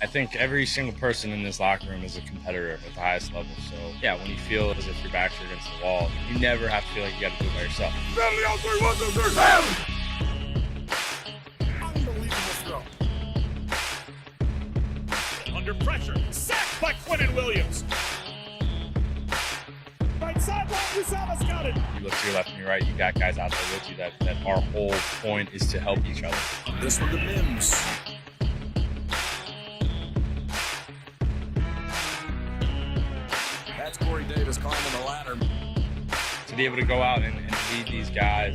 I think every single person in this locker room is a competitor at the highest level. So, yeah, when you feel as if your backs are against the wall, you never have to feel like you got to do it by yourself. Unbelievable throw. Under pressure. Sacked by Quentin Williams. Right sideline, Usama's got it. You look to your left and your right, you got guys out there with you that our whole point is to help each other. This one to Mims. That's Corey Davis climbing the ladder. To be able to go out and lead these guys,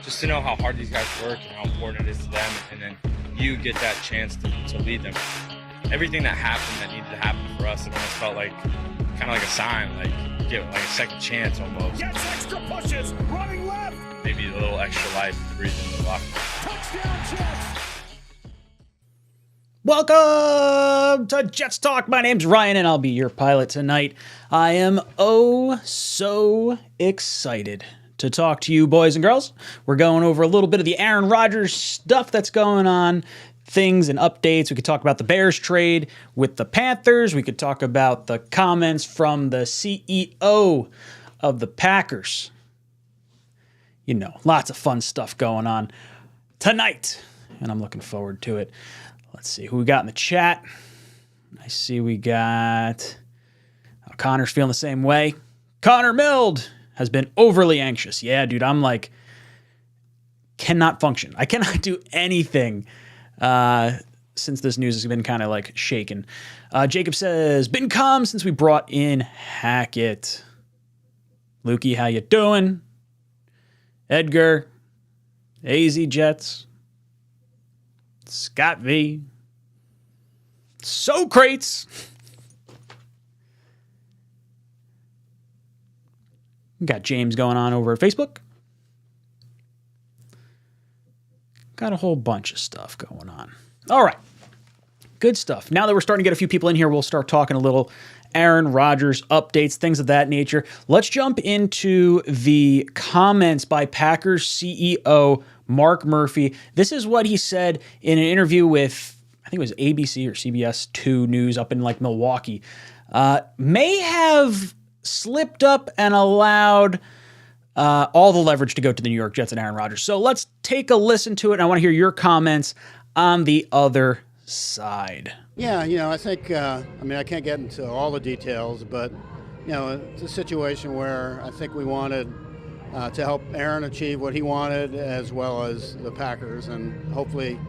just to know how hard these guys work and how important it is to them, and then you get that chance to lead them. Everything that happened that needed to happen for us, it almost felt like kind of like a sign, like give like a second chance almost. Gets extra pushes, running left. Maybe a little extra life to breathe in the locker room. Touchdown Jets. Welcome to Jets Talk. My name's Ryan, and I'll be your pilot tonight. I am so excited to talk to you, boys and girls. We're going over a little bit of the Aaron Rodgers stuff that's going on, things and updates. We could talk about the Bears trade with the Panthers. We could talk about the comments from the CEO of the Packers. You know, lots of fun stuff going on tonight, and I'm looking forward to it. Let's see who we got in the chat. I see we got Connor's feeling the same way. Connor Mild has been overly anxious. Yeah, dude, I'm like, cannot function. I cannot do anything since this news has been kind of like shaken. Jacob says, been calm since we brought in Hackett. Lukey, how you doing? Edgar, AZ Jets. Scott V. Socrates. We got James going on over at Facebook. Got a whole bunch of stuff going on. All right. Good stuff. Now that we're starting to get a few people in here, we'll start talking a little Aaron Rodgers updates, things of that nature. Let's jump into the comments by Packers CEO Mark Murphy. This is what he said in an interview with, I think it was ABC or CBS 2 News up in like Milwaukee. May have slipped up and allowed all the leverage to go to the New York Jets and Aaron Rodgers. So let's take a listen to it. And I want to hear your comments on the other side. Yeah, I think, I can't get into all the details, but, it's a situation where I think we wanted to help Aaron achieve what he wanted as well as the Packers, and hopefully,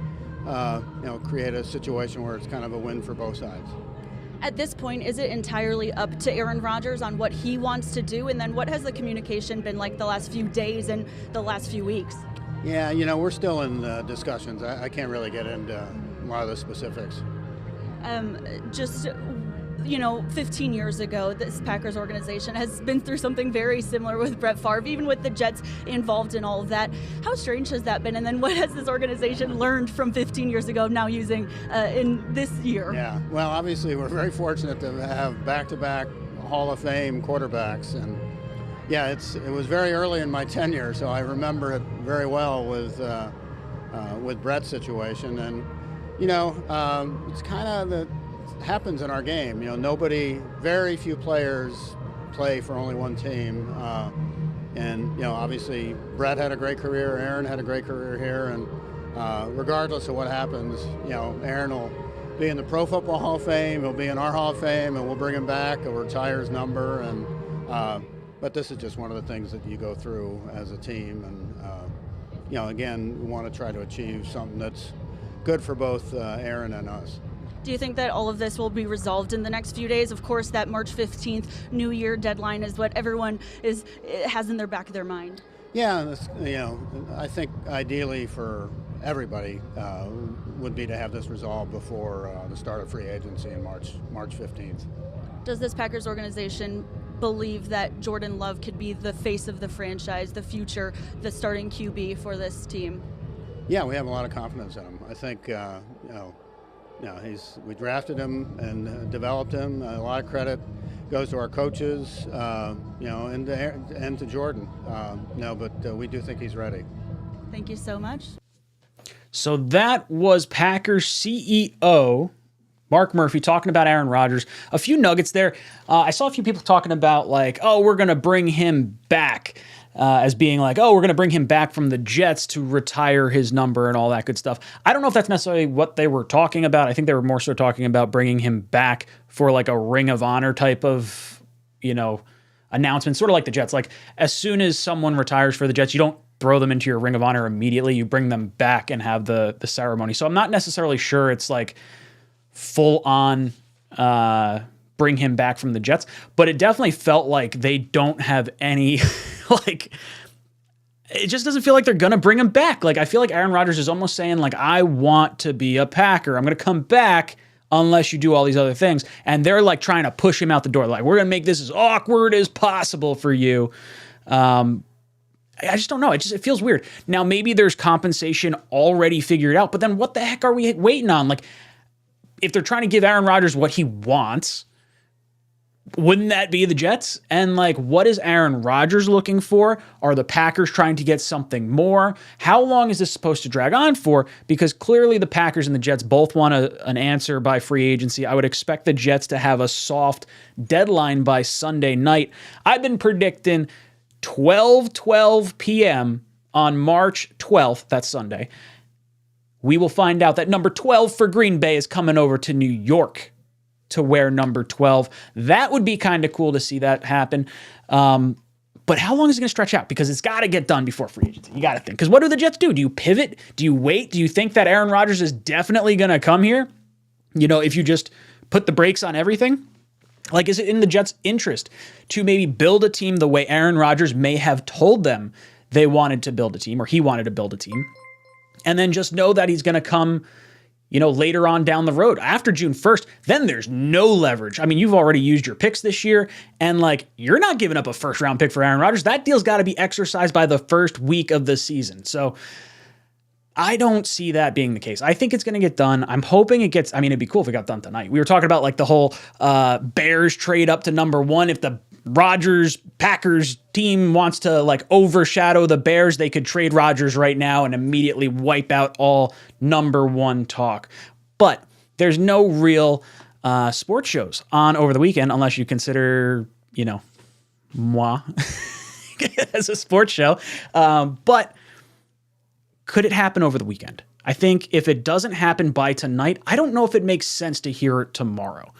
create a situation where it's kind of a win for both sides. At this point, is it entirely up to Aaron Rodgers on what he wants to do? And then what has the communication been like the last few days and the last few weeks? Yeah, we're still in discussions. I can't really get into a lot of the specifics. 15 years ago, this Packers organization has been through something very similar with Brett Favre, even with the Jets involved in all of that. How strange has that been? And then what has this organization learned from 15 years ago now using in this year? Yeah, well, obviously we're very fortunate to have back-to-back Hall of Fame quarterbacks. And yeah, it was very early in my tenure, so I remember it very well with Brett's situation. And, it's kind of the happens in our game. Very few players play for only one team. Obviously Brett had a great career, Aaron had a great career here, and regardless of what happens, Aaron will be in the Pro Football Hall of Fame, he'll be in our Hall of Fame, and we'll bring him back, he'll retire his number, and but this is just one of the things that you go through as a team, and again, we want to try to achieve something that's good for both Aaron and us. Do you think that all of this will be resolved in the next few days? Of course, that March 15th New Year deadline is what everyone has in their back of their mind. Yeah, I think ideally for everybody would be to have this resolved before the start of free agency in March 15th. Does this Packers organization believe that Jordan Love could be the face of the franchise, the future, the starting QB for this team? Yeah, we have a lot of confidence in him. I think, we drafted him and developed him. A lot of credit goes to our coaches, and to Jordan. But we do think he's ready. Thank you so much. So that was Packers CEO Mark Murphy talking about Aaron Rodgers. A few nuggets there. I saw a few people talking about like, oh, we're going to bring him back as being like, oh, we're going to bring him back from the Jets to retire his number and all that good stuff. I don't know if that's necessarily what they were talking about. I think they were more so talking about bringing him back for like a Ring of Honor type of, announcement, sort of like the Jets. Like as soon as someone retires for the Jets, you don't throw them into your Ring of Honor immediately. You bring them back and have the ceremony. So I'm not necessarily sure it's like full on bring him back from the Jets, but it definitely felt like they don't have any like it just doesn't feel like they're gonna bring him back. Like I feel like Aaron Rodgers is almost saying like, I want to be a Packer. I'm gonna come back unless you do all these other things. And they're like trying to push him out the door. Like, we're gonna make this as awkward as possible for you. I just don't know. It feels weird. Now maybe there's compensation already figured out, but then what the heck are we waiting on? Like, if they're trying to give Aaron Rodgers what he wants, wouldn't that be the Jets? And like, what is Aaron Rodgers looking for? Are the Packers trying to get something more? How long is this supposed to drag on for? Because clearly the Packers and the Jets both want an answer by free agency. I would expect the Jets to have a soft deadline by Sunday night. I've been predicting 12 p.m. on March 12th, that's Sunday. We will find out that number 12 for Green Bay is coming over to New York to wear number 12. That would be kind of cool to see that happen. But how long is it going to stretch out? Because it's got to get done before free agency. You got to think. Because what do the Jets do? Do you pivot? Do you wait? Do you think that Aaron Rodgers is definitely going to come here? If you just put the brakes on everything? Like, is it in the Jets' interest to maybe build a team the way Aaron Rodgers may have told them they wanted to build a team, or he wanted to build a team, and then just know that he's going to come, later on down the road after June 1st, then there's no leverage. I mean, you've already used your picks this year, and like, you're not giving up a first round pick for Aaron Rodgers. That deal's got to be exercised by the first week of the season. So I don't see that being the case. I think it's going to get done. I'm hoping it'd be cool if it got done tonight. We were talking about like the whole Bears trade up to number 1. If the Rodgers Packers team wants to like overshadow the Bears, they could trade Rodgers right now and immediately wipe out all number 1 talk. But there's no real sports shows on over the weekend unless you consider, moi as a sports show. But could it happen over the weekend? I think if it doesn't happen by tonight, I don't know if it makes sense to hear it tomorrow.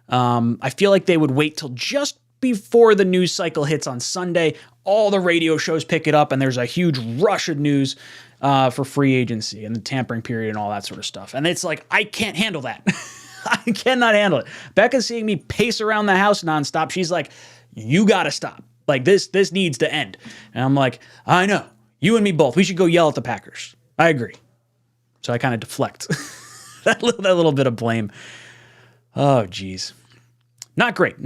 I feel like they would wait till just before the news cycle hits on Sunday. All the radio shows pick it up, and there's a huge rush of news for free agency and the tampering period and all that sort of stuff. And it's like, I can't handle that. I cannot handle it. Becca's seeing me pace around the house nonstop. She's like, you got to stop. Like, this needs to end. And I'm like, I know. You and me both. We should go yell at the Packers. I agree. So I kind of deflect that little bit of blame. Oh, geez. Not great.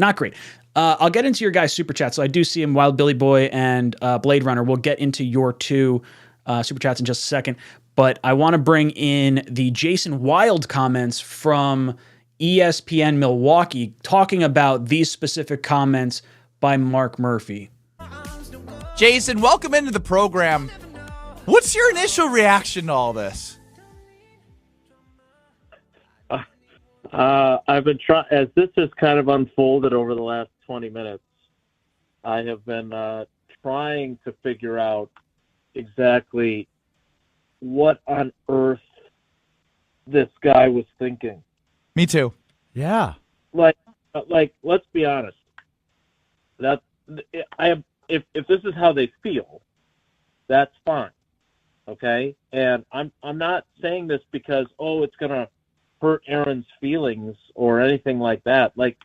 I'll get into your guys' super chat. So I do see him, Wild Billy Boy and Blade Runner. We'll get into your 2 super chats in just a second. But I want to bring in the Jason Wild comments from ESPN Milwaukee talking about these specific comments by Mark Murphy. Jason, welcome into the program. What's your initial reaction to all this? I've been trying, as this has kind of unfolded over the last 20 minutes, I have been trying to figure out exactly what on earth this guy was thinking. Me too. Yeah. Like, let's be honest. If this is how they feel, that's fine. Okay? And I'm not saying this because, it's going to hurt Aaron's feelings or anything like that. Like,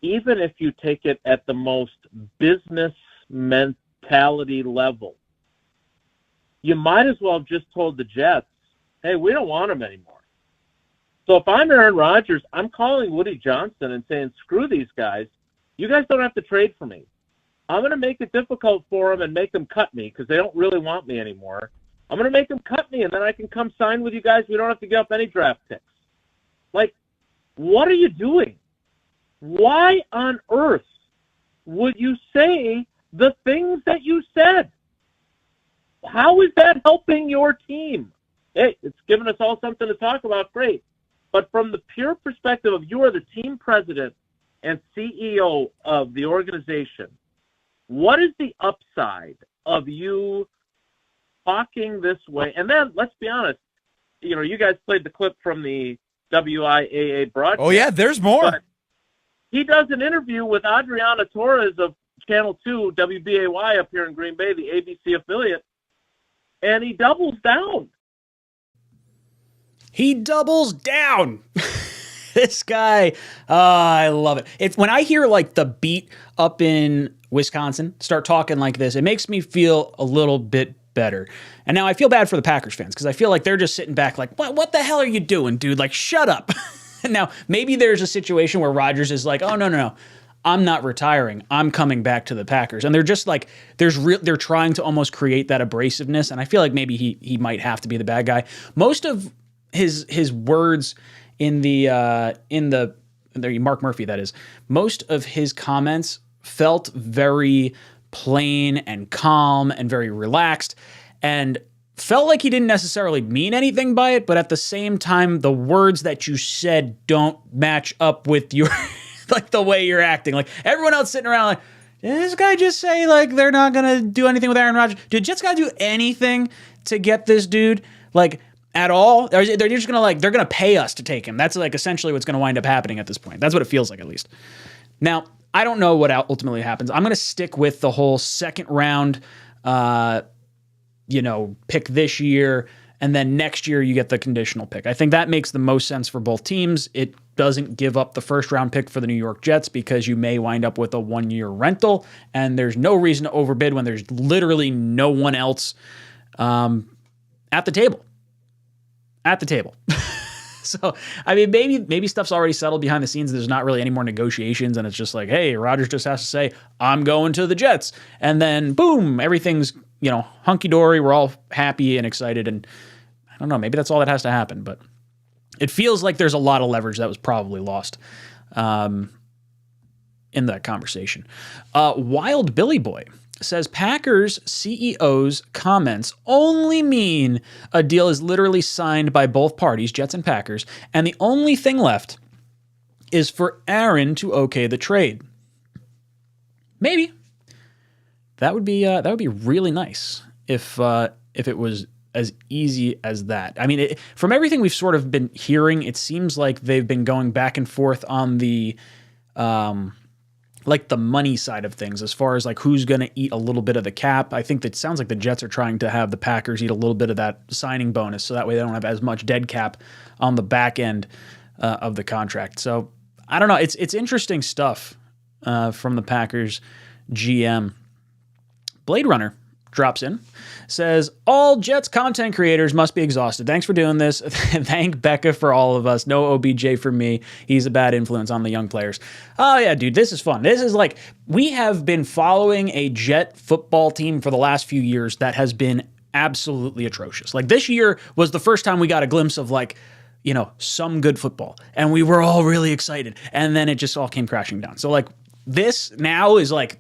even if you take it at the most business mentality level, you might as well have just told the Jets, hey, we don't want him anymore. So if I'm Aaron Rodgers, I'm calling Woody Johnson and saying, screw these guys. You guys don't have to trade for me. I'm going to make it difficult for them and make them cut me because they don't really want me anymore. I'm going to make them cut me, and then I can come sign with you guys. We don't have to give up any draft picks. Like, what are you doing? Why on earth would you say the things that you said? How is that helping your team? Hey, it's giving us all something to talk about. Great. But from the pure perspective of you are the team president and CEO of the organization, what is the upside of you talking this way? And then let's be honest, you guys played the clip from the WIAA broadcast. Oh, yeah, there's more. But he does an interview with Adriana Torres of Channel 2, WBAY up here in Green Bay, the ABC affiliate, and he doubles down. He doubles down. This guy, I love it. When I hear like the beat up in Wisconsin start talking like this, it makes me feel a little bit better. And now I feel bad for the Packers fans because I feel like they're just sitting back like, what the hell are you doing, dude? Like, shut up. Now, maybe there's a situation where Rodgers is like, oh, no. I'm not retiring. I'm coming back to the Packers. And they're just like, they're trying to almost create that abrasiveness. And I feel like maybe he might have to be the bad guy. Most of his words in the Mark Murphy, that is, most of his comments felt very plain and calm and very relaxed and felt like he didn't necessarily mean anything by it. But at the same time, the words that you said don't match up with your, like the way you're acting. Like everyone else sitting around like, did this guy just say like they're not going to do anything with Aaron Rodgers? Did Jets got to do anything to get this dude? Like, at all? They're just gonna they're gonna pay us to take him. That's like essentially what's gonna wind up happening at this point. That's what it feels like, at least. Now, I don't know what ultimately happens. I'm gonna stick with the whole second round, pick this year, and then next year you get the conditional pick. I think that makes the most sense for both teams. It doesn't give up the first round pick for the New York Jets because you may wind up with a 1-year rental, and there's no reason to overbid when there's literally no one else at the table. So, I mean, maybe stuff's already settled behind the scenes. There's not really any more negotiations, and it's just like, hey, Rodgers just has to say, I'm going to the Jets. And then, boom, everything's, hunky-dory. We're all happy and excited. And I don't know, maybe that's all that has to happen. But it feels like there's a lot of leverage that was probably lost in that conversation. Wild Billy Boy says Packers CEO's comments only mean a deal is literally signed by both parties, Jets and Packers, and the only thing left is for Aaron to okay the trade. Maybe that would be really nice if it was as easy as that. I mean, from everything we've sort of been hearing, it seems like they've been going back and forth on the like the money side of things, as far as like who's going to eat a little bit of the cap. I think that sounds like the Jets are trying to have the Packers eat a little bit of that signing bonus, so that way they don't have as much dead cap on the back end of the contract. So I don't know. It's interesting stuff from the Packers GM. Blade Runner drops in, says, all Jets content creators must be exhausted. Thanks for doing this. Thank Becca for all of us. No OBJ for me. He's a bad influence on the young players. Oh, yeah, dude, this is fun. This is like, we have been following a Jet football team for the last few years that has been absolutely atrocious. Like, this year was the first time we got a glimpse of, like, some good football. And we were all really excited. And then it just all came crashing down. So, like, this now is like,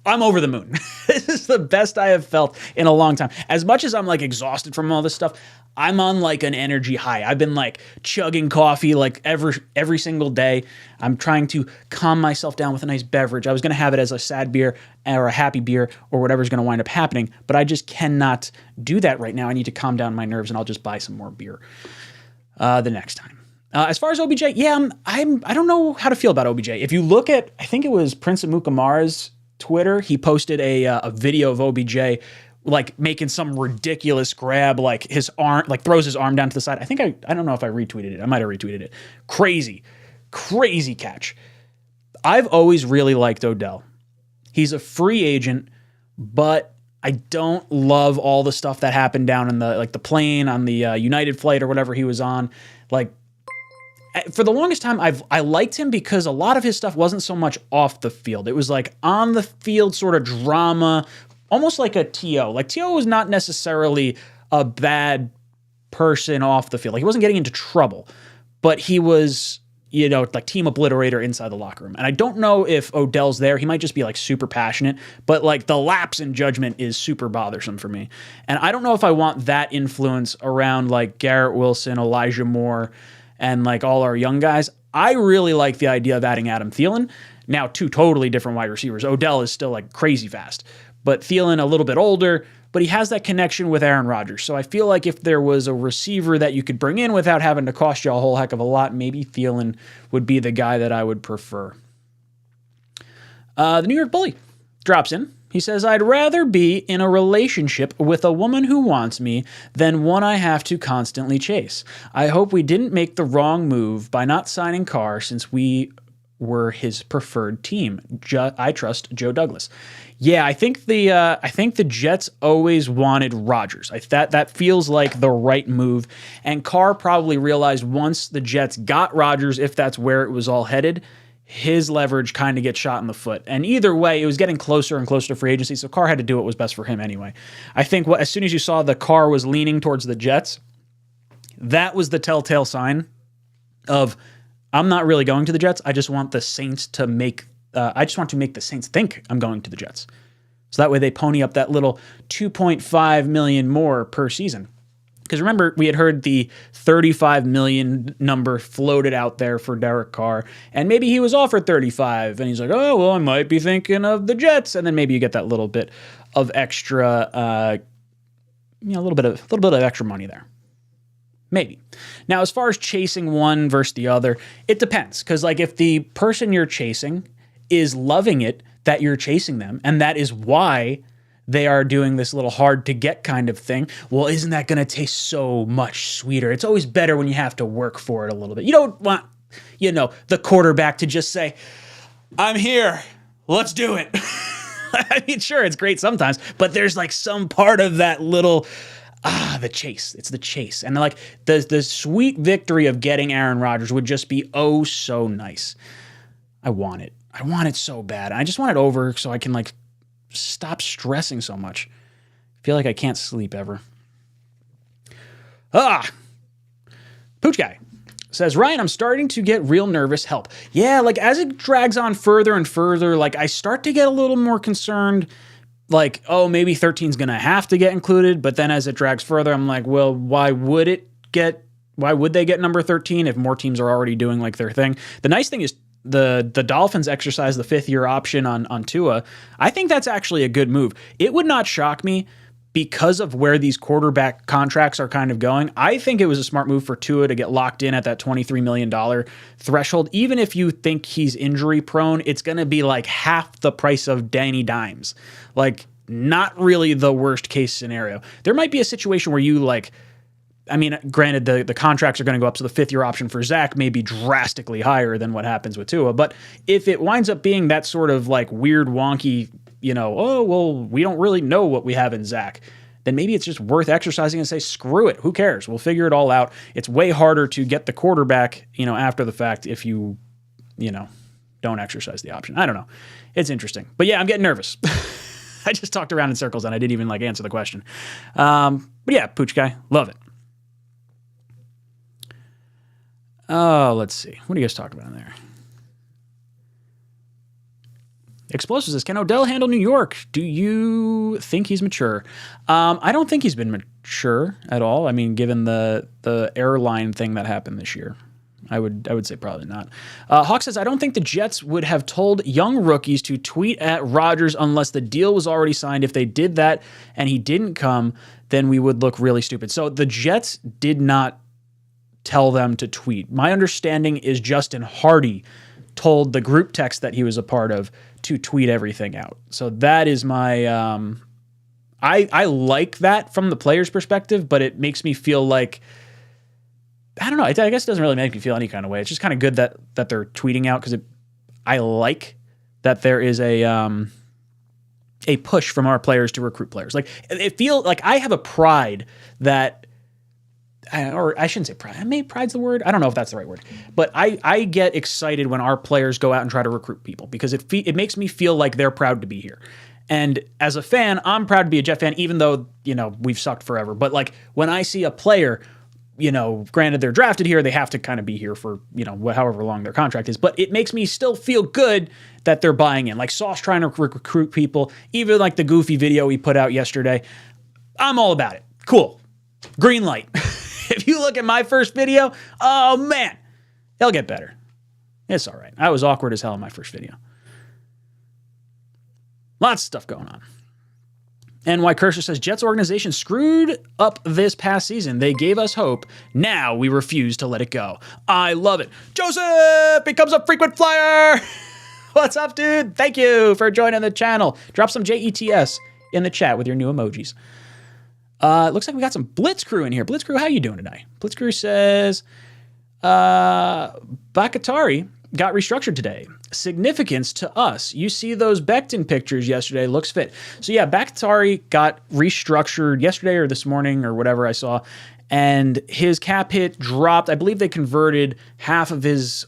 I'm over the moon. This is the best I have felt in a long time. As much as I'm like exhausted from all this stuff, I'm on like an energy high. I've been like chugging coffee like every single day. I'm trying to calm myself down with a nice beverage. I was going to have it as a sad beer or a happy beer or whatever's going to wind up happening, but I just cannot do that right now. I need to calm down my nerves, and I'll just buy some more beer the next time. As far as OBJ, yeah, I don't know how to feel about OBJ. If you look at, I think it was Prince Amukamara's Twitter, he posted a video of OBJ like making some ridiculous grab, like his arm, like throws his arm down to the side. I don't know if I retweeted it. I might have retweeted it. Crazy catch. I've always really liked Odell. He's a free agent, but I don't love all the stuff that happened down in the plane on the United flight or whatever he was on. Like, for the longest time, I liked him because a lot of his stuff wasn't so much off the field. It was like on the field sort of drama, almost like a T.O. Like, T.O. was not necessarily a bad person off the field. Like, he wasn't getting into trouble, but he was, like team obliterator inside the locker room. And I don't know if Odell's there. He might just be like super passionate, but like the lapse in judgment is super bothersome for me. And I don't know if I want that influence around like Garrett Wilson, Elijah Moore, and like all our young guys. I really like the idea of adding Adam Thielen. Now, two totally different wide receivers. Odell is still like crazy fast, but Thielen a little bit older, but he has that connection with Aaron Rodgers. So I feel like if there was a receiver that you could bring in without having to cost you a whole heck of a lot, maybe Thielen would be the guy that I would prefer. The New York Bully drops in. He says, I'd rather be in a relationship with a woman who wants me than one I have to constantly chase. I hope we didn't make the wrong move by not signing Carr since we were his preferred team. I trust Joe Douglas. Yeah, I think the Jets always wanted Rodgers. That feels like the right move. And Carr probably realized once the Jets got Rodgers, if that's where it was all headed, his leverage kind of gets shot in the foot. And either way, it was getting closer and closer to free agency, so Carr had to do what was best for him anyway. I think as soon as you saw the Carr was leaning towards the Jets, that was the telltale sign of, I'm not really going to the Jets. I just want the Saints to make the Saints think I'm going to the Jets. So that way they pony up that little $2.5 million more per season. Because remember, we had heard the $35 million number floated out there for Derek Carr, and maybe he was offered 35, and he's like, oh, well, I might be thinking of the Jets, and then maybe you get that little bit of extra, a little bit of extra money there. Maybe. Now, as far as chasing one versus the other, it depends. Because like if the person you're chasing is loving it that you're chasing them, and that is why they are doing this little hard to get kind of thing, well, isn't that going to taste so much sweeter? It's always better when you have to work for it a little bit. You don't want, the quarterback to just say, I'm here, let's do it. I mean, sure, it's great sometimes, but there's like some part of that little, the chase. It's the chase. And like the sweet victory of getting Aaron Rodgers would just be oh so nice. I want it. I want it so bad. I just want it over so I can like stop stressing so much. I feel like I can't sleep ever. Pooch Guy says, Ryan, I'm starting to get real nervous. Help. Yeah, like as it drags on further and further, like I start to get a little more concerned. Like, oh, maybe 13 is going to have to get included. But then as it drags further, I'm like, well, why would they get number 13 if more teams are already doing like their thing? The nice thing is the Dolphins exercise the 5th-year option on Tua. I think that's actually a good move. It would not shock me because of where these quarterback contracts are kind of going. I think it was a smart move for Tua to get locked in at that $23 million threshold. Even if you think he's injury prone, it's going to be like half the price of Danny Dimes. Like, not really the worst case scenario. There might be a situation where you like, I mean, granted, the contracts are going to go up, so the 5th-year option for Zach may be drastically higher than what happens with Tua. But if it winds up being that sort of like weird, wonky, oh, well, we don't really know what we have in Zach, then maybe it's just worth exercising and say, screw it. Who cares? We'll figure it all out. It's way harder to get the quarterback, after the fact if you don't exercise the option. I don't know. It's interesting. But yeah, I'm getting nervous. I just talked around in circles and I didn't even answer the question. But yeah, Pooch Guy, love it. Oh, let's see. What are you guys talking about in there? Explosive says, can Odell handle New York? Do you think he's mature? I don't think he's been mature at all. I mean, given the airline thing that happened this year, I would say probably not. Hawk says, I don't think the Jets would have told young rookies to tweet at Rodgers unless the deal was already signed. If they did that and he didn't come, then we would look really stupid. So the Jets did not tell them to tweet. My understanding is Justin Hardy told the group text that he was a part of to tweet everything out. So that is my I like that from the player's perspective, but it makes me feel like, I don't know, I guess it doesn't really make me feel any kind of way. It's just kind of good that they're tweeting out, because I like that there is a push from our players to recruit players. Like, it feels like I have a pride that, or I shouldn't say pride. Maybe pride's the word. I don't know if that's the right word. But I get excited when our players go out and try to recruit people, because it makes me feel like they're proud to be here. And as a fan, I'm proud to be a Jet fan, even though, we've sucked forever. But like when I see a player, granted they're drafted here, they have to kind of be here for, however long their contract is. But it makes me still feel good that they're buying in. Like Sauce trying to recruit people, even like the goofy video he put out yesterday. I'm all about it. Cool. Green light. If you look at my first video, oh man, it'll get better. It's all right. I was awkward as hell in my first video. Lots of stuff going on. And why Cursor says, Jets organization screwed up this past season. They gave us hope. Now we refuse to let it go. I love it. Joseph becomes a frequent flyer. What's up, dude? Thank you for joining the channel. Drop some JETS in the chat with your new emojis. It looks like we got some Blitz Crew in here. Blitz Crew, how you doing tonight? Blitz Crew says, Bakatari got restructured today. Significance to us. You see those Becton pictures yesterday. Looks fit. So yeah, Bakatari got restructured yesterday or this morning or whatever I saw. And his cap hit dropped. I believe they converted half of his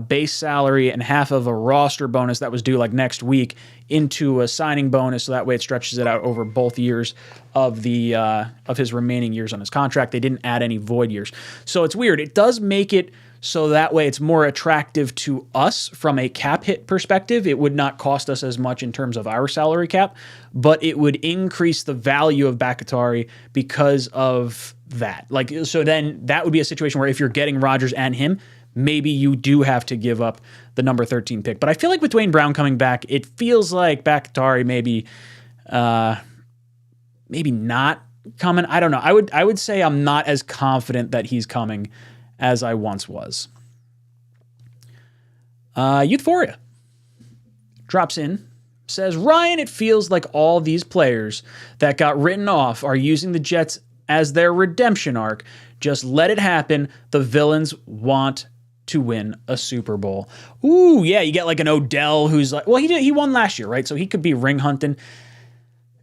base salary and half of a roster bonus that was due like next week into a signing bonus, so that way it stretches it out over both years of the of his remaining years on his contract. They didn't add any void years, so it's weird. It does make it so that way it's more attractive to us from a cap hit perspective. It would not cost us as much in terms of our salary cap, but it would increase the value of Bakatari because of that. Like, so then that would be a situation where if you're getting Rodgers and him, maybe you do have to give up the number 13 pick. But I feel like with Dwayne Brown coming back, it feels like Bakatari maybe not coming. I don't know. I would say I'm not as confident that he's coming as I once was. Euphoria drops in, says, Ryan, it feels like all these players that got written off are using the Jets as their redemption arc. Just let it happen. The villains want to win a Super Bowl. Ooh, yeah, you get like an Odell who's like, well, he won last year, right? So he could be ring hunting.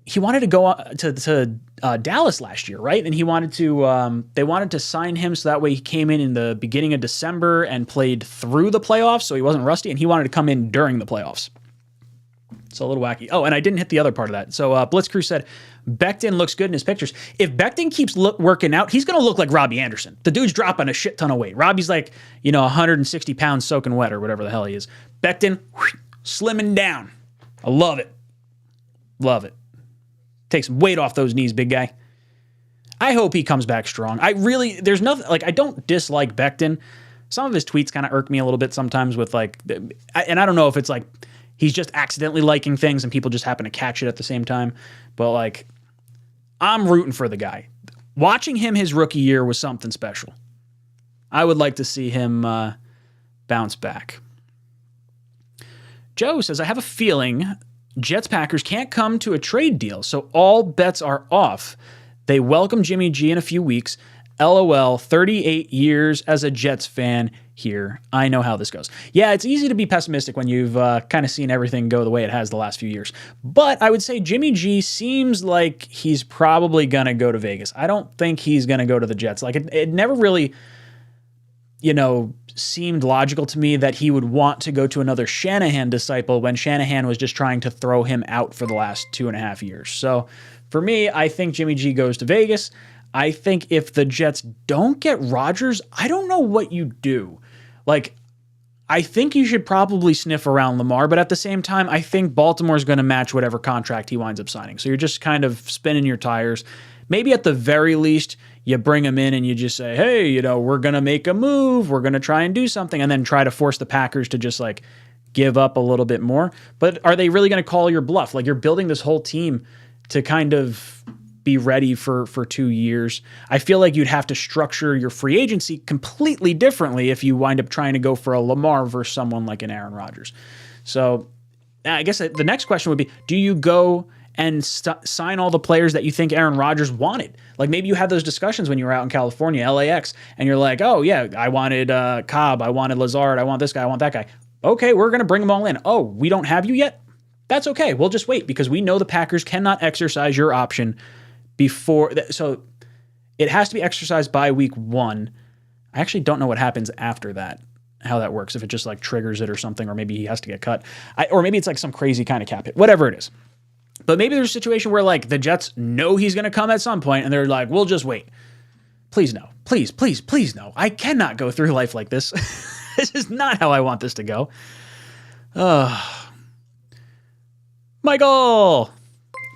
He wanted to go to Dallas last year, right? And he wanted to, they wanted to sign him so that way he came in the beginning of December and played through the playoffs, so he wasn't rusty, and he wanted to come in during the playoffs. So a little wacky. Oh, and I didn't hit the other part of that. So Blitzcrew said, Becton looks good in his pictures. If Becton keeps working out, he's going to look like Robbie Anderson. The dude's dropping a shit ton of weight. Robbie's like, 160 pounds soaking wet or whatever the hell he is. Becton, slimming down. I love it. Love it. Take some weight off those knees, big guy. I hope he comes back strong. There's nothing, like, I don't dislike Becton. Some of his tweets kind of irk me a little bit sometimes with like, and I don't know if it's like, he's just accidentally liking things and people just happen to catch it at the same time. But like, I'm rooting for the guy. Watching him his rookie year was something special. I would like to see him bounce back. Joe says, I have a feeling Jets Packers can't come to a trade deal, so all bets are off. They welcome Jimmy G in a few weeks. LOL, 38 years as a Jets fan here. I know how this goes. Yeah, it's easy to be pessimistic when you've kind of seen everything go the way it has the last few years. But I would say Jimmy G seems like he's probably going to go to Vegas. I don't think he's going to go to the Jets. Like, it never really, seemed logical to me that he would want to go to another Shanahan disciple when Shanahan was just trying to throw him out for the last 2.5 years. So for me, I think Jimmy G goes to Vegas. I think if the Jets don't get Rodgers, I don't know what you do. Like, I think you should probably sniff around Lamar, but at the same time, I think Baltimore's going to match whatever contract he winds up signing. So you're just kind of spinning your tires. Maybe at the very least, you bring him in and you just say, hey, we're going to make a move. We're going to try and do something, and then try to force the Packers to just like give up a little bit more. But are they really going to call your bluff? Like, you're building this whole team to kind of be ready for 2 years. I feel like you'd have to structure your free agency completely differently if you wind up trying to go for a Lamar versus someone like an Aaron Rodgers. So I guess the next question would be, do you go and sign all the players that you think Aaron Rodgers wanted? Like, maybe you had those discussions when you were out in California, LAX, and you're like, oh yeah, I wanted Cobb, I wanted Lazard, I want this guy, I want that guy. Okay, we're going to bring them all in. Oh, we don't have you yet? That's okay. We'll just wait because we know the Packers cannot exercise your option before. So it has to be exercised by week 1. I actually don't know what happens after that, how that works, if it just like triggers it or something, or maybe he has to get cut, or maybe it's like some crazy kind of cap hit, whatever it is. But maybe there's a situation where like the Jets know he's going to come at some point and they're like, we'll just wait. Please no. Please, please, please no. I cannot go through life like this. This is not how I want this to go. Michael,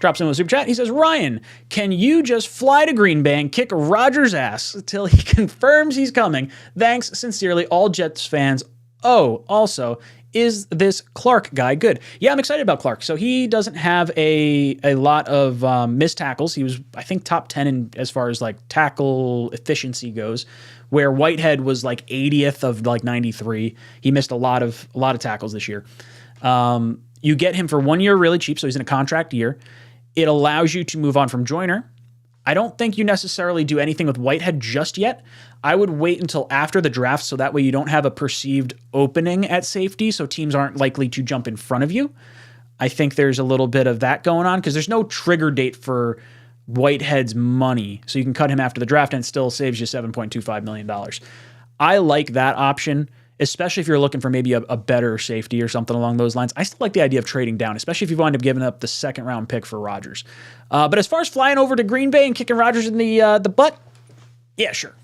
drops in a super chat. He says, Ryan, can you just fly to Green Bay and kick Rodgers' ass until he confirms he's coming? Thanks, sincerely, all Jets fans. Oh, also, is this Clark guy good? Yeah, I'm excited about Clark. So he doesn't have a lot of missed tackles. He was, I think, top 10 in as far as like tackle efficiency goes, where Whitehead was like 80th of like 93. He missed a lot of tackles this year. You get him for 1 year really cheap, so he's in a contract year. It allows you to move on from Joyner. I don't think you necessarily do anything with Whitehead just yet. I would wait until after the draft so that way you don't have a perceived opening at safety, so teams aren't likely to jump in front of you. I think there's a little bit of that going on because there's no trigger date for Whitehead's money, so you can cut him after the draft and it still saves you $7.25 million. I like that option, especially if you're looking for maybe a better safety or something along those lines. I still like the idea of trading down, especially if you wind up giving up the second-round pick for Rodgers. But as far as flying over to Green Bay and kicking Rodgers in the butt, yeah, sure.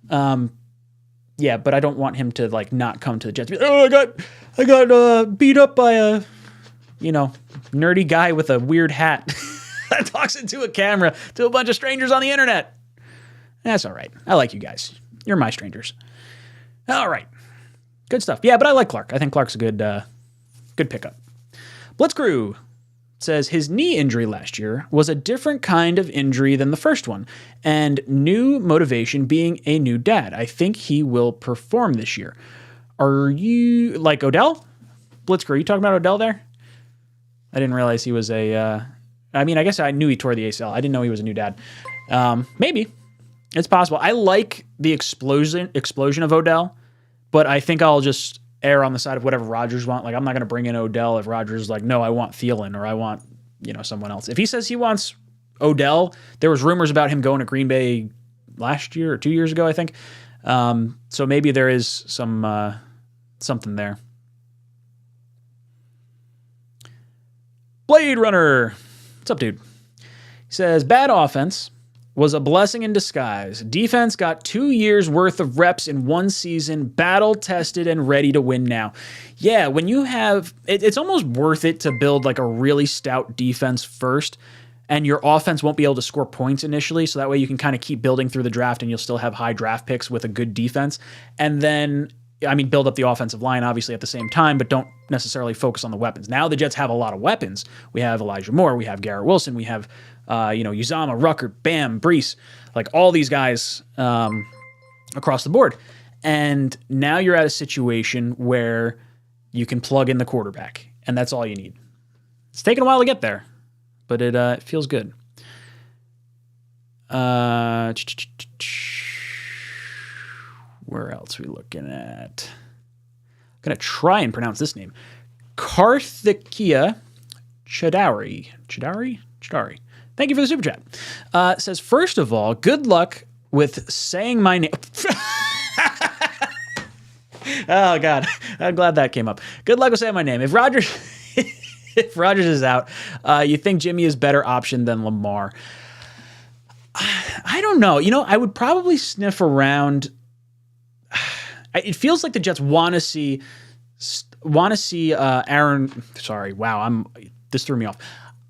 Yeah, but I don't want him to like not come to the Jets. Oh, I got beat up by a nerdy guy with a weird hat that talks into a camera to a bunch of strangers on the internet. That's all right. I like you guys. You're my strangers. All right. Good stuff. Yeah, but I like Clark. I think Clark's a good pickup. Blitzcrew says his knee injury last year was a different kind of injury than the first one, and new motivation being a new dad. I think he will perform this year. Are you like Odell? Blitzker, are you talking about Odell there? I didn't realize he was I guess I knew he tore the ACL. I didn't know he was a new dad. Maybe. It's possible. I like the explosion of Odell, but I think I'll just err on the side of whatever Rodgers want. Like, I'm not going to bring in Odell if Rodgers is like, no, I want Thielen or I want, someone else. If he says he wants Odell, there was rumors about him going to Green Bay last year or 2 years ago, I think. So maybe there is something there. Blade Runner. What's up, dude? He says, bad offense was a blessing in disguise. Defense got 2 years worth of reps in one season, battle tested and ready to win now. Yeah, when you have, it's almost worth it to build like a really stout defense first, and your offense won't be able to score points initially, so that way you can kind of keep building through the draft and you'll still have high draft picks with a good defense. And then, build up the offensive line obviously at the same time, but don't necessarily focus on the weapons. Now the Jets have a lot of weapons. We have Elijah Moore, we have Garrett Wilson, we have Uzama, Rucker, Bam, Brees, like all these guys across the board. And now you're at a situation where you can plug in the quarterback, and that's all you need. It's taken a while to get there, but it feels good. Where else are we looking at? I'm going to try and pronounce this name. Karthikeya Chadari. Thank you for the super chat. Says, first of all, good luck with saying my name. Oh, God. I'm glad that came up. Good luck with saying my name. If Rodgers is out, you think Jimmy is better option than Lamar? I don't know. I would probably sniff around. It feels like the Jets want to see Aaron. Sorry. Wow. This threw me off.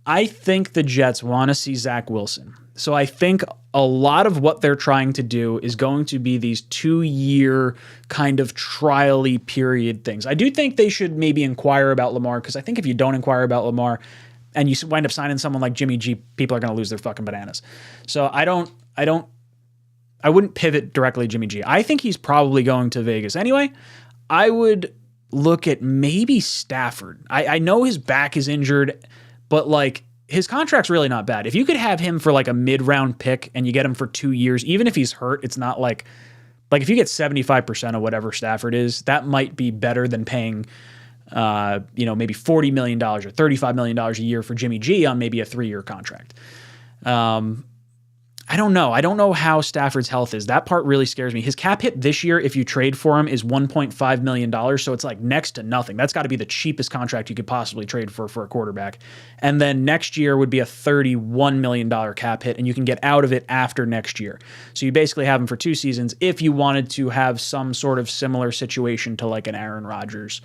I think the Jets want to see Zach Wilson. So I think a lot of what they're trying to do is going to be these 2-year kind of trial-y period things. I do think they should maybe inquire about Lamar, because I think if you don't inquire about Lamar and you wind up signing someone like Jimmy G, people are going to lose their fucking bananas. So I wouldn't pivot directly Jimmy G. I think he's probably going to Vegas anyway. I would look at maybe Stafford. I know his back is injured, but like his contract's really not bad. If you could have him for like a mid-round pick and you get him for 2 years, even if he's hurt, it's not like if you get 75% of whatever Stafford is, that might be better than paying, maybe $40 million or $35 million a year for Jimmy G on maybe a 3-year contract. I don't know. I don't know how Stafford's health is. That part really scares me. His cap hit this year, if you trade for him, is $1.5 million. So it's like next to nothing. That's got to be the cheapest contract you could possibly trade for a quarterback. And then next year would be a $31 million cap hit, and you can get out of it after next year. So you basically have him for 2 seasons if you wanted to have some sort of similar situation to like an Aaron Rodgers.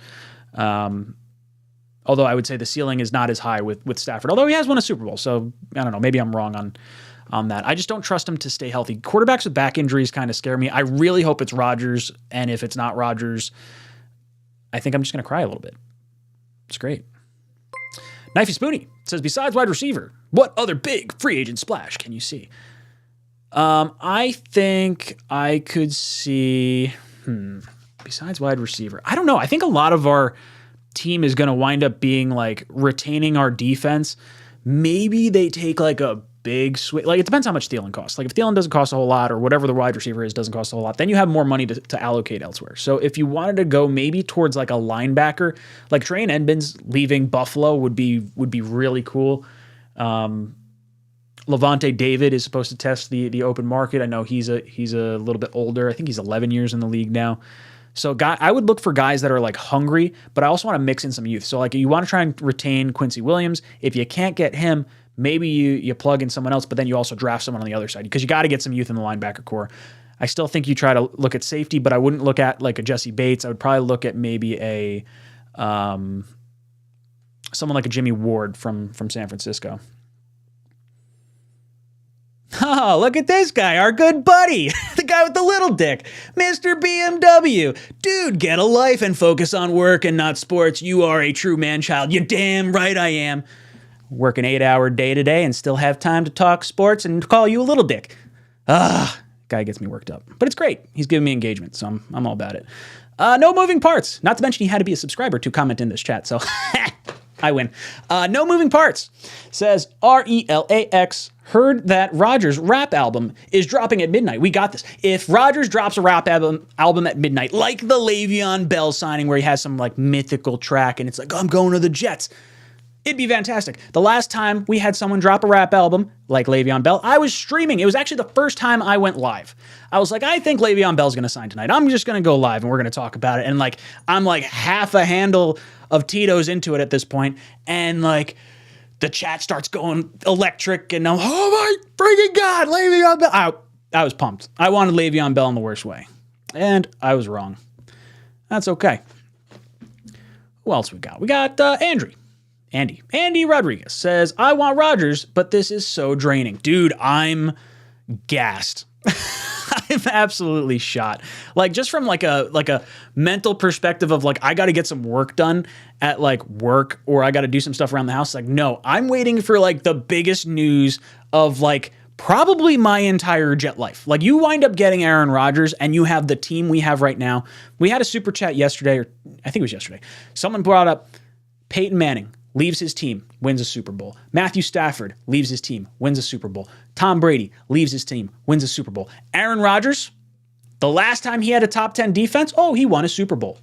Although I would say the ceiling is not as high with Stafford, although he has won a Super Bowl. So I don't know. Maybe I'm wrong on that. I just don't trust him to stay healthy. Quarterbacks with back injuries kind of scare me. I really hope it's Rodgers. And if it's not Rodgers, I think I'm just going to cry a little bit. It's great. Knifey Spoony says, besides wide receiver, what other big free agent splash can you see? I think I could see, besides wide receiver, I don't know. I think a lot of our team is going to wind up being like retaining our defense. Maybe they take like a big swing. Like it depends how much Thielen costs. Like if Thielen doesn't cost a whole lot or whatever the wide receiver is doesn't cost a whole lot, then you have more money to allocate elsewhere. So if you wanted to go maybe towards like a linebacker, like Trey Edmonds leaving Buffalo would be really cool. Levante David is supposed to test the open market. I know he's a little bit older. I think he's 11 years in the league now. So I would look for guys that are like hungry, but I also want to mix in some youth. So like you want to try and retain Quincy Williams. If you can't get him, maybe you plug in someone else, but then you also draft someone on the other side because you got to get some youth in the linebacker core. I still think you try to look at safety, but I wouldn't look at like a Jesse Bates. I would probably look at maybe a someone like a Jimmy Ward from San Francisco. Oh, look at this guy, our good buddy, the guy with the little dick, Mr. BMW. Dude, get a life and focus on work and not sports. You are a true man-child. You damn right I am. Work an 8-hour day today and still have time to talk sports and call you a little dick. Guy gets me worked up. But it's great. He's giving me engagement, so I'm all about it. No moving parts. Not to mention he had to be a subscriber to comment in this chat, so I win. No moving parts. Says RELAX. Heard that Rodgers' rap album is dropping at midnight. We got this. If Rodgers drops a rap album at midnight, like the Le'Veon Bell signing where he has some like mythical track and it's like, I'm going to the Jets, it'd be fantastic. The last time we had someone drop a rap album like Le'Veon Bell, I was streaming. It was actually the first time I went live. I was like, I think Le'Veon Bell's going to sign tonight. I'm just going to go live and we're going to talk about it. And like, I'm like half a handle of Tito's into it at this point, and like the chat starts going electric, and I'm, oh my freaking God, Le'Veon Bell. I was pumped. I wanted Le'Veon Bell in the worst way, and I was wrong. That's okay. Who else we got? We got Andy Rodriguez says, I want Rodgers, but this is so draining. Dude, I'm gassed. I'm absolutely shot. Like just from like a mental perspective of like, I got to get some work done at like work, or I got to do some stuff around the house. Like, no, I'm waiting for like the biggest news of like probably my entire Jet life. Like you wind up getting Aaron Rodgers and you have the team we have right now. We had a super chat yesterday, or I think it was yesterday. Someone brought up Peyton Manning leaves his team, wins a Super Bowl. Matthew Stafford leaves his team, wins a Super Bowl. Tom Brady leaves his team, wins a Super Bowl. Aaron Rodgers, the last time he had a top 10 defense, he won a Super Bowl.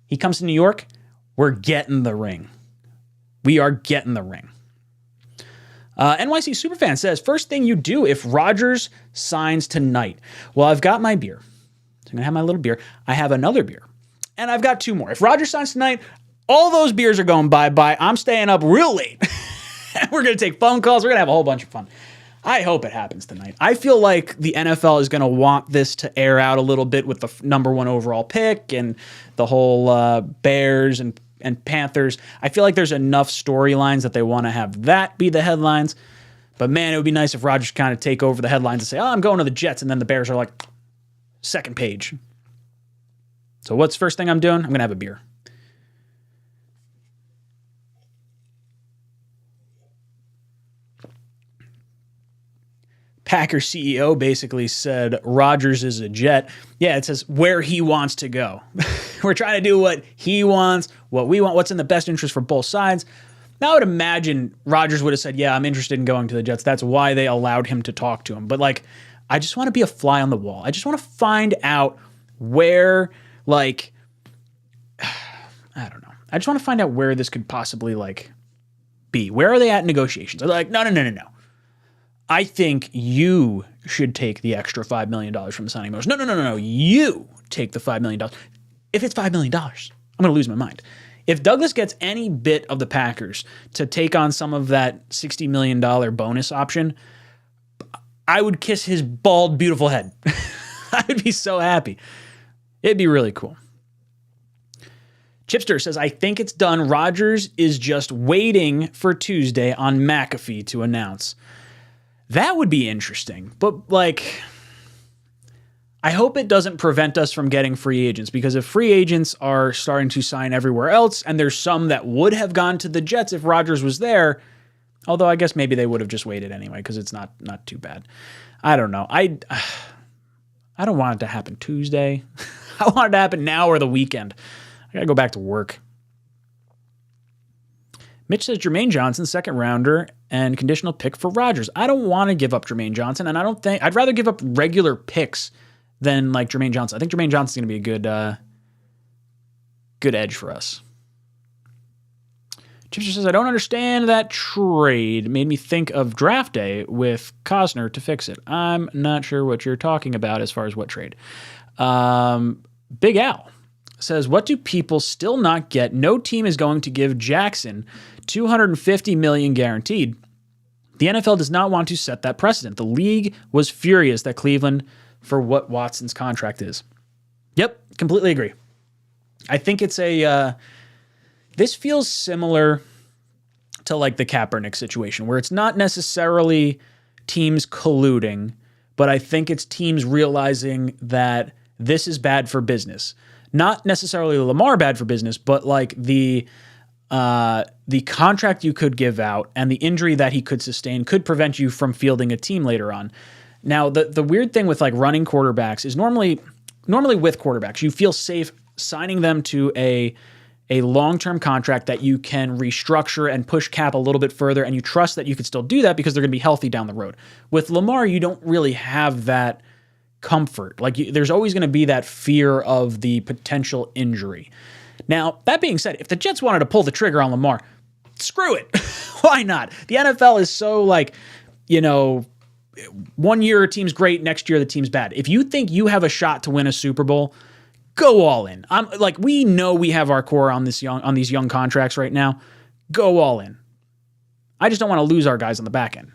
He comes to New York, we're getting the ring. We are getting the ring. NYC Superfan says, first thing you do if Rodgers signs tonight. Well, I've got my beer. So I'm going to have my little beer. I have another beer. And I've got two more. If Rodgers signs tonight, all those beers are going bye-bye. I'm staying up real late. We're going to take phone calls. We're going to have a whole bunch of fun. I hope it happens tonight. I feel like the NFL is going to want this to air out a little bit with the number 1 overall pick and the whole Bears and Panthers. I feel like there's enough storylines that they want to have that be the headlines. But man, it would be nice if Rodgers kind of take over the headlines and say, I'm going to the Jets. And then the Bears are like, second page. So what's the first thing I'm doing? I'm going to have a beer. Packers CEO basically said Rodgers is a Jet. Yeah, it says where he wants to go. We're trying to do what he wants, what we want, what's in the best interest for both sides. Now, I would imagine Rodgers would have said, yeah, I'm interested in going to the Jets. That's why they allowed him to talk to him. But, like, I just want to be a fly on the wall. I just want to find out where, like, I don't know. I just want to find out where this could possibly, like, be. Where are they at in negotiations? They're like, no. I think you should take the extra $5 million from the signing bonus. No. You take the $5 million. If it's $5 million, I'm going to lose my mind. If Douglas gets any bit of the Packers to take on some of that $60 million bonus option, I would kiss his bald, beautiful head. I would be so happy. It'd be really cool. Chipster says, I think it's done. Rodgers is just waiting for Tuesday on McAfee to announce. That would be interesting. But, like, I hope it doesn't prevent us from getting free agents, because if free agents are starting to sign everywhere else, and there's some that would have gone to the Jets if Rodgers was there, although I guess maybe they would have just waited anyway because it's not too bad. I don't know. I don't want it to happen Tuesday. I want it to happen now or the weekend. I got to go back to work. Mitch says Jermaine Johnson, second rounder and conditional pick for Rodgers. I don't want to give up Jermaine Johnson, and I'd rather give up regular picks than like Jermaine Johnson. I think Jermaine Johnson's going to be a good edge for us. Chipster says, I don't understand that trade. It made me think of draft day with Cosner to fix it. I'm not sure what you're talking about as far as what trade. Big Al says, what do people still not get? No team is going to give Jackson $250 million guaranteed. The NFL does not want to set that precedent. The league was furious that Cleveland for what Watson's contract is. Yep, completely agree. I think it's this feels similar to like the Kaepernick situation, where it's not necessarily teams colluding, but I think it's teams realizing that this is bad for business. Not necessarily Lamar bad for business, but like the contract you could give out and the injury that he could sustain could prevent you from fielding a team later on. Now, the weird thing with like running quarterbacks is normally with quarterbacks, you feel safe signing them to a long-term contract that you can restructure and push cap a little bit further, and you trust that you could still do that because they're going to be healthy down the road. With Lamar, you don't really have that comfort. Like there's always going to be that fear of the potential injury. Now, that being said, if the Jets wanted to pull the trigger on Lamar, screw it. Why not? The NFL is so like, 1 year a team's great, next year the team's bad. If you think you have a shot to win a Super Bowl, go all in. I'm like, we know we have our core on these young contracts right now. Go all in. I just don't want to lose our guys on the back end.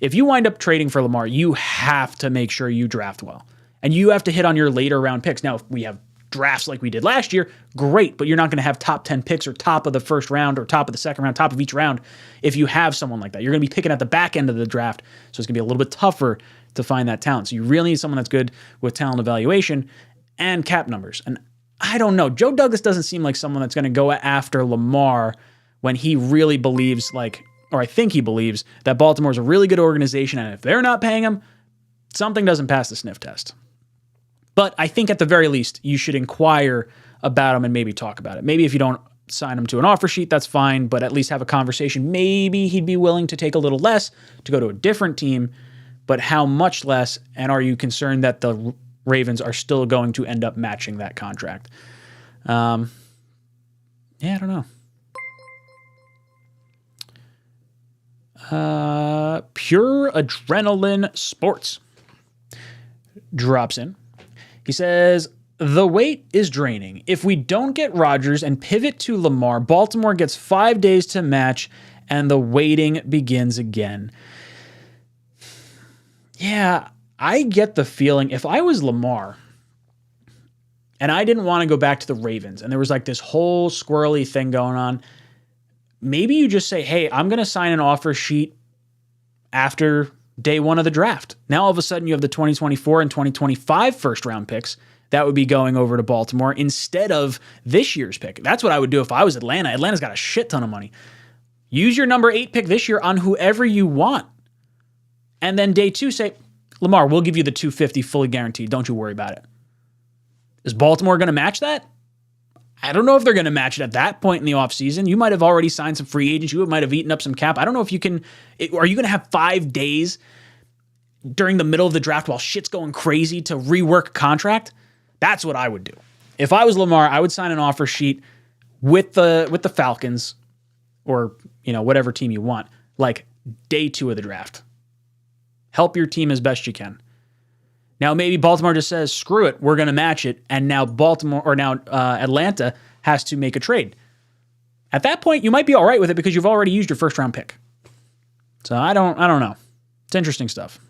If you wind up trading for Lamar, you have to make sure you draft well. And you have to hit on your later round picks. Now, if we have drafts like we did last year, great, but you're not going to have top 10 picks or top of the first round or top of the second round, top of each round if you have someone like that. You're going to be picking at the back end of the draft, so it's going to be a little bit tougher to find that talent. So you really need someone that's good with talent evaluation and cap numbers. And I don't know. Joe Douglas doesn't seem like someone that's going to go after Lamar when he really believes or I think he believes that Baltimore's a really good organization, and if they're not paying him, something doesn't pass the sniff test. But I think at the very least, you should inquire about him and maybe talk about it. Maybe if you don't sign him to an offer sheet, that's fine, but at least have a conversation. Maybe he'd be willing to take a little less to go to a different team, but how much less, and are you concerned that the Ravens are still going to end up matching that contract? I don't know. Pure Adrenaline Sports drops in. He says, the wait is draining. If we don't get Rodgers and pivot to Lamar, Baltimore gets 5 days to match and the waiting begins again. Yeah, I get the feeling if I was Lamar and I didn't want to go back to the Ravens and there was like this whole squirrely thing going on, maybe you just say, hey, I'm going to sign an offer sheet after day one of the draft. Now, all of a sudden, you have the 2024 and 2025 first-round picks that would be going over to Baltimore instead of this year's pick. That's what I would do if I was Atlanta. Atlanta's got a shit ton of money. Use your number 8 pick this year on whoever you want. And then day 2, say, Lamar, we'll give you the $250 fully guaranteed. Don't you worry about it. Is Baltimore going to match that? I don't know if they're going to match it at that point in the offseason. You might have already signed some free agents. You might have eaten up some cap. I don't know if you can. Are you going to have 5 days during the middle of the draft while shit's going crazy to rework a contract? That's what I would do. If I was Lamar, I would sign an offer sheet with the Falcons or whatever team you want, like day 2 of the draft. Help your team as best you can. Now, maybe Baltimore just says, screw it, we're going to match it, and now Atlanta has to make a trade. At that point, you might be all right with it because you've already used your first-round pick. So I don't know. It's interesting stuff.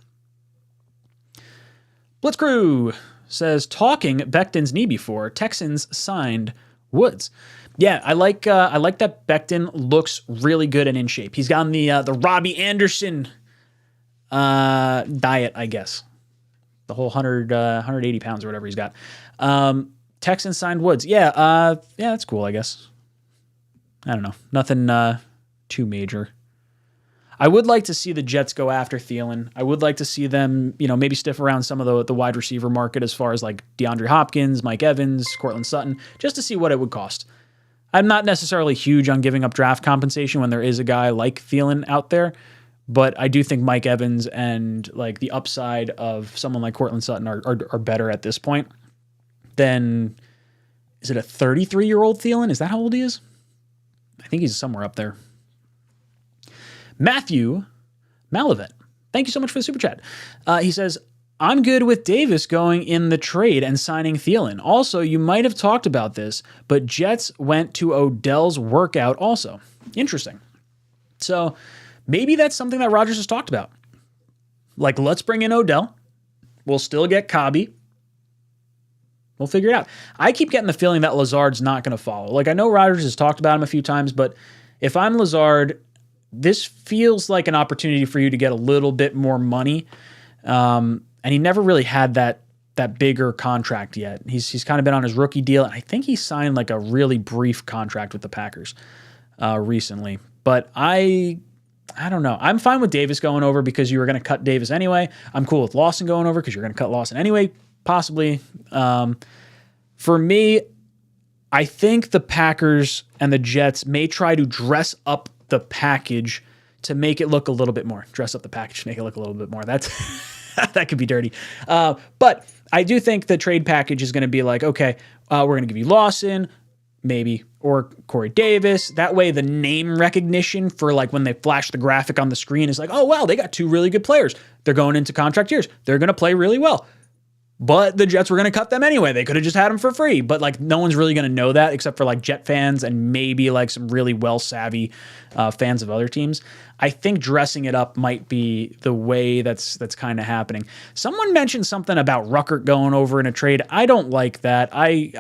Blitzcrew says, talking Becton's knee before, Texans signed Woods. Yeah, I like that Becton looks really good and in shape. He's gotten the Robbie Anderson diet, I guess. The whole 180 pounds or whatever he's got. Texans signed Woods. Yeah, that's cool, I guess. I don't know. Nothing too major. I would like to see the Jets go after Thielen. I would like to see them, maybe stiff around some of the wide receiver market as far as like DeAndre Hopkins, Mike Evans, Cortland Sutton, just to see what it would cost. I'm not necessarily huge on giving up draft compensation when there is a guy like Thielen out there, but I do think Mike Evans and like the upside of someone like Cortland Sutton are better at this point than, is it a 33-year-old Thielen? Is that how old he is? I think he's somewhere up there. Matthew Malavet, thank you so much for the super chat. He says, I'm good with Davis going in the trade and signing Thielen. Also, you might have talked about this, but Jets went to Odell's workout also. Interesting. So maybe that's something that Rodgers has talked about. Like, let's bring in Odell. We'll still get Cobby. We'll figure it out. I keep getting the feeling that Lazard's not going to follow. Like, I know Rodgers has talked about him a few times, but if I'm Lazard, this feels like an opportunity for you to get a little bit more money. And he never really had that bigger contract yet. He's kind of been on his rookie deal. And I think he signed like a really brief contract with the Packers recently. But I don't know. I'm fine with Davis going over because you were going to cut Davis anyway. I'm cool with Lawson going over because you're going to cut Lawson anyway, possibly. For me, I think the Packers and the Jets may try to dress up the package to make it look a little bit more. Dress up the package to make it look a little bit more. That's that could be dirty. But I do think the trade package is going to be like, okay, we're going to give you Lawson, maybe, or Corey Davis. That way the name recognition for like when they flash the graphic on the screen is like, oh, wow, they got two really good players. They're going into contract years. They're going to play really well. But the Jets were going to cut them anyway. They could have just had them for free. But like no one's really going to know that except for like Jet fans and maybe like some really well-savvy fans of other teams. I think dressing it up might be the way that's kind of happening. Someone mentioned something about Ruckert going over in a trade. I don't like that. I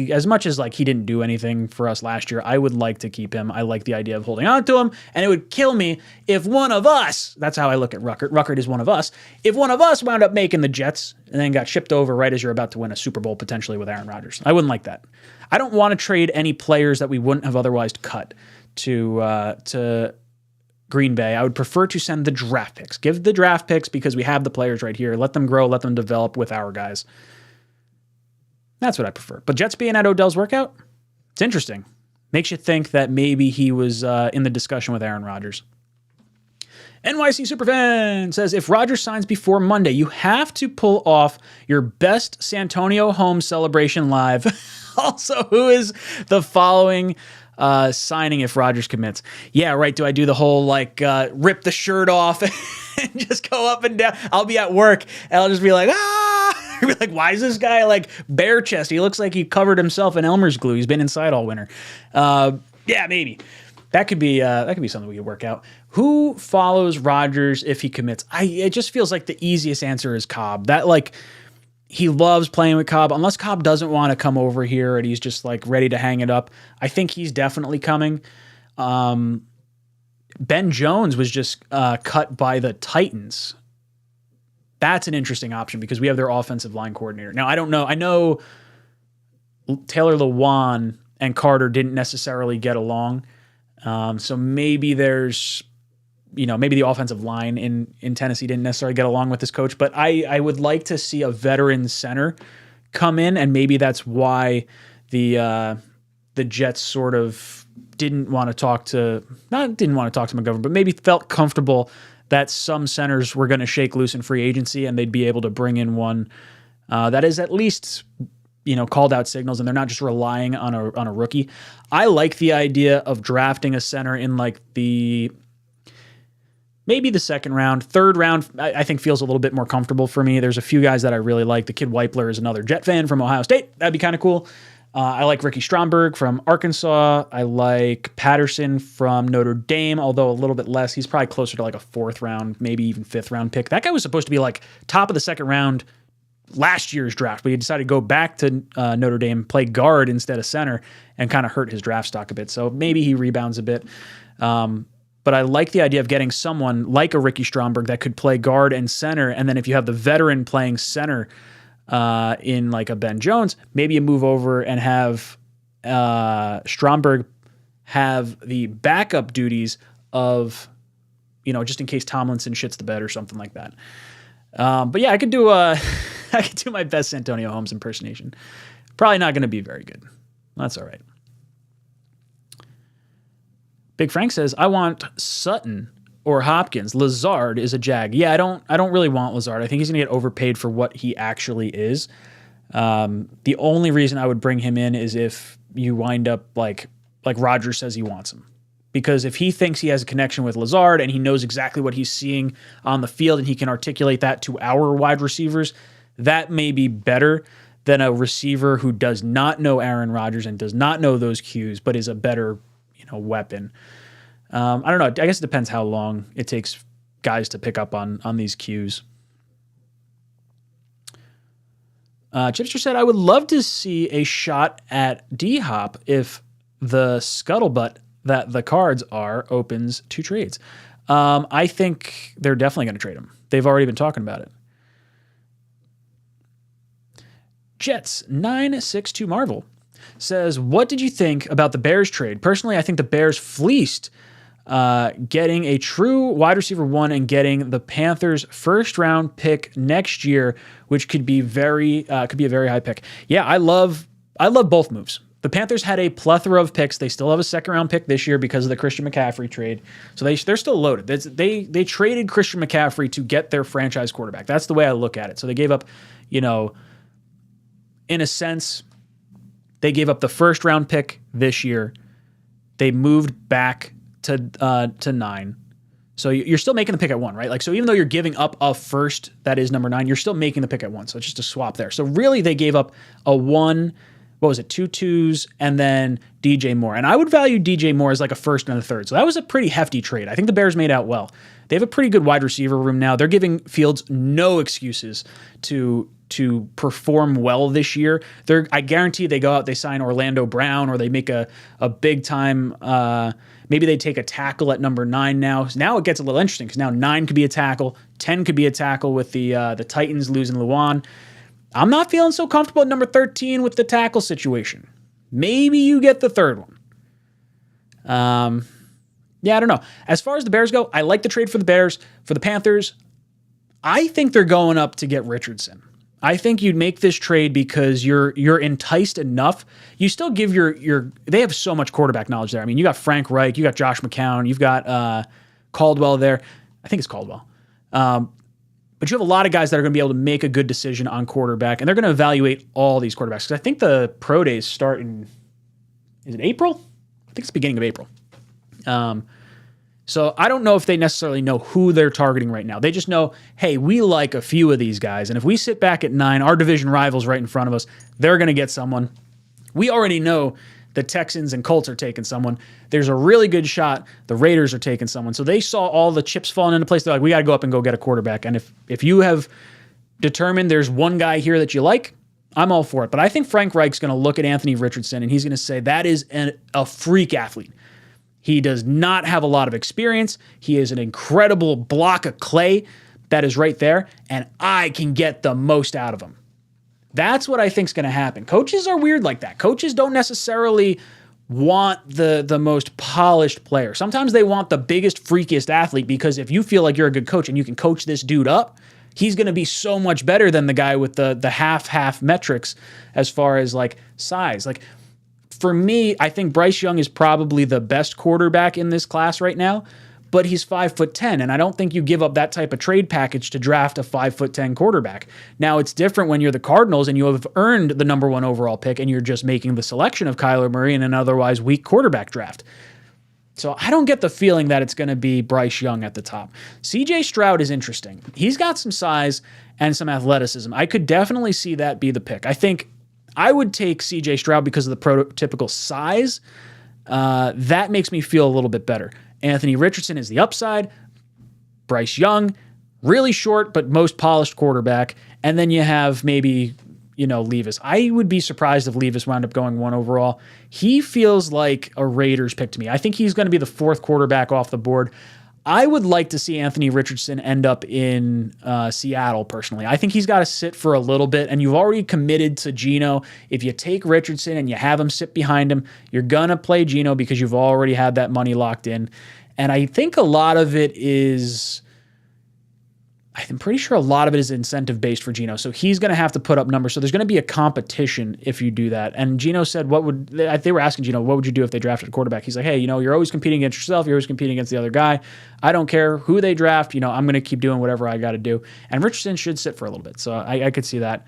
as much as like he didn't do anything for us last year, I would like to keep him. I like the idea of holding on to him, and it would kill me if one of us, that's how I look at Ruckert. Ruckert is one of us. If one of us wound up making the Jets and then got shipped over right as you're about to win a Super Bowl potentially with Aaron Rodgers. I wouldn't like that. I don't want to trade any players that we wouldn't have otherwise cut to Green Bay. I would prefer to send the draft picks. Give the draft picks because we have the players right here. Let them grow, let them develop with our guys. That's what I prefer. But Jets being at Odell's workout, it's interesting. Makes you think that maybe he was in the discussion with Aaron Rodgers. NYC Superfan says, if Rodgers signs before Monday, you have to pull off your best Santonio Holmes celebration live. Also, who is the following signing if Rodgers commits? Yeah, right. Do I do the whole like rip the shirt off and just go up and down? I'll be at work and I'll just be like, ah! I'll be like, why is this guy like bare chest? He looks like he covered himself in Elmer's glue. He's been inside all winter. Yeah, maybe. That could be something we could work out. Who follows Rodgers if he commits? It just feels like the easiest answer is Cobb. That like he loves playing with Cobb. Unless Cobb doesn't want to come over here and he's just like ready to hang it up, I think he's definitely coming. Ben Jones was just cut by the Titans. That's an interesting option because we have their offensive line coordinator. Now, I don't know. I know Taylor Lewan and Carter didn't necessarily get along. So maybe there's, maybe the offensive line in Tennessee didn't necessarily get along with this coach, but I would like to see a veteran center come in, and maybe that's why the Jets sort of didn't want to talk to McGovern, but maybe felt comfortable that some centers were going to shake loose in free agency and they'd be able to bring in one that is at least called out signals, and they're not just relying on a rookie. I like the idea of drafting a center in like maybe the second round. Third round, I think feels a little bit more comfortable for me. There's a few guys that I really like. The kid Weipler is another Jet fan from Ohio State. That'd be kind of cool. I like Ricky Stromberg from Arkansas. I like Patterson from Notre Dame, although a little bit less. He's probably closer to like a fourth round, maybe even fifth round pick. That guy was supposed to be like top of the second round last year's draft, but he decided to go back to Notre Dame, play guard instead of center, and kind of hurt his draft stock a bit. So maybe he rebounds a bit. But I like the idea of getting someone like a Ricky Stromberg that could play guard and center, and then if you have the veteran playing center in like a Ben Jones, maybe you move over and have Stromberg have the backup duties of, just in case Tomlinson shits the bed or something like that. But yeah, I could do I could do my best Santonio Holmes impersonation. Probably not going to be very good. That's all right. Big Frank says, I want Sutton or Hopkins. Lazard is a Jag. Yeah, I don't really want Lazard. I think he's going to get overpaid for what he actually is. The only reason I would bring him in is if you wind up like Rodgers says he wants him. Because if he thinks he has a connection with Lazard and he knows exactly what he's seeing on the field and he can articulate that to our wide receivers, that may be better than a receiver who does not know Aaron Rodgers and does not know those cues, but is a better weapon. I don't know. I guess it depends how long it takes guys to pick up on these cues. Chipster said, I would love to see a shot at D-Hop if the scuttlebutt that the Cards are opens to trades. I think they're definitely going to trade him. They've already been talking about it. Jets 962 Marvel says, what did you think about the Bears trade? Personally, I think the Bears fleeced getting a true wide receiver 1 and getting the Panthers first round pick next year, which could be a very high pick. Yeah, I love both moves. The Panthers had a plethora of picks. They still have a second round pick this year because of the Christian McCaffrey trade. So they're still loaded. They traded Christian McCaffrey to get their franchise quarterback. That's the way I look at it. So they gave up, in a sense, they gave up the first round pick this year. They moved back to 9. So you're still making the pick at 1, right? So even though you're giving up a first that is number 9, you're still making the pick at 1. So it's just a swap there. So really they gave up a 1, 2 2s, and then DJ Moore. And I would value DJ Moore as like a first and a third. So that was a pretty hefty trade. I think the Bears made out well. They have a pretty good wide receiver room now. They're giving Fields no excuses to perform well this year. I guarantee they go out, they sign Orlando Brown, or they make a big time, maybe they take a tackle at number 9 now. Now it gets a little interesting because now 9 could be a tackle, 10 could be a tackle with the Titans losing Luan. I'm not feeling so comfortable at number 13 with the tackle situation. Maybe you get the third one. Yeah, I don't know. As far as the Bears go, I like the trade for the Bears. For the Panthers, I think they're going up to get Richardson. I think you'd make this trade because you're enticed enough. You still give they have so much quarterback knowledge there. I mean, you got Frank Reich, you got Josh McCown, you've got Caldwell there. I think it's Caldwell. But you have a lot of guys that are going to be able to make a good decision on quarterback, and they're going to evaluate all these quarterbacks. Because I think the pro days start is it April? I think it's the beginning of April. So I don't know if they necessarily know who they're targeting right now. They just know, hey, we like a few of these guys. And if we sit back at 9, our division rival's right in front of us, they're going to get someone. We already know the Texans and Colts are taking someone. There's a really good shot the Raiders are taking someone. So they saw all the chips falling into place. They're like, we got to go up and go get a quarterback. And if you have determined there's one guy here that you like, I'm all for it. But I think Frank Reich's going to look at Anthony Richardson and he's going to say that is a freak athlete. He does not have a lot of experience. He is an incredible block of clay that is right there, and I can get the most out of him. That's what I think is going to happen. Coaches are weird like that. Coaches don't necessarily want the most polished player. Sometimes they want the biggest, freakiest athlete because if you feel like you're a good coach and you can coach this dude up, he's going to be so much better than the guy with the half metrics as far as like size. Like, for me, I think Bryce Young is probably the best quarterback in this class right now, but he's 5'10", and I don't think you give up that type of trade package to draft a 5'10" quarterback. Now, it's different when you're the Cardinals and you have earned the number 1 overall pick and you're just making the selection of Kyler Murray in an otherwise weak quarterback draft. So I don't get the feeling that it's going to be Bryce Young at the top. CJ Stroud is interesting. He's got some size and some athleticism. I could definitely see that be the pick. I think I would take CJ Stroud because of the prototypical size. That makes me feel a little bit better. Anthony Richardson is the upside. Bryce Young, really short but most polished quarterback. And then you have maybe, Levis. I would be surprised if Levis wound up going 1 overall. He feels like a Raiders pick to me. I think he's going to be the 4th quarterback off the board. I would like to see Anthony Richardson end up in Seattle, personally. I think he's got to sit for a little bit, and you've already committed to Geno. If you take Richardson and you have him sit behind him, you're going to play Geno because you've already had that money locked in. And I think a lot of it is... I'm pretty sure a lot of it is incentive-based for Geno. So he's going to have to put up numbers. So there's going to be a competition if you do that. And Geno said, they were asking Geno, what would you do if they drafted a quarterback? He's like, hey, you're always competing against yourself. You're always competing against the other guy. I don't care who they draft. I'm going to keep doing whatever I got to do. And Richardson should sit for a little bit. So I could see that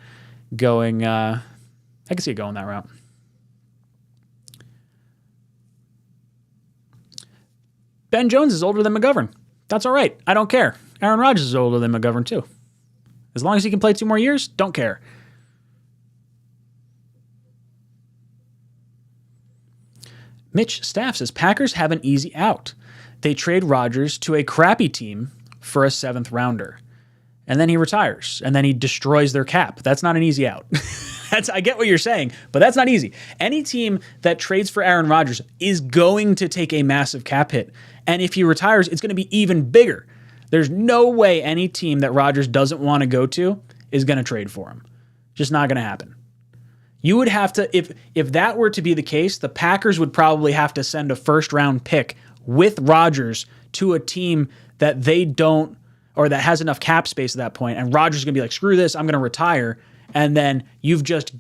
going, I could see it going that route. Ben Jones is older than McGovern. That's all right. I don't care. Aaron Rodgers is older than McGovern, too. As long as he can play 2 more years, don't care. Mitch Staff says, Packers have an easy out. They trade Rodgers to a crappy team for a 7th rounder. And then he retires. And then he destroys their cap. That's not an easy out. I get what you're saying, but that's not easy. Any team that trades for Aaron Rodgers is going to take a massive cap hit. And if he retires, it's going to be even bigger. There's no way any team that Rodgers doesn't want to go to is going to trade for him. Just not going to happen. You would have to, if that were to be the case, the Packers would probably have to send a 1st-round pick with Rodgers to a team that they don't, or that has enough cap space at that point, and Rodgers is going to be like, screw this, I'm going to retire, and then you've just,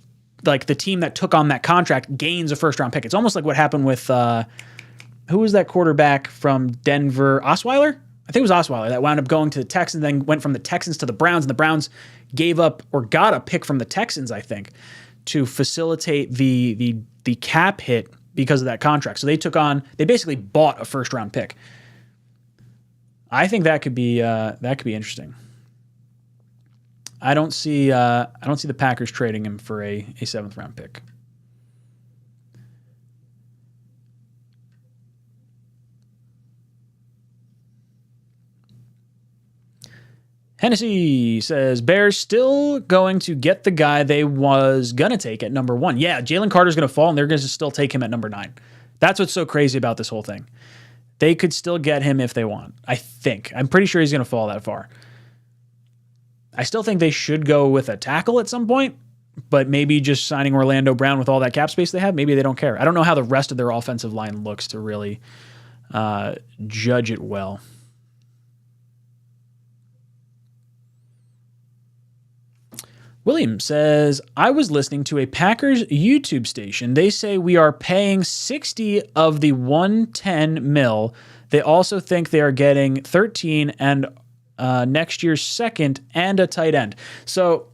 like, the team that took on that contract gains a 1st-round pick. It's almost like what happened with, who was that quarterback from Denver? Osweiler? I think it was Osweiler that wound up going to the Texans, then went from the Texans to the Browns, and the Browns gave up or got a pick from the Texans, I think, to facilitate the cap hit because of that contract. So they basically bought a 1st-round pick. I think that could be interesting. I don't see the Packers trading him for a 7th-round pick. Hennessy says, Bears still going to get the guy they was going to take at number 1. Yeah, Jalen Carter's going to fall, and they're going to still take him at number 9. That's what's so crazy about this whole thing. They could still get him if they want, I think. I'm pretty sure he's going to fall that far. I still think they should go with a tackle at some point, but maybe just signing Orlando Brown with all that cap space they have, maybe they don't care. I don't know how the rest of their offensive line looks to really judge it well. William says, I was listening to a Packers YouTube station. They say we are paying 60 of the 110 mil. They also think they are getting 13 and next year's 2nd and a tight end. So,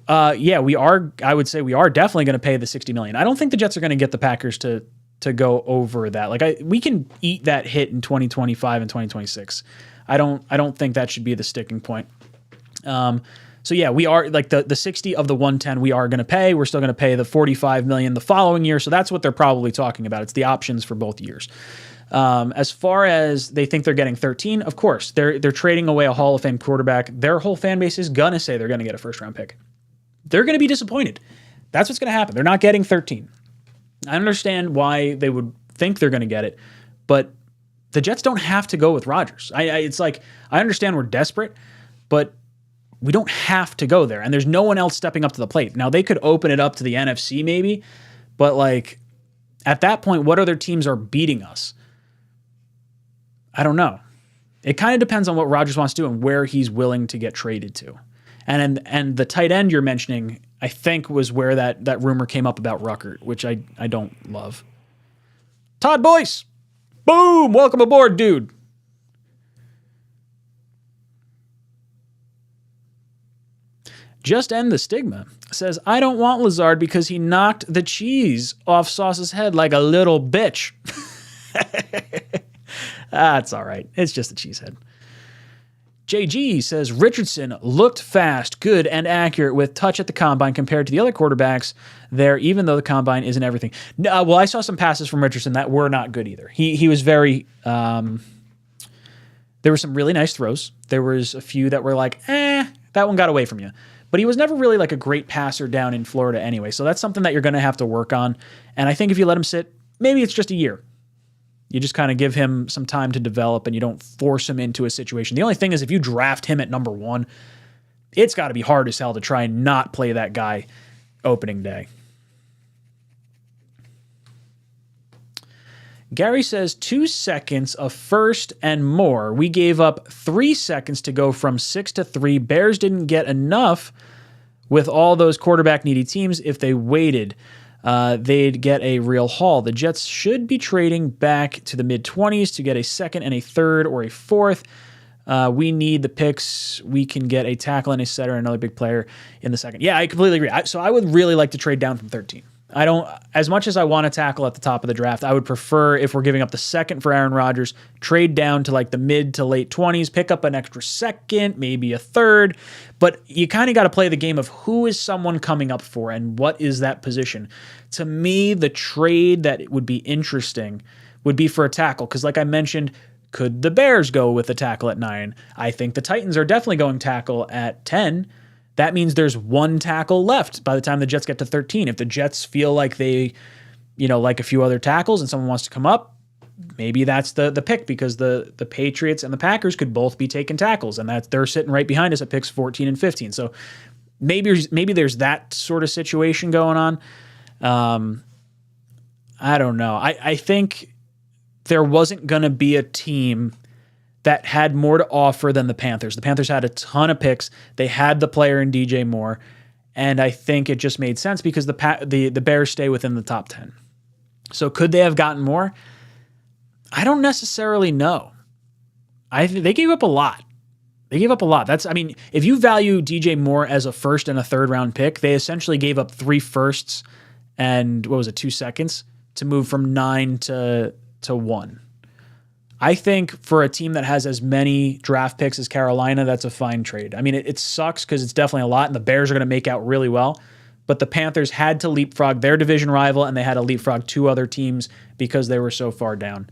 we are. I would say we are definitely going to pay the $60 million. I don't think the Jets are going to get the Packers to go over that. Like we can eat that hit in 2025 and 2026. I don't think that should be the sticking point. So yeah, we are like the 60 of the 110 we are going to pay. We're still going to pay the $45 million the following year. So that's what they're probably talking about. It's the options for both years. As far as they think they're getting 13, of course, they're trading away a Hall of Fame quarterback. Their whole fan base is going to say they're going to get a 1st-round pick. They're going to be disappointed. That's what's going to happen. They're not getting 13. I understand why they would think they're going to get it, but the Jets don't have to go with Rodgers. It's like, I understand we're desperate, but we don't have to go there, and there's no one else stepping up to the plate. Now, they could open it up to the NFC maybe, but like at that point, what other teams are beating us? I don't know. It kind of depends on what Rodgers wants to do and where he's willing to get traded to. And the tight end you're mentioning, I think, was where that rumor came up about Ruckert, which I don't love. Todd Boyce, boom, welcome aboard, dude. Just End the Stigma says, I don't want Lazard because he knocked the cheese off Sauce's head like a little bitch. That's all right. It's just a cheesehead. JG says, Richardson looked fast, good, and accurate with touch at the combine compared to the other quarterbacks there, even though the combine isn't everything. No, well, I saw some passes from Richardson that were not good either. He was very... there were some really nice throws. There was a few that were like, that one got away from you. but he was never really like a great passer down in Florida anyway. So that's something that you're going to have to work on. And I think if you let him sit, maybe it's just a year. You just kind of give him some time to develop and you don't force him into a situation. The only thing is if you draft him at number 1, it's got to be hard as hell to try and not play that guy opening day. Gary says 2 seconds, a first, and more. We gave up 3 seconds to go from 6 to 3. Bears didn't get enough with all those quarterback-needy teams. If they waited, they'd get a real haul. The Jets should be trading back to the mid-20s to get a second and a third or a fourth. We need the picks. We can get a tackle and a setter and another big player in the second. Yeah, I completely agree. So I would really like to trade down from 13. I don't, as much as I want to tackle at the top of the draft, I would prefer, if we're giving up the second for Aaron Rodgers, trade down to like the mid to late 20s, pick up an extra second, maybe a third. But you kind of got to play the game of who is someone coming up for and what is that position. To me, the trade that would be interesting would be for a tackle. Because like I mentioned, could the Bears go with a tackle at 9? I think the Titans are definitely going tackle at 10. That means there's 1 tackle left by the time the Jets get to 13. If the Jets feel like they, like a few other tackles and someone wants to come up, maybe that's the pick, because the Patriots and the Packers could both be taking tackles, and they're sitting right behind us at picks 14 and 15. So maybe there's that sort of situation going on. I don't know. I think there wasn't going to be a team that had more to offer than the Panthers. The Panthers had a ton of picks. They had the player in DJ Moore, and I think it just made sense because the Bears stay within the top 10. So could they have gotten more? I don't necessarily know. They gave up a lot. They gave up a lot. If you value DJ Moore as a first and a third round pick, they essentially gave up 3 firsts and 2 seconds to move from 9 to 1. I think for a team that has as many draft picks as Carolina, that's a fine trade. It sucks because it's definitely a lot, and the Bears are going to make out really well. But the Panthers had to leapfrog their division rival, and they had to leapfrog 2 other teams because they were so far down.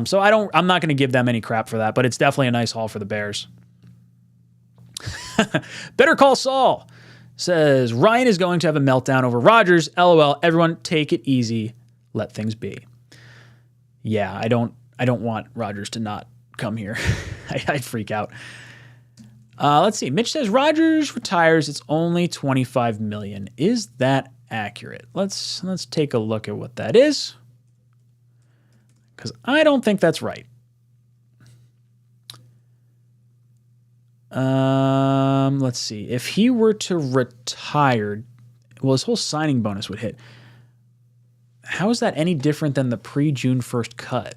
So I'm not going to give them any crap for that, but it's definitely a nice haul for the Bears. Better Call Saul says, Ryan is going to have a meltdown over Rodgers. LOL, everyone take it easy. Let things be. Yeah, I don't want Rodgers to not come here. I'd freak out. Let's see. Mitch says Rodgers retires. It's only $25 million. Is that accurate? Let's take a look at what that is, because I don't think that's right. Let's see. If he were to retire, his whole signing bonus would hit. How is that any different than the pre-June 1st cut?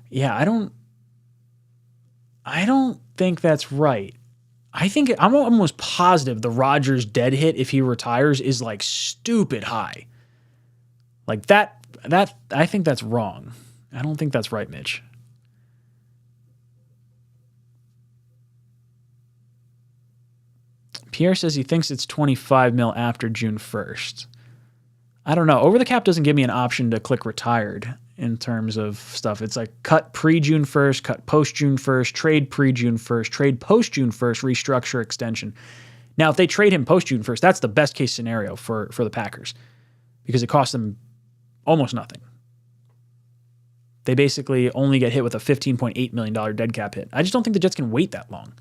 Yeah, I don't think that's right. I'm almost positive the Rodgers dead hit if he retires is like stupid high. Like that I think that's wrong. I don't think that's right, Mitch. Pierre says he thinks it's 25 mil after June 1st. I don't know. Over the Cap doesn't give me an option to click retired in terms of stuff. It's like cut pre-June 1st, cut post-June 1st, trade pre-June 1st, trade post-June 1st, restructure extension. Now, if they trade him post-June 1st, that's the best case scenario for the Packers because it costs them almost nothing. They basically only get hit with a $15.8 million dead cap hit. I just don't think the Jets can wait that long.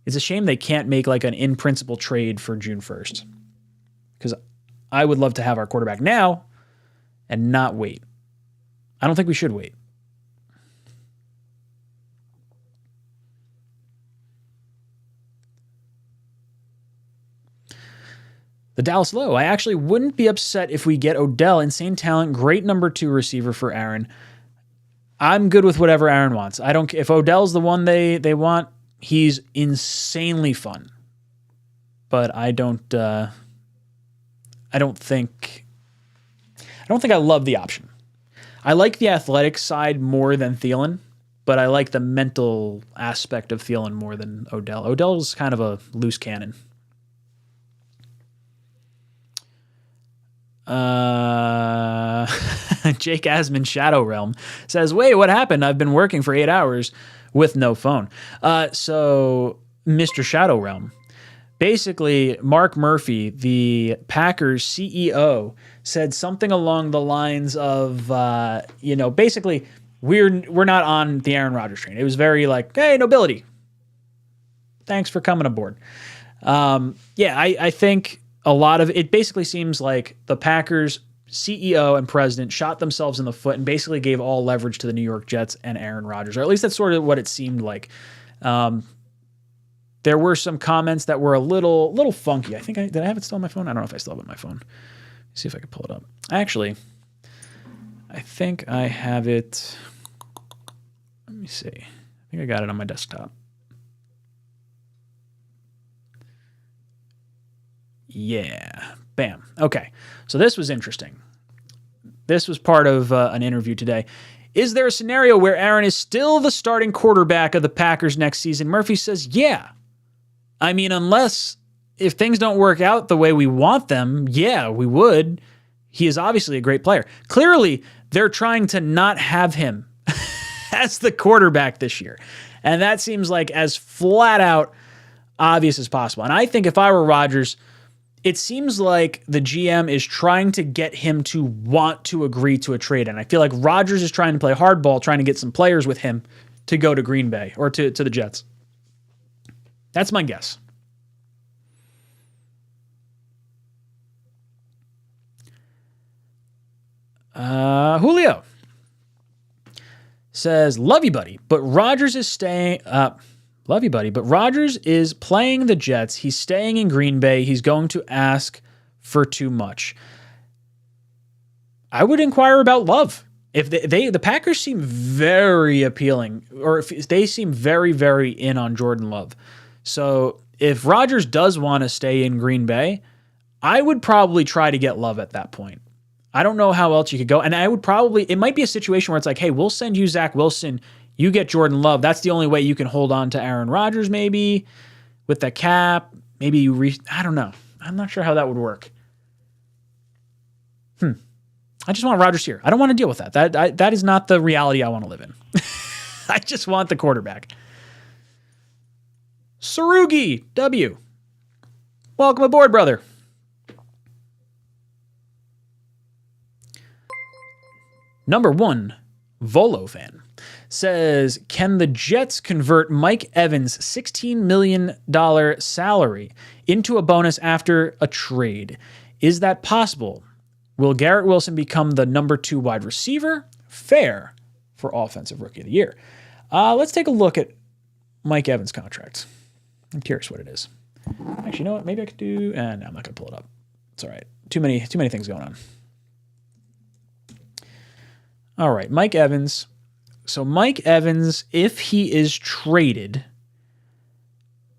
It's a shame they can't make like an in-principle trade for June 1st because I would love to have our quarterback now and not wait. I don't think we should wait. The Dallas Low. I actually wouldn't be upset if we get Odell. Insane talent, great number 2 receiver for Aaron. I'm good with whatever Aaron wants. I don't. If Odell's the one they want, he's insanely fun. But I don't think I love the option. I like the athletic side more than Thielen, but I like the mental aspect of Thielen more than Odell. Odell's kind of a loose cannon. Jake Asman Shadow Realm says, wait, what happened? I've been working for 8 hours with no phone. So Mr. Shadow Realm, basically Mark Murphy, the Packers CEO, said something along the lines of, basically we're not on the Aaron Rodgers train. It was very like, hey, nobility, thanks for coming aboard. I think a lot of it basically seems like the Packers CEO and president shot themselves in the foot and basically gave all leverage to the New York Jets and Aaron Rodgers, or at least that's sort of what it seemed like. There were some comments that were a little funky. I think did I have it still on my phone? I don't know if I still have it on my phone. Let's see if I can pull it up. Actually, I think I have it. Let me see. I think I got it on my desktop. Yeah. Bam. Okay. So this was interesting. This was part of an interview today. Is there a scenario where Aaron is still the starting quarterback of the Packers next season? Murphy says, yeah. I mean, if things don't work out the way we want them, yeah, we would. He is obviously a great player. Clearly, they're trying to not have him as the quarterback this year. And that seems like as flat out obvious as possible. And I think if I were Rodgers, it seems like the GM is trying to get him to want to agree to a trade. And I feel like Rodgers is trying to play hardball, trying to get some players with him to go to Green Bay or to the Jets. That's my guess. Julio says, love you, buddy, but Rodgers is staying... Love you, buddy. But Rodgers is playing the Jets. He's staying in Green Bay. He's going to ask for too much. I would inquire about Love. If the Packers seem very appealing, or if they seem very, very in on Jordan Love. So if Rodgers does want to stay in Green Bay, I would probably try to get Love at that point. I don't know how else you could go. And I would probably, it might be a situation where it's like, hey, we'll send you Zach Wilson. You get Jordan Love. That's the only way you can hold on to Aaron Rodgers, maybe with the cap. Maybe I don't know. I'm not sure how that would work. I just want Rodgers here. I don't want to deal with that. That is not the reality I want to live in. I just want the quarterback. Sarugi W. Welcome aboard, brother. Number 1, Volo fan, says, can the Jets convert Mike Evans' $16 million salary into a bonus after a trade? Is that possible? Will Garrett Wilson become the number 2 wide receiver? Fair for Offensive Rookie of the Year. Let's take a look at Mike Evans' contract. I'm curious what it is. Actually, you know what? Maybe I could do... no, I'm not going to pull it up. It's all right. Too many things going on. All right, Mike Evans. So Mike Evans, if he is traded,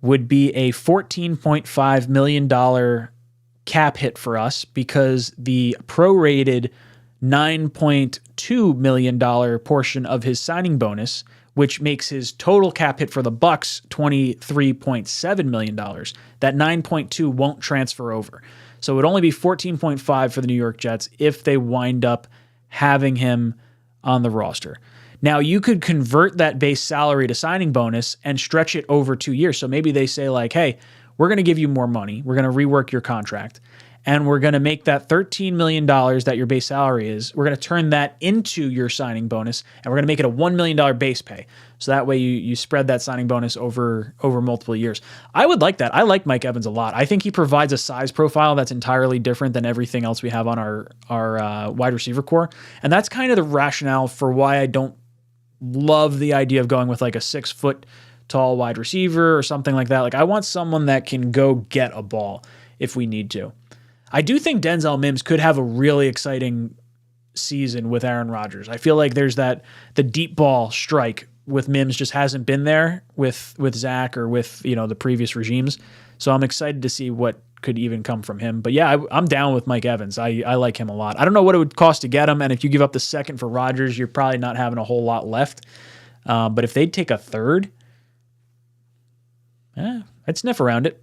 would be a $14.5 million cap hit for us because the prorated $9.2 million portion of his signing bonus, which makes his total cap hit for the Bucs $23.7 million, that 9.2 won't transfer over. So it would only be 14.5 for the New York Jets if they wind up having him on the roster. Now, you could convert that base salary to signing bonus and stretch it over 2 years. So maybe they say like, hey, we're going to give you more money. We're going to rework your contract. And we're going to make that $13 million that your base salary is, we're going to turn that into your signing bonus, and we're going to make it a $1 million base pay. So that way you spread that signing bonus over multiple years. I would like that. I like Mike Evans a lot. I think he provides a size profile that's entirely different than everything else we have on our wide receiver core. And that's kind of the rationale for why I don't love the idea of going with like a 6 foot tall wide receiver or something like that. Like I want someone that can go get a ball if we need to. I do think Denzel Mims could have a really exciting season with Aaron Rodgers. I feel like there's the deep ball strike with Mims just hasn't been there with Zach or with, the previous regimes. So I'm excited to see what could even come from him. But yeah, I'm down with Mike Evans. I like him a lot. I don't know what it would cost to get him. And if you give up the second for Rodgers, you're probably not having a whole lot left. But if they'd take a third, I'd sniff around it.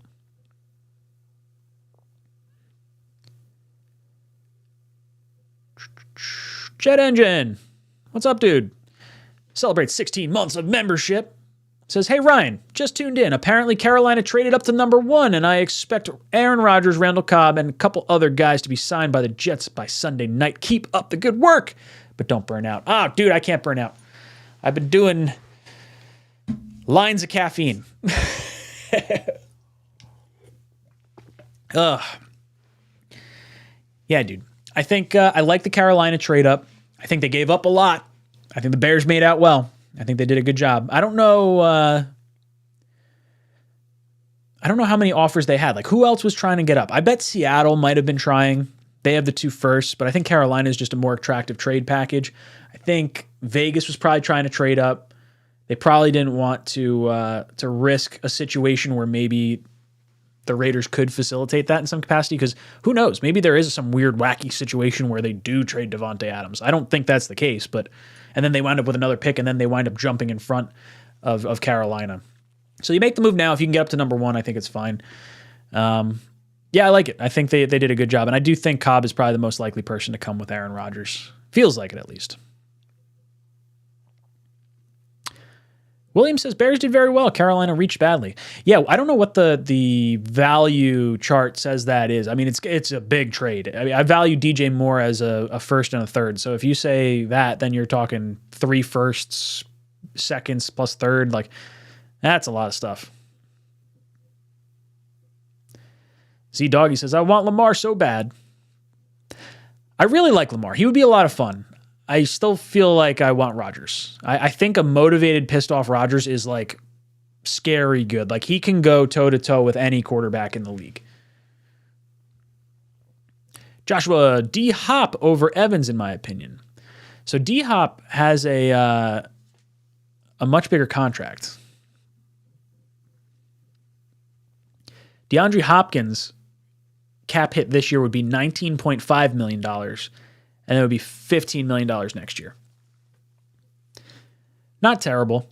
Jet Engine, what's up, dude? Celebrates 16 months of membership. Says, hey, Ryan, just tuned in. Apparently, Carolina traded up to number 1, and I expect Aaron Rodgers, Randall Cobb, and a couple other guys to be signed by the Jets by Sunday night. Keep up the good work, but don't burn out. Oh, dude, I can't burn out. I've been doing lines of caffeine. Ugh. Yeah, dude. I think I like the Carolina trade up. I think they gave up a lot. I think the Bears made out well. I think they did a good job. I don't know how many offers they had. Like, who else was trying to get up? I bet Seattle might have been trying. They have the 2 firsts, but I think Carolina is just a more attractive trade package. I think Vegas was probably trying to trade up. They probably didn't want to risk a situation where maybe the Raiders could facilitate that in some capacity, because who knows? Maybe there is some weird, wacky situation where they do trade Devontae Adams. I don't think that's the case, and then they wind up with another pick, and then they wind up jumping in front of Carolina. So you make the move now. If you can get up to number 1, I think it's fine. Yeah, I like it. I think they did a good job, and I do think Cobb is probably the most likely person to come with Aaron Rodgers. Feels like it, at least. William says, Bears did very well. Carolina reached badly. Yeah, I don't know what the value chart says that is. I mean, it's a big trade. I mean, I value DJ Moore as a first and a third. So if you say that, then you're talking 3 firsts, seconds plus third. Like, that's a lot of stuff. Z Doggy says, I want Lamar so bad. I really like Lamar. He would be a lot of fun. I still feel like I want Rodgers. I think a motivated, pissed off Rodgers is like scary good. Like, he can go toe to toe with any quarterback in the league. Joshua, D Hop over Evans, in my opinion. So D Hop has a much bigger contract. DeAndre Hopkins cap hit this year would be $19.5 million. And it would be $15 million next year. Not terrible.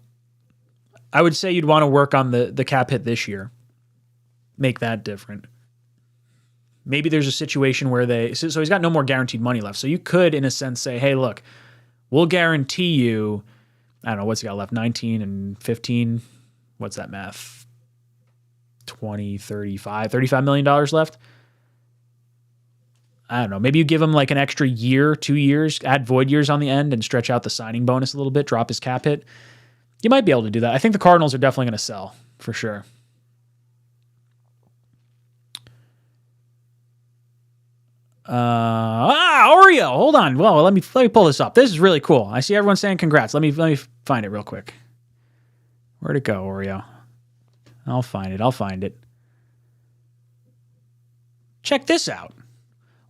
I would say you'd want to work on the cap hit this year. Make that different. Maybe there's a situation where so he's got no more guaranteed money left. So you could, in a sense, say, hey, look, we'll guarantee you, I don't know, what's he got left? 19 and 15. What's that math? 20, 35, $35 million left. I don't know. Maybe you give him like an extra year, 2 years, add void years on the end and stretch out the signing bonus a little bit, drop his cap hit. You might be able to do that. I think the Cardinals are definitely going to sell for sure. Oreo. Hold on. Well, let me pull this up. This is really cool. I see everyone saying congrats. Let me find it real quick. Where'd it go, Oreo? I'll find it. Check this out.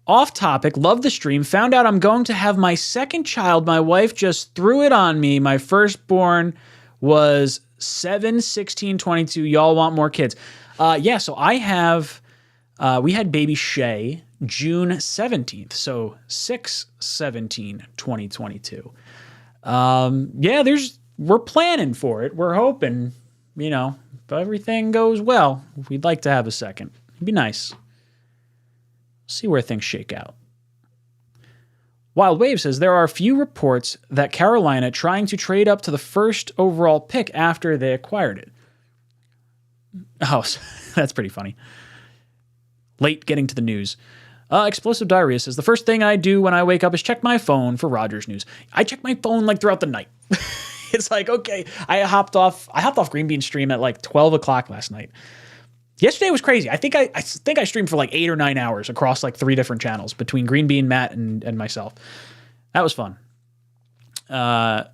Off topic, love the stream. Found out I'm going to have my second child. My wife just threw it on me. My firstborn was 7, 16, 22. Y'all want more kids? Yeah, so I have, we had baby Shay June 17th. So 6/17/2022. Yeah, we're planning for it. We're hoping, if everything goes well, we'd like to have a second. It'd be nice. See where things shake out. Wild Wave says, there are a few reports that Carolina trying to trade up to the first overall pick after they acquired it. Oh, that's pretty funny. Late getting to the news. Explosive Diarrhea says, the first thing I do when I wake up is check my phone for Rodgers news. I check my phone like throughout the night. It's like, okay, I hopped off Green Bean stream at like 12 o'clock last night. Yesterday was crazy. I think I streamed for like 8 or 9 hours across like 3 different channels between Green Bean, Matt, and myself. That was fun. Yeah.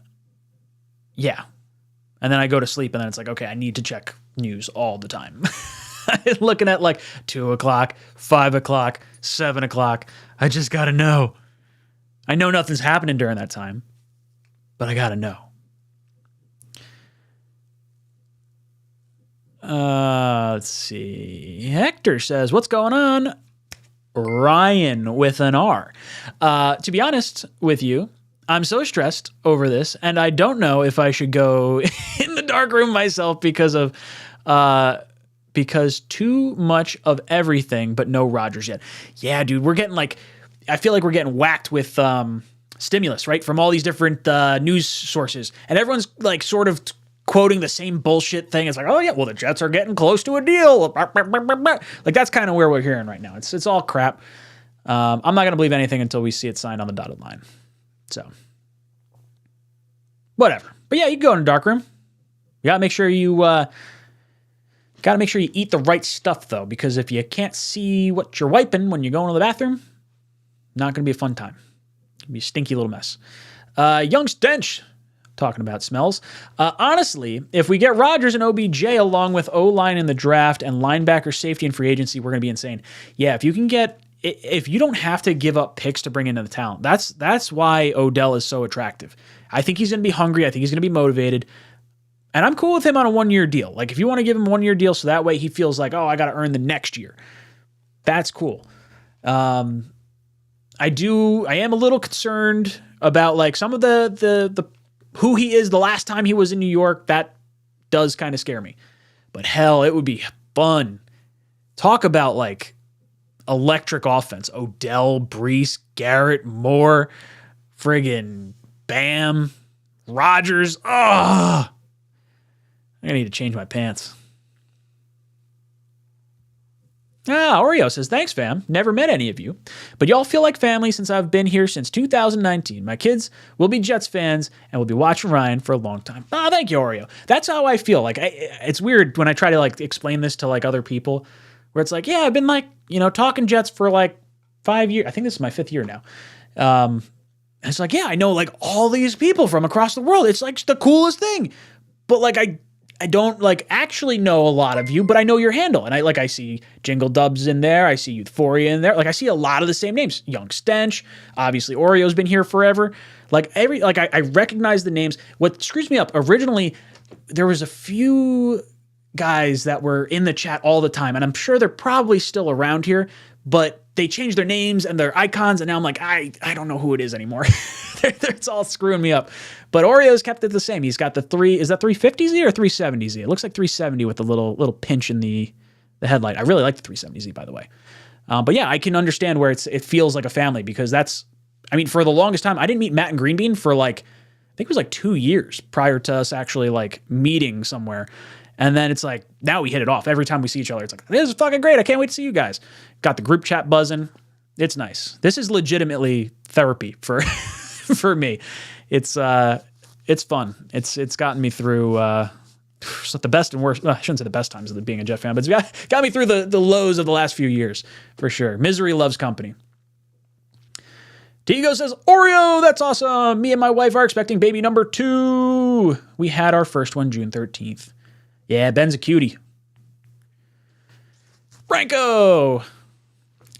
And then I go to sleep, and then it's like, okay, I need to check news all the time. Looking at like 2 o'clock, 5 o'clock, 7 o'clock. I just got to know. I know nothing's happening during that time, but I got to know. Let's see. Hector says, what's going on? Ryan with an R. To be honest with you, I'm so stressed over this, and I don't know if I should go in the dark room myself because too much of everything, but no Rodgers yet. Yeah, dude, we're getting I feel like we're getting whacked with stimulus, right? From all these different news sources. And everyone's like sort of quoting the same bullshit thing. It's like, oh yeah, well the Jets are getting close to a deal. Like that's kind of where we're hearing right now. It's all crap. I'm not going to believe anything until we see it signed on the dotted line. So, whatever. But yeah, you can go in a dark room. You got to make sure you eat the right stuff though, because if you can't see what you're wiping when you're going to the bathroom, not going to be a fun time. It'll be a stinky little mess. Young Stench, talking about smells. Honestly, if we get Rodgers and OBJ along with O-line in the draft and linebacker safety and free agency, we're going to be insane. Yeah, if you don't have to give up picks to bring in the talent, that's why Odell is so attractive. I think he's going to be hungry. I think he's going to be motivated. And I'm cool with him on a 1-year deal. Like if you want to give him a 1-year deal so that way he feels like, oh, I got to earn the next year. That's cool. I am a little concerned about like some of the who he is the last time he was in New York. That does kind of scare me. But hell, it would be fun. Talk about like electric offense. Odell, Brees, Garrett, Moore, friggin' Bam, Rodgers. I'm going to need to change my pants. Oreo says, thanks, fam. Never met any of you, but y'all feel like family since I've been here since 2019. My kids will be Jets fans and will be watching Ryan for a long time. Thank you, Oreo. That's how I feel. Like, it's weird when I try to like explain this to like other people where it's like, yeah, I've been like, talking Jets for like 5 years. I think this is my 5th year now. And it's like, yeah, I know like all these people from across the world. It's like the coolest thing. But like, I don't like actually know a lot of you, but I know your handle. And I see Jingle Dubs in there. I see Euphoria in there. Like I see a lot of the same names. Young Stench. Obviously, Oreo's been here forever. I recognize the names. What screws me up, originally, there was a few guys that were in the chat all the time, and I'm sure they're probably still around here, but they changed their names and their icons, and now I'm like, I don't know who it is anymore. It's all screwing me up. But Oreo's kept it the same. He's got the is that 350Z or 370Z? It looks like 370 with a little pinch in the headlight. I really like the 370Z, by the way. But yeah, I can understand where it feels like a family because for the longest time, I didn't meet Matt and Greenbean for like, I think it was like 2 years prior to us actually like meeting somewhere. And then it's like, now we hit it off. Every time we see each other, it's like, this is fucking great. I can't wait to see you guys. Got the group chat buzzing. It's nice. This is legitimately therapy for for me. It's fun. It's gotten me through the best and worst. I shouldn't say the best times of being a Jet fan, but it's got me through the lows of the last few years for sure. Misery loves company. Tigo says, Oreo, that's awesome. Me and my wife are expecting baby number 2. We had our first one June 13th. Yeah, Ben's a cutie. Franco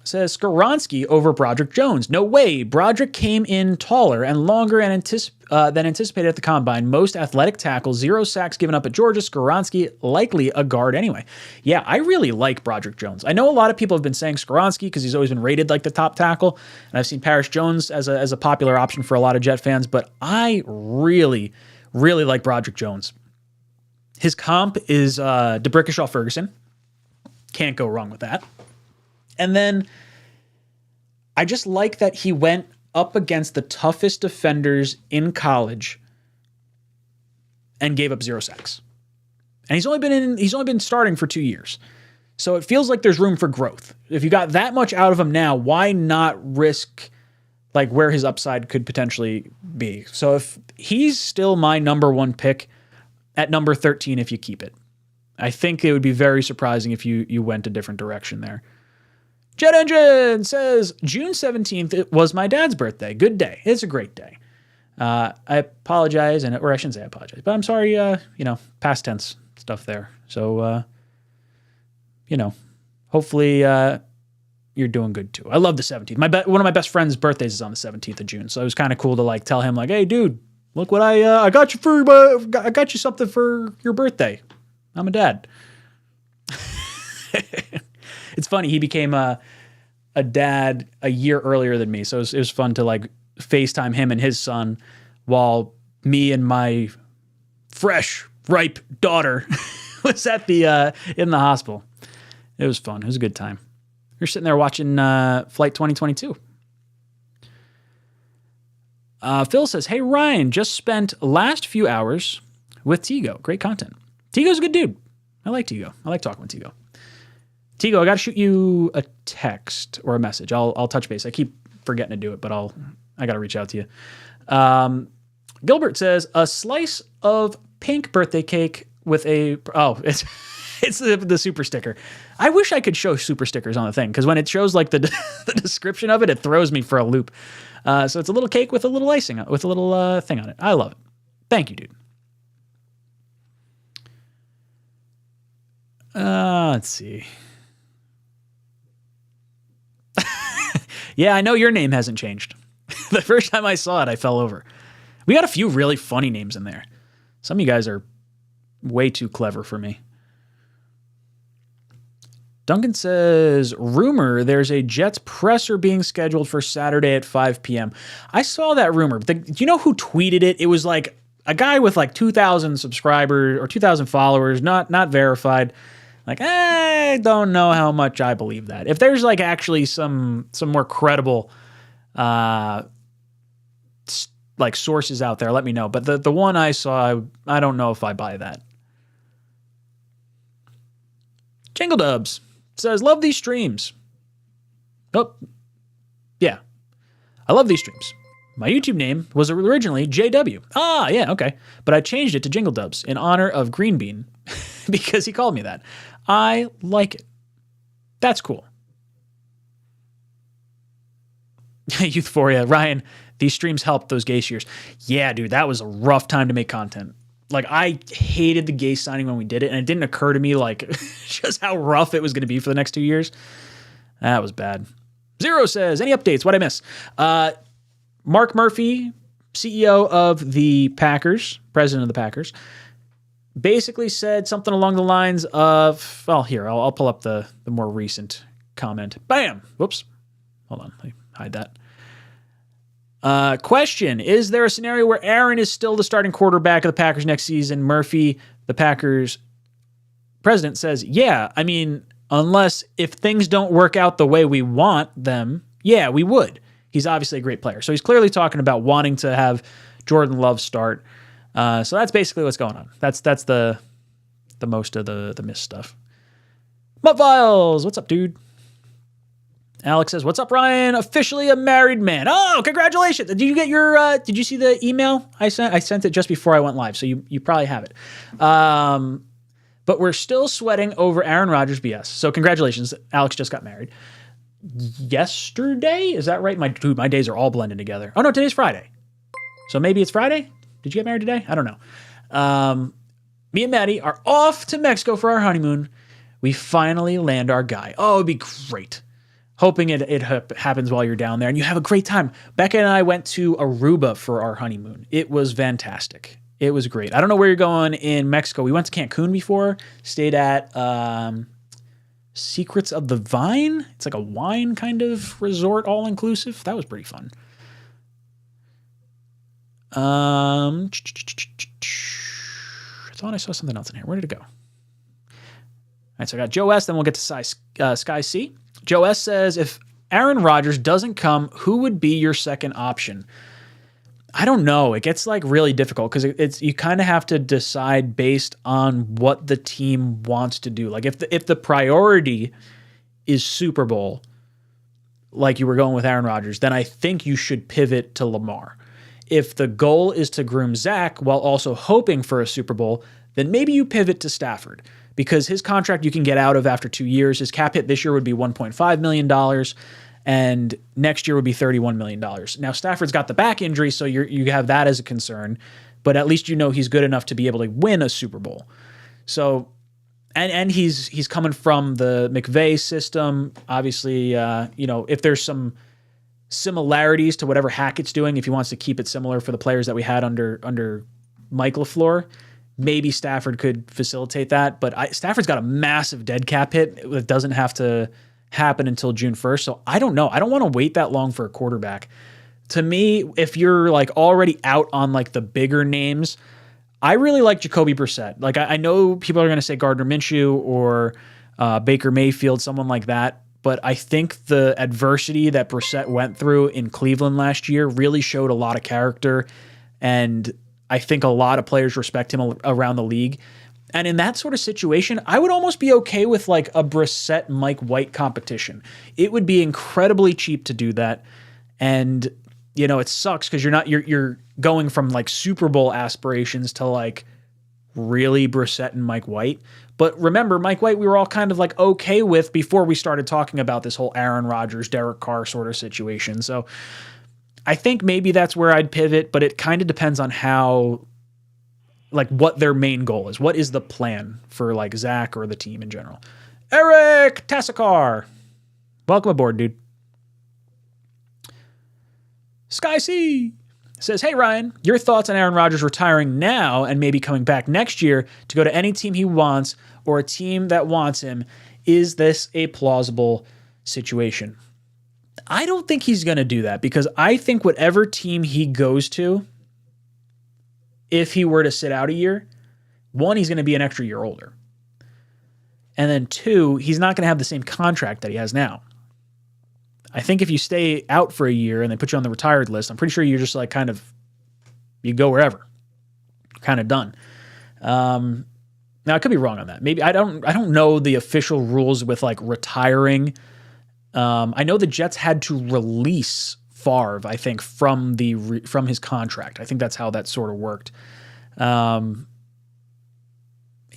says Skoronski over Broderick Jones. No way. Broderick came in taller and longer than anticipated at the combine. Most athletic tackle, 0 sacks given up at Georgia. Skoronski likely a guard anyway. Yeah, I really like Broderick Jones. I know a lot of people have been saying Skoronski because he's always been rated like the top tackle, and I've seen Parrish Jones as a popular option for a lot of Jet fans, but I really, really like Broderick Jones. His comp is DeBrickashaw Ferguson. Can't go wrong with that. And then I just like that he went up against the toughest defenders in college and gave up 0 sacks. And he's only been starting for 2 years. So it feels like there's room for growth. If you got that much out of him now, why not risk like where his upside could potentially be? So if he's still my number 1 pick at number 13 if you keep it. I think it would be very surprising if you went a different direction there. Jet Engine says, June 17th, it was my dad's birthday. Good day. It's a great day. I apologize, or I shouldn't say I apologize, but I'm sorry, past tense stuff there. So, hopefully you're doing good too. I love the 17th. One of my best friend's birthdays is on the 17th of June, so it was kind of cool to like tell him like, hey, dude, look what I got you I got you something for your birthday. I'm a dad. It's funny. He became a dad a year earlier than me. So it was fun to like FaceTime him and his son while me and my fresh, ripe daughter was at in the hospital. It was fun. It was a good time. We were sitting there watching Flight 2022. Phil says, hey, Ryan, just spent last few hours with Tigo. Great content. Tigo's a good dude. I like Tigo. I like talking with Tigo. Tigo, I got to shoot you a text or a message. I'll touch base. I keep forgetting to do it, but I got to reach out to you. Gilbert says, a slice of pink birthday cake with it's the super sticker. I wish I could show super stickers on the thing, because when it shows like the description of it, it throws me for a loop. So it's a little cake with a little icing, with a little thing on it. I love it. Thank you, dude. Let's see. Yeah, I know your name hasn't changed. The first time I saw it, I fell over. We got a few really funny names in there. Some of you guys are way too clever for me. Duncan says, rumor, there's a Jets presser being scheduled for Saturday at 5 p.m. I saw that rumor. Do you know who tweeted it? It was like a guy with like 2,000 subscribers or 2,000 followers, not verified. Like, I don't know how much I believe that. If there's like actually some more credible like sources out there, let me know. But the one I saw, I don't know if I buy that. Jingle Dubs says, love these streams. Oh, yeah. I love these streams. My YouTube name was originally JW. Ah, yeah, okay. But I changed it to Jingle Dubs in honor of Green Bean because he called me that. I like it. That's cool. Youthphoria. Ryan, these streams helped those gay years. Yeah, dude, that was a rough time to make content. Like, I hated the gay signing when we did it, and it didn't occur to me, like, just how rough it was going to be for the next 2 years. That was bad. Zero says, any updates? What'd I miss? Mark Murphy, CEO of the Packers, president of the Packers, basically said something along the lines of, well, here, I'll pull up the more recent comment. Bam! Whoops. Hold on. Let me hide that. Question, is there a scenario where Aaron is still the starting quarterback of the Packers next season? Murphy, the Packers president, says, yeah, I mean, unless if things don't work out the way we want them, yeah, we would. He's obviously a great player. So he's clearly talking about wanting to have Jordan Love start. So that's basically what's going on. That's the most of the missed stuff. Mutt Viles, what's up, dude? Alex says, what's up, Ryan? Officially a married man. Oh, congratulations. Did you get your, did you see the email I sent? I sent it just before I went live, so you probably have it. But we're still sweating over Aaron Rodgers BS. So congratulations. Alex just got married yesterday. Is that right? My days are all blending together. Oh no, today's Friday. So maybe it's Friday. Did you get married today? I don't know. Me and Maddie are off to Mexico for our honeymoon. We finally land our guy. Oh, it'd be great. Hoping it happens while you're down there and you have a great time. Becca and I went to Aruba for our honeymoon. It was fantastic. It was great. I don't know where you're going in Mexico. We went to Cancun before, stayed at Secrets of the Vine. It's like a wine kind of resort, all-inclusive. That was pretty fun. I thought I saw something else in here. Where did it go? All right, so I got Joe S., then we'll get to Sky C. Joe S. says, if Aaron Rodgers doesn't come, who would be your second option? I don't know. It gets like really difficult because you kind of have to decide based on what the team wants to do. Like if the priority is Super Bowl, like you were going with Aaron Rodgers, then I think you should pivot to Lamar. If the goal is to groom Zach while also hoping for a Super Bowl, then maybe you pivot to Stafford. Because his contract you can get out of after 2 years. His cap hit this year would be $1.5 million, and next year would be $31 million. Now, Stafford's got the back injury, so you have that as a concern, but at least you know he's good enough to be able to win a Super Bowl. So, and he's coming from the McVay system. Obviously, if there's some similarities to whatever Hackett's doing, if he wants to keep it similar for the players that we had under Mike LaFleur, maybe Stafford could facilitate that, but Stafford's got a massive dead cap hit that doesn't have to happen until June 1st. So I don't know. I don't want to wait that long for a quarterback. To me, if you're like already out on like the bigger names, I really like Jacoby Brissett. Like I know people are going to say Gardner Minshew or Baker Mayfield, someone like that, but I think the adversity that Brissett went through in Cleveland last year really showed a lot of character, and I think a lot of players respect him around the league. And in that sort of situation, I would almost be okay with like a Brissett Mike White competition. It would be incredibly cheap to do that, and it sucks because you're going from like Super Bowl aspirations to like really Brissett and Mike White. But remember, Mike White, we were all kind of like okay with before we started talking about this whole Aaron Rodgers, Derek Carr sort of situation. So I think maybe that's where I'd pivot, but it kind of depends on how, like, what their main goal is. What is the plan for like Zach or the team in general? Eric Tassikar, welcome aboard, dude. Sky C says, hey, Ryan, your thoughts on Aaron Rodgers retiring now and maybe coming back next year to go to any team he wants or a team that wants him. Is this a plausible situation? I don't think he's going to do that, because I think whatever team he goes to, if he were to sit out a year, one, he's going to be an extra year older. And then two, he's not going to have the same contract that he has now. I think if you stay out for a year and they put you on the retired list, I'm pretty sure you're just like kind of, you go wherever, kind of done. Now I could be wrong on that. Maybe I don't know the official rules with like retiring. I know the Jets had to release Favre, I think, from his contract. I think that's how that sort of worked. Yeah,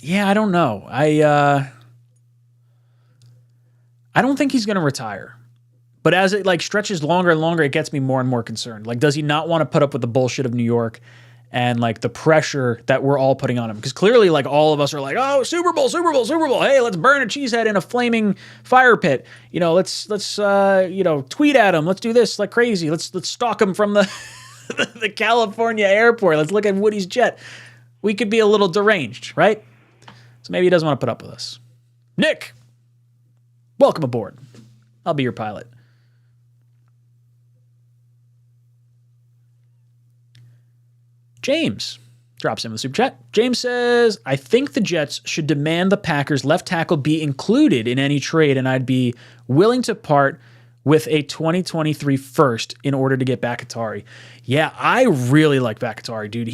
I don't know. I don't think he's going to retire. But as it like stretches longer and longer, it gets me more and more concerned. Like, does he not want to put up with the bullshit of New York and like the pressure that we're all putting on him? Because clearly, like, all of us are like, oh, Super Bowl, Super Bowl, Super Bowl. Hey, let's burn a cheesehead in a flaming fire pit. Let's tweet at him. Let's do this like crazy. Let's stalk him from the the California airport. Let's look at Woody's jet. We could be a little deranged, right? So maybe he doesn't want to put up with us. Nick, welcome aboard. I'll be your pilot. James drops in the super chat. James says, I think the Jets should demand the Packers left tackle be included in any trade, and I'd be willing to part with a 2023 first in order to get Bakatari. Yeah, I really like Bakatari, dude.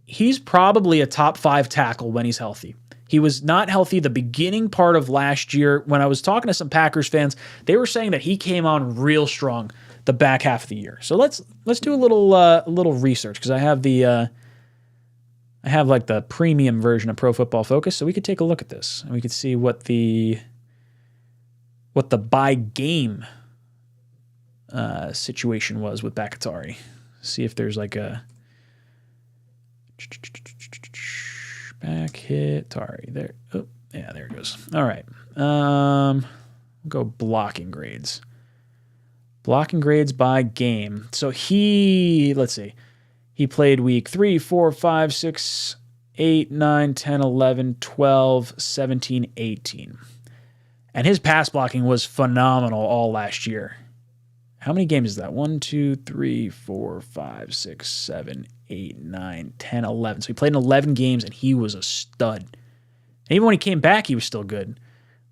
He's probably a top 5 tackle when he's healthy. He was not healthy the beginning part of last year. When I was talking to some Packers fans, they were saying that he came on real strong the back half of the year. So let's do a little research, because I have the premium version of Pro Football Focus, so we could take a look at this and we could see what the by game situation was with Bakatari. See if there's like a back hit Tari there. Oh, yeah, there it goes. All right. We'll go blocking grades. Blocking grades by game. So let's see. He played week 3, 4, 5, 6, 8, 9, 10, 11, 12, 17, 18. And his pass blocking was phenomenal all last year. How many games is that? 1, 2, 3, 4, 5, 6, 7, 8, 9, 10, 11. So he played in 11 games and he was a stud. And even when he came back, he was still good.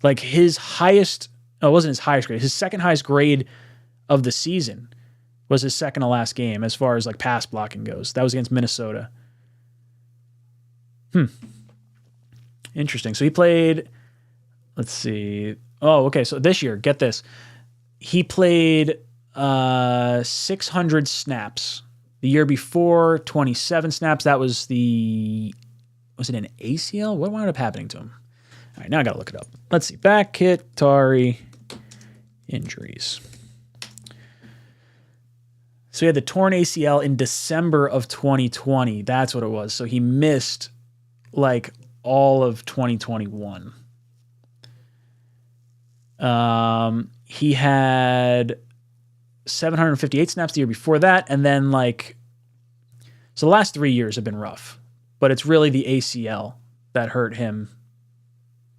Like it wasn't his highest grade. His second highest grade of the season was his second to last game as far as like pass blocking goes. That was against Minnesota. Interesting. So he played, let's see. Oh, okay. So this year, get this. He played 600 snaps. The year before, 27 snaps. That was was it an ACL? What wound up happening to him? All right, now I got to look it up. Let's see. Back hit, Tari, injuries. So he had the torn ACL in December of 2020. That's what it was. So he missed like all of 2021. He had 758 snaps the year before that. And then so the last 3 years have been rough, but it's really the ACL that hurt him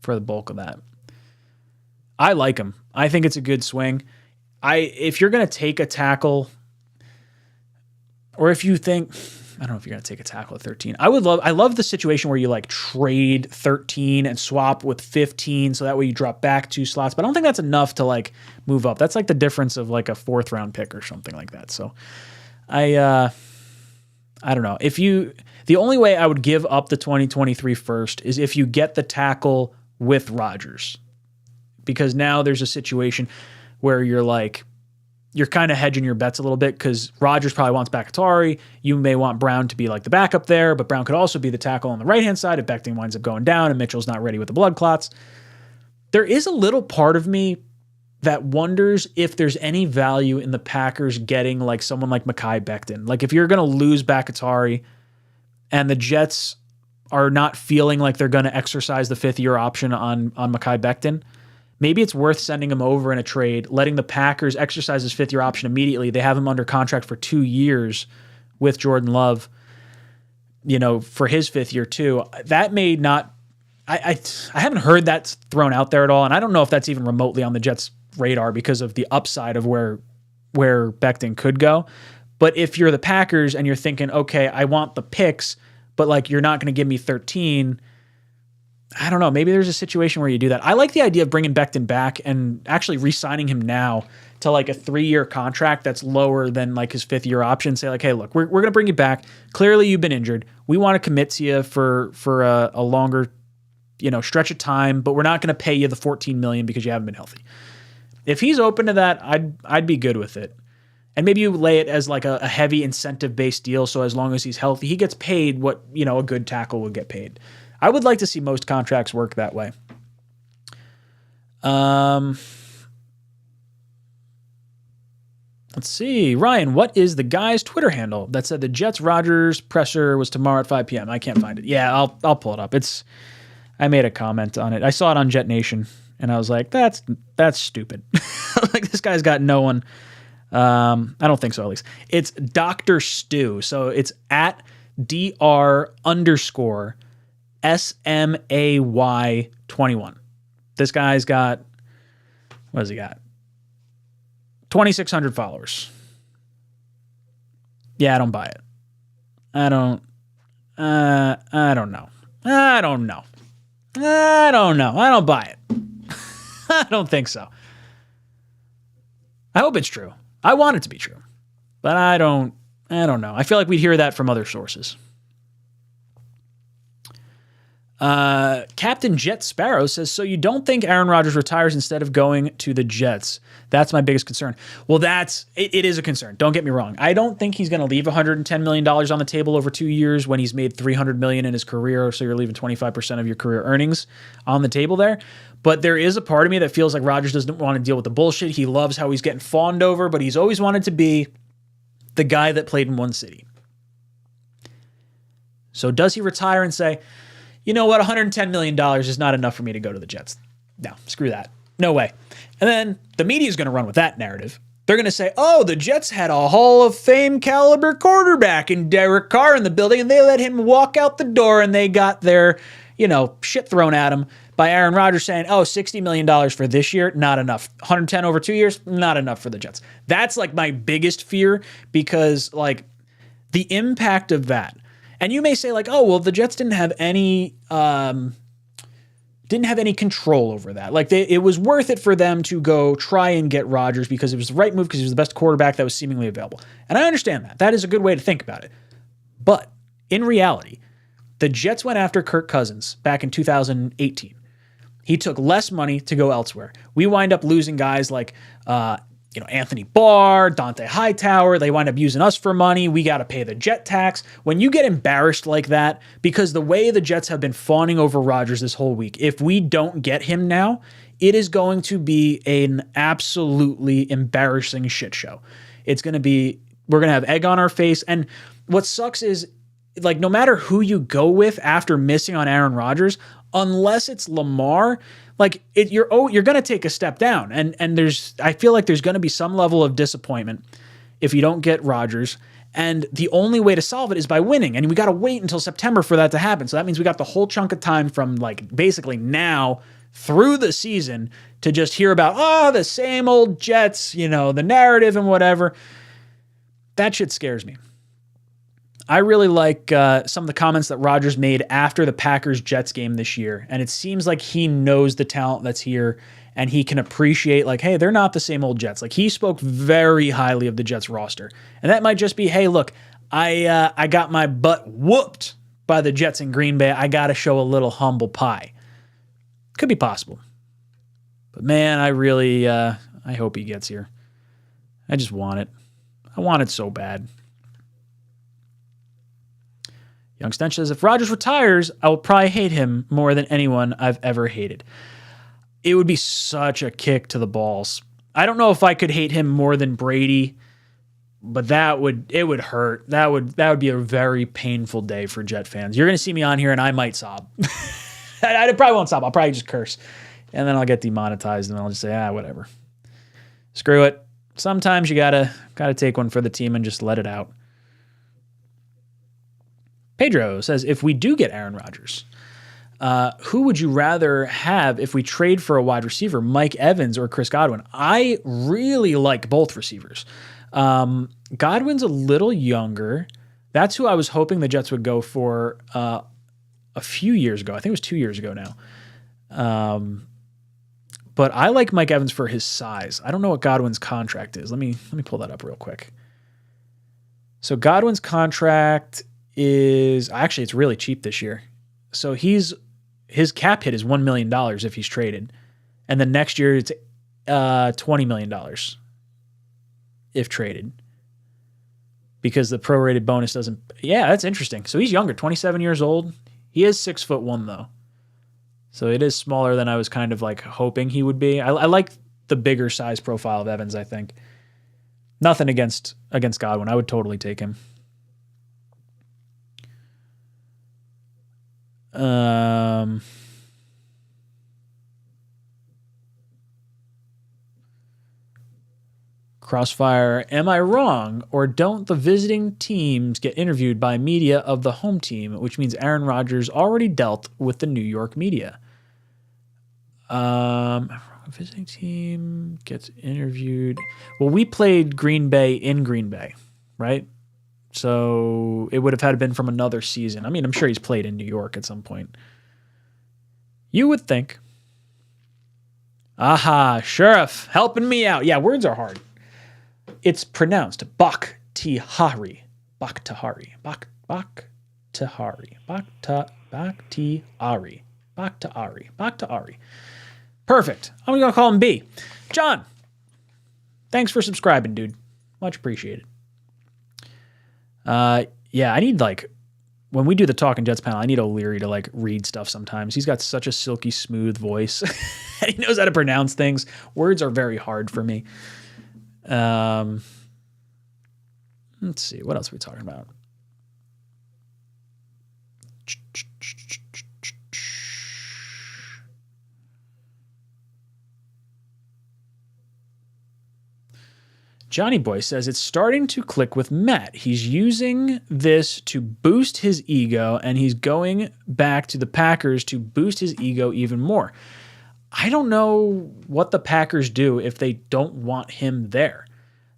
for the bulk of that. I like him. I think it's a good swing. If you're going to take a tackle, or if you think, I don't know if you're going to take a tackle at 13. I love the situation where you like trade 13 and swap with 15 so that way you drop back 2 slots, but I don't think that's enough to like move up. That's like the difference of like a 4th round pick or something like that. So I don't know. The only way I would give up the 2023 first is if you get the tackle with Rodgers, because now there's a situation where you're kind of hedging your bets a little bit because Rodgers probably wants Bakatari. You may want Brown to be like the backup there, but Brown could also be the tackle on the right-hand side if Becton winds up going down and Mitchell's not ready with the blood clots. There is a little part of me that wonders if there's any value in the Packers getting like someone like Mekhi Becton. Like if you're going to lose Bakatari and the Jets are not feeling like they're going to exercise the 5th-year option on Mekhi Becton, maybe it's worth sending him over in a trade, letting the Packers exercise his 5th-year option immediately. They have him under contract for 2 years with Jordan Love, for his 5th year too. That may not, I haven't heard that thrown out there at all, and I don't know if that's even remotely on the Jets' radar because of the upside of where Becton could go. But if you're the Packers and you're thinking, okay, I want the picks, but like you're not going to give me 13, I don't know. Maybe there's a situation where you do that. I like the idea of bringing Becton back and actually re-signing him now to like a 3-year contract that's lower than like his 5th-year option. Say like, hey, look, we're going to bring you back. Clearly you've been injured. We want to commit to you for a longer, stretch of time, but we're not going to pay you the $14 million because you haven't been healthy. If he's open to that, I'd be good with it. And maybe you lay it as like a heavy incentive-based deal. So as long as he's healthy, he gets paid what, a good tackle would get paid. I would like to see most contracts work that way. Let's see. Ryan, what is the guy's Twitter handle that said the Jets-Rodgers presser was tomorrow at 5 p.m.? I can't find it. Yeah, I'll pull it up. I made a comment on it. I saw it on Jet Nation, and I was like, that's stupid. Like, this guy's got no one. I don't think so, at least. It's Dr. Stu. So it's at DR_SMAY21. This guy's got, what has he got? 2,600 followers. Yeah, I don't buy it. I don't know. I don't buy it. I don't think so. I hope it's true. I want it to be true. But I don't know. I feel like we'd hear that from other sources. Captain Jet Sparrow says, so you don't think Aaron Rodgers retires instead of going to the Jets? That's my biggest concern. Well, it is a concern. Don't get me wrong. I don't think he's going to leave $110 million on the table over 2 years when he's made $300 million in his career. So you're leaving 25% of your career earnings on the table there. But there is a part of me that feels like Rodgers doesn't want to deal with the bullshit. He loves how he's getting fawned over, but he's always wanted to be the guy that played in one city. So does he retire and say, you know what, $110 million is not enough for me to go to the Jets? No, screw that. No way. And then the media is going to run with that narrative. They're going to say, oh, the Jets had a Hall of Fame caliber quarterback in Derek Carr in the building, and they let him walk out the door, and they got their, shit thrown at him by Aaron Rodgers saying, oh, $60 million for this year, not enough. 110 over 2 years, not enough for the Jets. That's like my biggest fear, because like the impact of that. And you may say like, oh, well, the Jets didn't have any control over that. Like it was worth it for them to go try and get Rodgers because it was the right move because he was the best quarterback that was seemingly available. And I understand that. That is a good way to think about it. But in reality, the Jets went after Kirk Cousins back in 2018. He took less money to go elsewhere. We wind up losing guys like Anthony Barr, Dante Hightower. They wind up using us for money. We got to pay the Jet tax. When you get embarrassed like that, because the way the Jets have been fawning over Rodgers this whole week, if we don't get him now, it is going to be an absolutely embarrassing shit show. We're going to have egg on our face. And what sucks is, like, no matter who you go with after missing on Aaron Rodgers, unless it's Lamar, like you're going to take a step down, and I feel like there's going to be some level of disappointment if you don't get Rodgers, and the only way to solve it is by winning, and we got to wait until September for that to happen. So that means we got the whole chunk of time from like basically now through the season to just hear about the same old Jets, the narrative and whatever. That shit scares me. I really like some of the comments that Rodgers made after the Packers-Jets game this year, and it seems like he knows the talent that's here, and he can appreciate, like, hey, they're not the same old Jets. Like, he spoke very highly of the Jets roster, and that might just be, hey, look, I got my butt whooped by the Jets in Green Bay. I got to show a little humble pie. Could be possible. But, man, I really I hope he gets here. I just want it. I want it so bad. Young Stench says, if Rodgers retires, I will probably hate him more than anyone I've ever hated. It would be such a kick to the balls. I don't know if I could hate him more than Brady, but it would hurt. That would be a very painful day for Jet fans. You're going to see me on here and I might sob. I probably won't sob. I'll probably just curse. And then I'll get demonetized and I'll just say, whatever. Screw it. Sometimes you gotta take one for the team and just let it out. Pedro says, if we do get Aaron Rodgers, who would you rather have if we trade for a wide receiver, Mike Evans or Chris Godwin? I really like both receivers. Godwin's a little younger. That's who I was hoping the Jets would go for a few years ago. I think it was 2 years ago now. But I like Mike Evans for his size. I don't know what Godwin's contract is. Let me pull that up real quick. So Godwin's contract is actually, it's really cheap this year. So his cap hit is $1 million if he's traded. And then next year it's $20 million if traded. Because the prorated bonus doesn't. Yeah, that's interesting. So he's younger, 27 years old. He is 6'1" though. So it is smaller than I was kind of like hoping he would be. I like the bigger size profile of Evans, I think. Nothing against Godwin. I would totally take him. Crossfire, am I wrong, or don't the visiting teams get interviewed by media of the home team, which means Aaron Rodgers already dealt with the New York media? Visiting team gets interviewed. Well, we played Green Bay in Green Bay, right? So it would have had to been from another season. I mean, I'm sure he's played in New York at some point. You would think. Aha, Sheriff, helping me out. Yeah, words are hard. It's pronounced Bakhtihari. Bakhtihari. Bakhtihari. Bakhtihari. Bakhtihari. Perfect. I'm going to call him B. John, thanks for subscribing, dude. Much appreciated. Yeah, I need, like, when we do the Talking Jets panel, I need O'Leary to, like, read stuff sometimes. He's got such a silky smooth voice. He knows how to pronounce things. Words are very hard for me. Let's see. What else are we talking about? Johnny Boy says it's starting to click with Matt. He's using this to boost his ego, and he's going back to the Packers to boost his ego even more. I don't know what the Packers do if they don't want him there.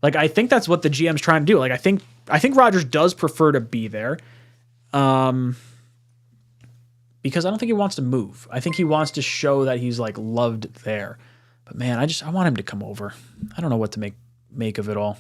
Like, I think that's what the GM's trying to do. Like, I think Rodgers does prefer to be there, because I don't think he wants to move. I think he wants to show that he's, like, loved there. But man, I want him to come over. I don't know what to make of it all.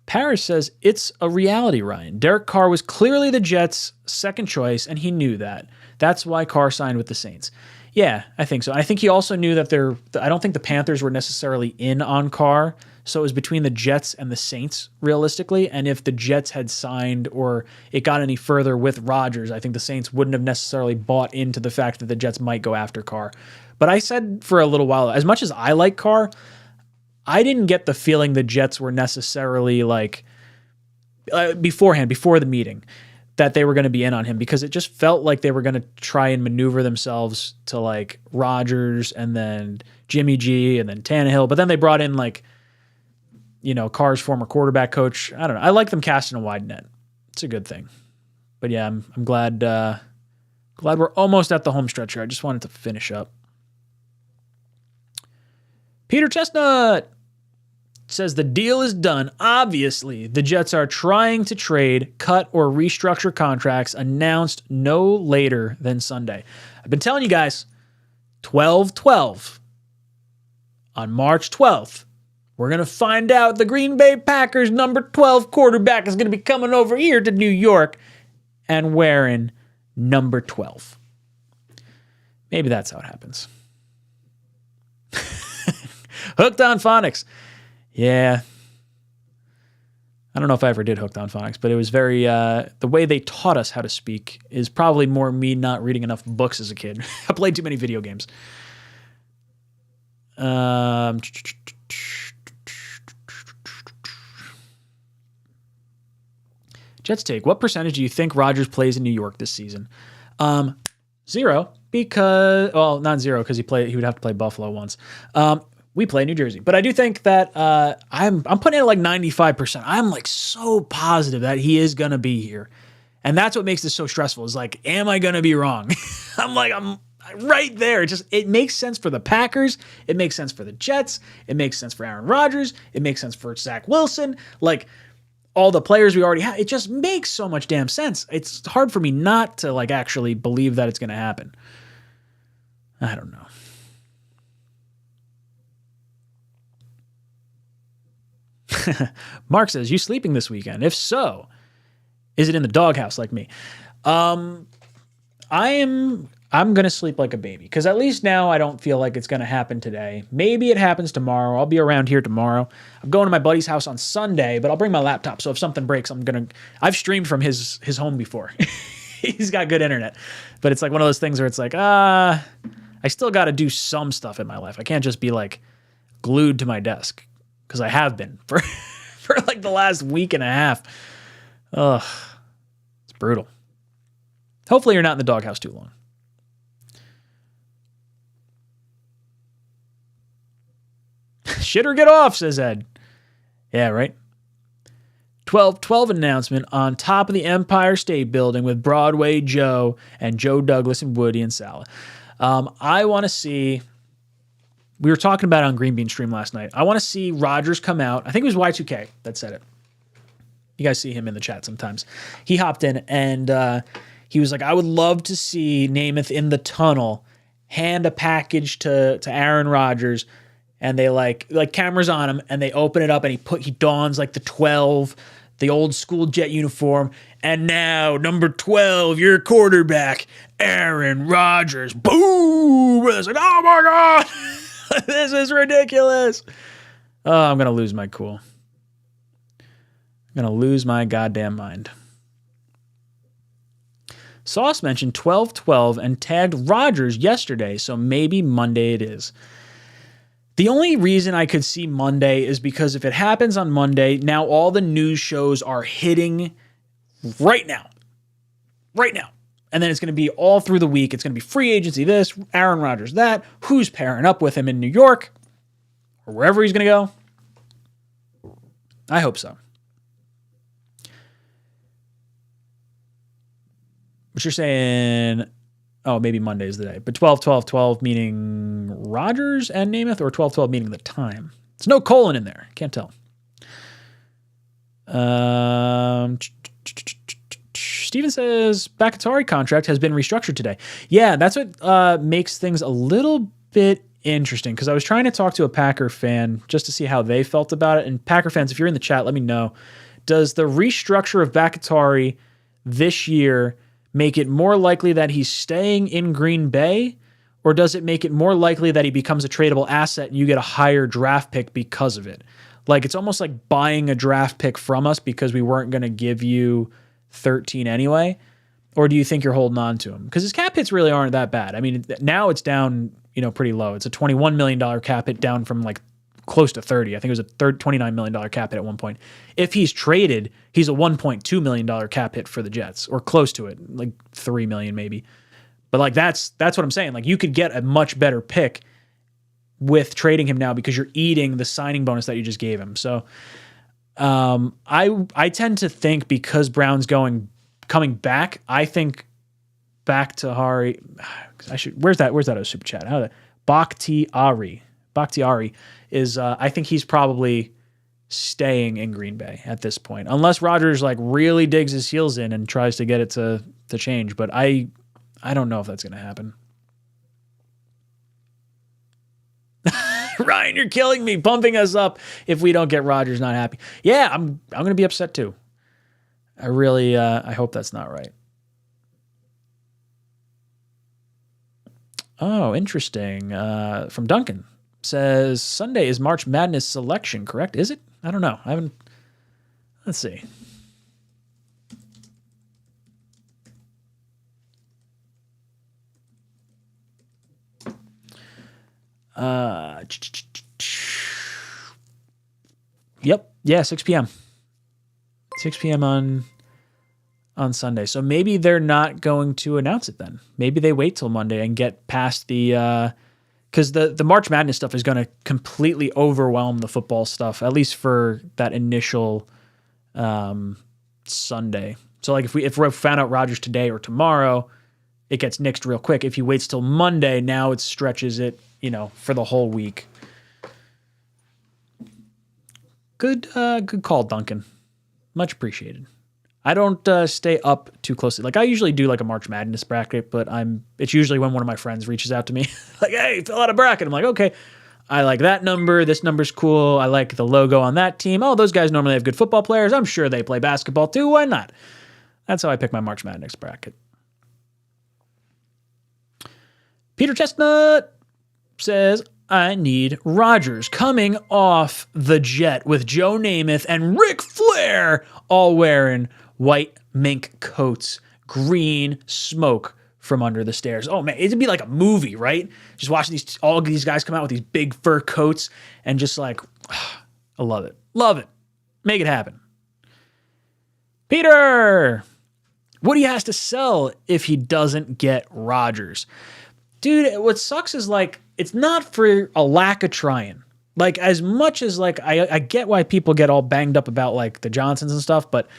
Paris says, it's a reality, Ryan. Derek Carr was clearly the Jets' second choice, and he knew that. That's why Carr signed with the Saints. Yeah, I think so. I think he also knew that I don't think the Panthers were necessarily in on Carr, so it was between the Jets and the Saints, realistically, and if the Jets had signed or it got any further with Rodgers, I think the Saints wouldn't have necessarily bought into the fact that the Jets might go after Carr. But I said for a little while, as much as I like Carr, I didn't get the feeling the Jets were necessarily like before the meeting that they were going to be in on him, because it just felt like they were going to try and maneuver themselves to like Rodgers and then Jimmy G and then Tannehill. But then they brought in like, Carr's former quarterback coach. I don't know. I like them casting a wide net. It's a good thing. But yeah, I'm glad we're almost at the home stretch here. I just wanted to finish up. Peter Chestnut. says the deal is done. Obviously, the Jets are trying to trade, cut, or restructure contracts announced no later than Sunday. I've been telling you guys, 12/12. On March 12th, we're going to find out the Green Bay Packers number 12 quarterback is going to be coming over here to New York and wearing number 12. Maybe that's how it happens. Hooked on Phonics. Yeah. I don't know if I ever did Hooked on Phonics, but it was very, the way they taught us how to speak is probably more me not reading enough books as a kid. I played too many video games. Jets take. What percentage do you think Rodgers plays in New York this season? 0, because, well, not 0 because he would have to play Buffalo once. We play New Jersey, but I do think that I'm putting it at like 95%. I'm like so positive that he is gonna be here, and that's what makes this so stressful. Is like, am I gonna be wrong? I'm right there. It makes sense for the Packers. It makes sense for the Jets. It makes sense for Aaron Rodgers. It makes sense for Zach Wilson. Like all the players we already have. It just makes so much damn sense. It's hard for me not to like actually believe that it's gonna happen. I don't know. Mark says, you sleeping this weekend? If so, is it in the doghouse like me? I'm going to sleep like a baby because at least now I don't feel like it's going to happen today. Maybe it happens tomorrow. I'll be around here tomorrow. I'm going to my buddy's house on Sunday, but I'll bring my laptop. So if something breaks, I've streamed from his home before. He's got good internet, but it's like one of those things where it's like, I still got to do some stuff in my life. I can't just be like glued to my desk. Because I have been for like the last week and a half. Ugh. It's brutal. Hopefully you're not in the doghouse too long. Shit or get off, says Ed. Yeah, right? 12/12 announcement on top of the Empire State Building with Broadway Joe and Joe Douglas and Woody and Sala. I want to see... We were talking about it on Green Bean Stream last night. I want to see Rodgers come out. I think it was Y2K that said it. You guys see him in the chat sometimes. He hopped in and he was like, I would love to see Namath in the tunnel hand a package to Aaron Rodgers, and they like cameras on him, and they open it up, and he dons like the 12, the old school Jet uniform, and now number 12, your quarterback, Aaron Rodgers. Boom! And it's like, oh my God! This is ridiculous. Oh, I'm going to lose my cool. I'm going to lose my goddamn mind. Sauce mentioned 12/12 and tagged Rodgers yesterday, so maybe Monday it is. The only reason I could see Monday is because if it happens on Monday, now all the news shows are hitting right now. Right now. And then it's going to be all through the week. It's going to be free agency this, Aaron Rodgers that, who's pairing up with him in New York or wherever he's going to go. I hope so. But you're saying, oh, maybe Monday is the day. But 12/12/12 meaning Rodgers and Namath, or 12/12 meaning the time? There's no colon in there. Can't tell. Steven says, Bakatari contract has been restructured today. Yeah, that's what makes things a little bit interesting, because I was trying to talk to a Packer fan just to see how they felt about it. And Packer fans, if you're in the chat, let me know. Does the restructure of Bakatari this year make it more likely that he's staying in Green Bay, or does it make it more likely that he becomes a tradable asset and you get a higher draft pick because of it? Like, it's almost like buying a draft pick from us because we weren't going to give you 13 anyway, or do you think you're holding on to him? Because his cap hits really aren't that bad. I mean, now it's down, pretty low. It's a $21 million cap hit, down from like close to 30. I think it was a $29 million cap hit at one point. If he's traded, he's a $1.2 million cap hit for the Jets, or close to it, like $3 million maybe. But like that's what I'm saying. Like, you could get a much better pick with trading him now because you're eating the signing bonus that you just gave him. So I tend to think, because Brown's coming back, I think Bakhtiari. Where's that super chat? Bakhtiari is. I think he's probably staying in Green Bay at this point, unless Rodgers like really digs his heels in and tries to get it to change. But I don't know if that's going to happen. Ryan, you're killing me, pumping us up. If we don't get Rodgers, not happy. Yeah, I'm going to be upset too. I really, I hope that's not right. Oh, interesting. From Duncan. Says Sunday is March Madness selection, correct? Is it? I don't know. I haven't. Let's see. Yep. Yeah, 6 p.m. 6 p.m. on Sunday. So maybe they're not going to announce it then. Maybe they wait till Monday and get past the because the March Madness stuff is going to completely overwhelm the football stuff, at least for that initial Sunday. So like if we found out Rodgers today or tomorrow, it gets nixed real quick. If he waits till Monday, now it stretches it, for the whole week. Good call, Duncan. Much appreciated. I don't stay up too closely. Like I usually do like a March Madness bracket, but it's usually when one of my friends reaches out to me like, "Hey, fill out a bracket." I'm like, "Okay, I like that number. This number's cool. I like the logo on that team. Oh, those guys normally have good football players. I'm sure they play basketball too. Why not?" That's how I pick my March Madness bracket. Peter Chestnut says, "I need Rodgers coming off the jet with Joe Namath and Ric Flair all wearing white mink coats, green smoke from under the stairs." Oh man, it'd be like a movie, right? Just watching all these guys come out with these big fur coats and just like, I love it. Love it. Make it happen. Peter, what he has to sell if he doesn't get Rodgers. Dude, what sucks is like, it's not for a lack of trying. Like as much as like, I get why people get all banged up about like the Johnsons and stuff, but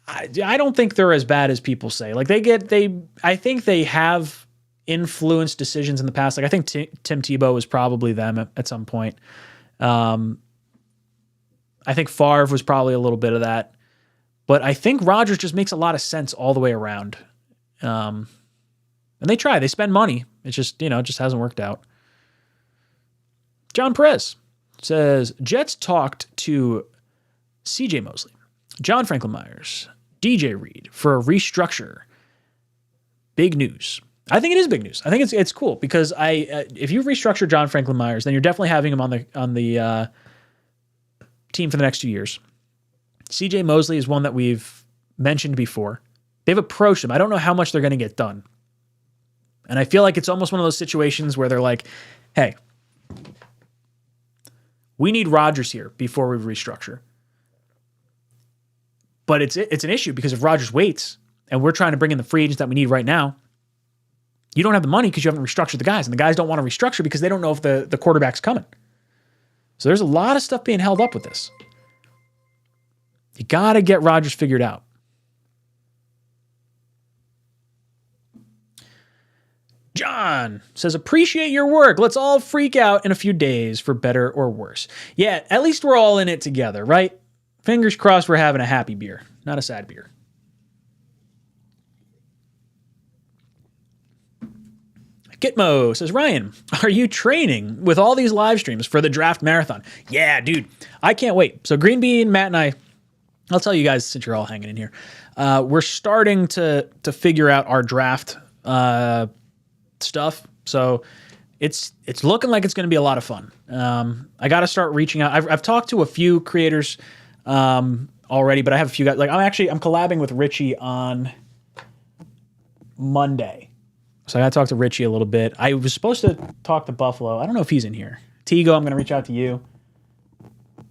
I don't think they're as bad as people say. Like I think they have influenced decisions in the past. Like I think Tim Tebow was probably them at some point. I think Favre was probably a little bit of that, but I think Rodgers just makes a lot of sense all the way around. And they try, they spend money. It's just, it just hasn't worked out. John Perez says, Jets talked to CJ Mosley, John Franklin Myers, DJ Reed for a restructure. Big news. I think it is big news. I think it's cool because if you restructure John Franklin Myers, then you're definitely having him on the team for the next 2 years. CJ Mosley is one that we've mentioned before. They've approached him. I don't know how much they're going to get done. And I feel like it's almost one of those situations where they're like, "Hey, we need Rodgers here before we restructure." But it's an issue because if Rodgers waits and we're trying to bring in the free agents that we need right now, you don't have the money because you haven't restructured the guys. And the guys don't want to restructure because they don't know if the quarterback's coming. So there's a lot of stuff being held up with this. You got to get Rodgers figured out. John says, "Appreciate your work. Let's all freak out in a few days for better or worse." Yeah, at least we're all in it together, right? Fingers crossed we're having a happy beer, not a sad beer. Gitmo says, "Ryan, are you training with all these live streams for the draft marathon?" Yeah, dude, I can't wait. So Green Bean, Matt, and I'll tell you guys since you're all hanging in here, we're starting to figure out our draft stuff. So it's looking like it's going to be a lot of fun. I got to start reaching out. I've talked to a few creators already, but I have a few guys. Like I'm collabing with Richie on Monday. So I got to talk to Richie a little bit. I was supposed to talk to Buffalo. I don't know if he's in here. Tigo, I'm going to reach out to you.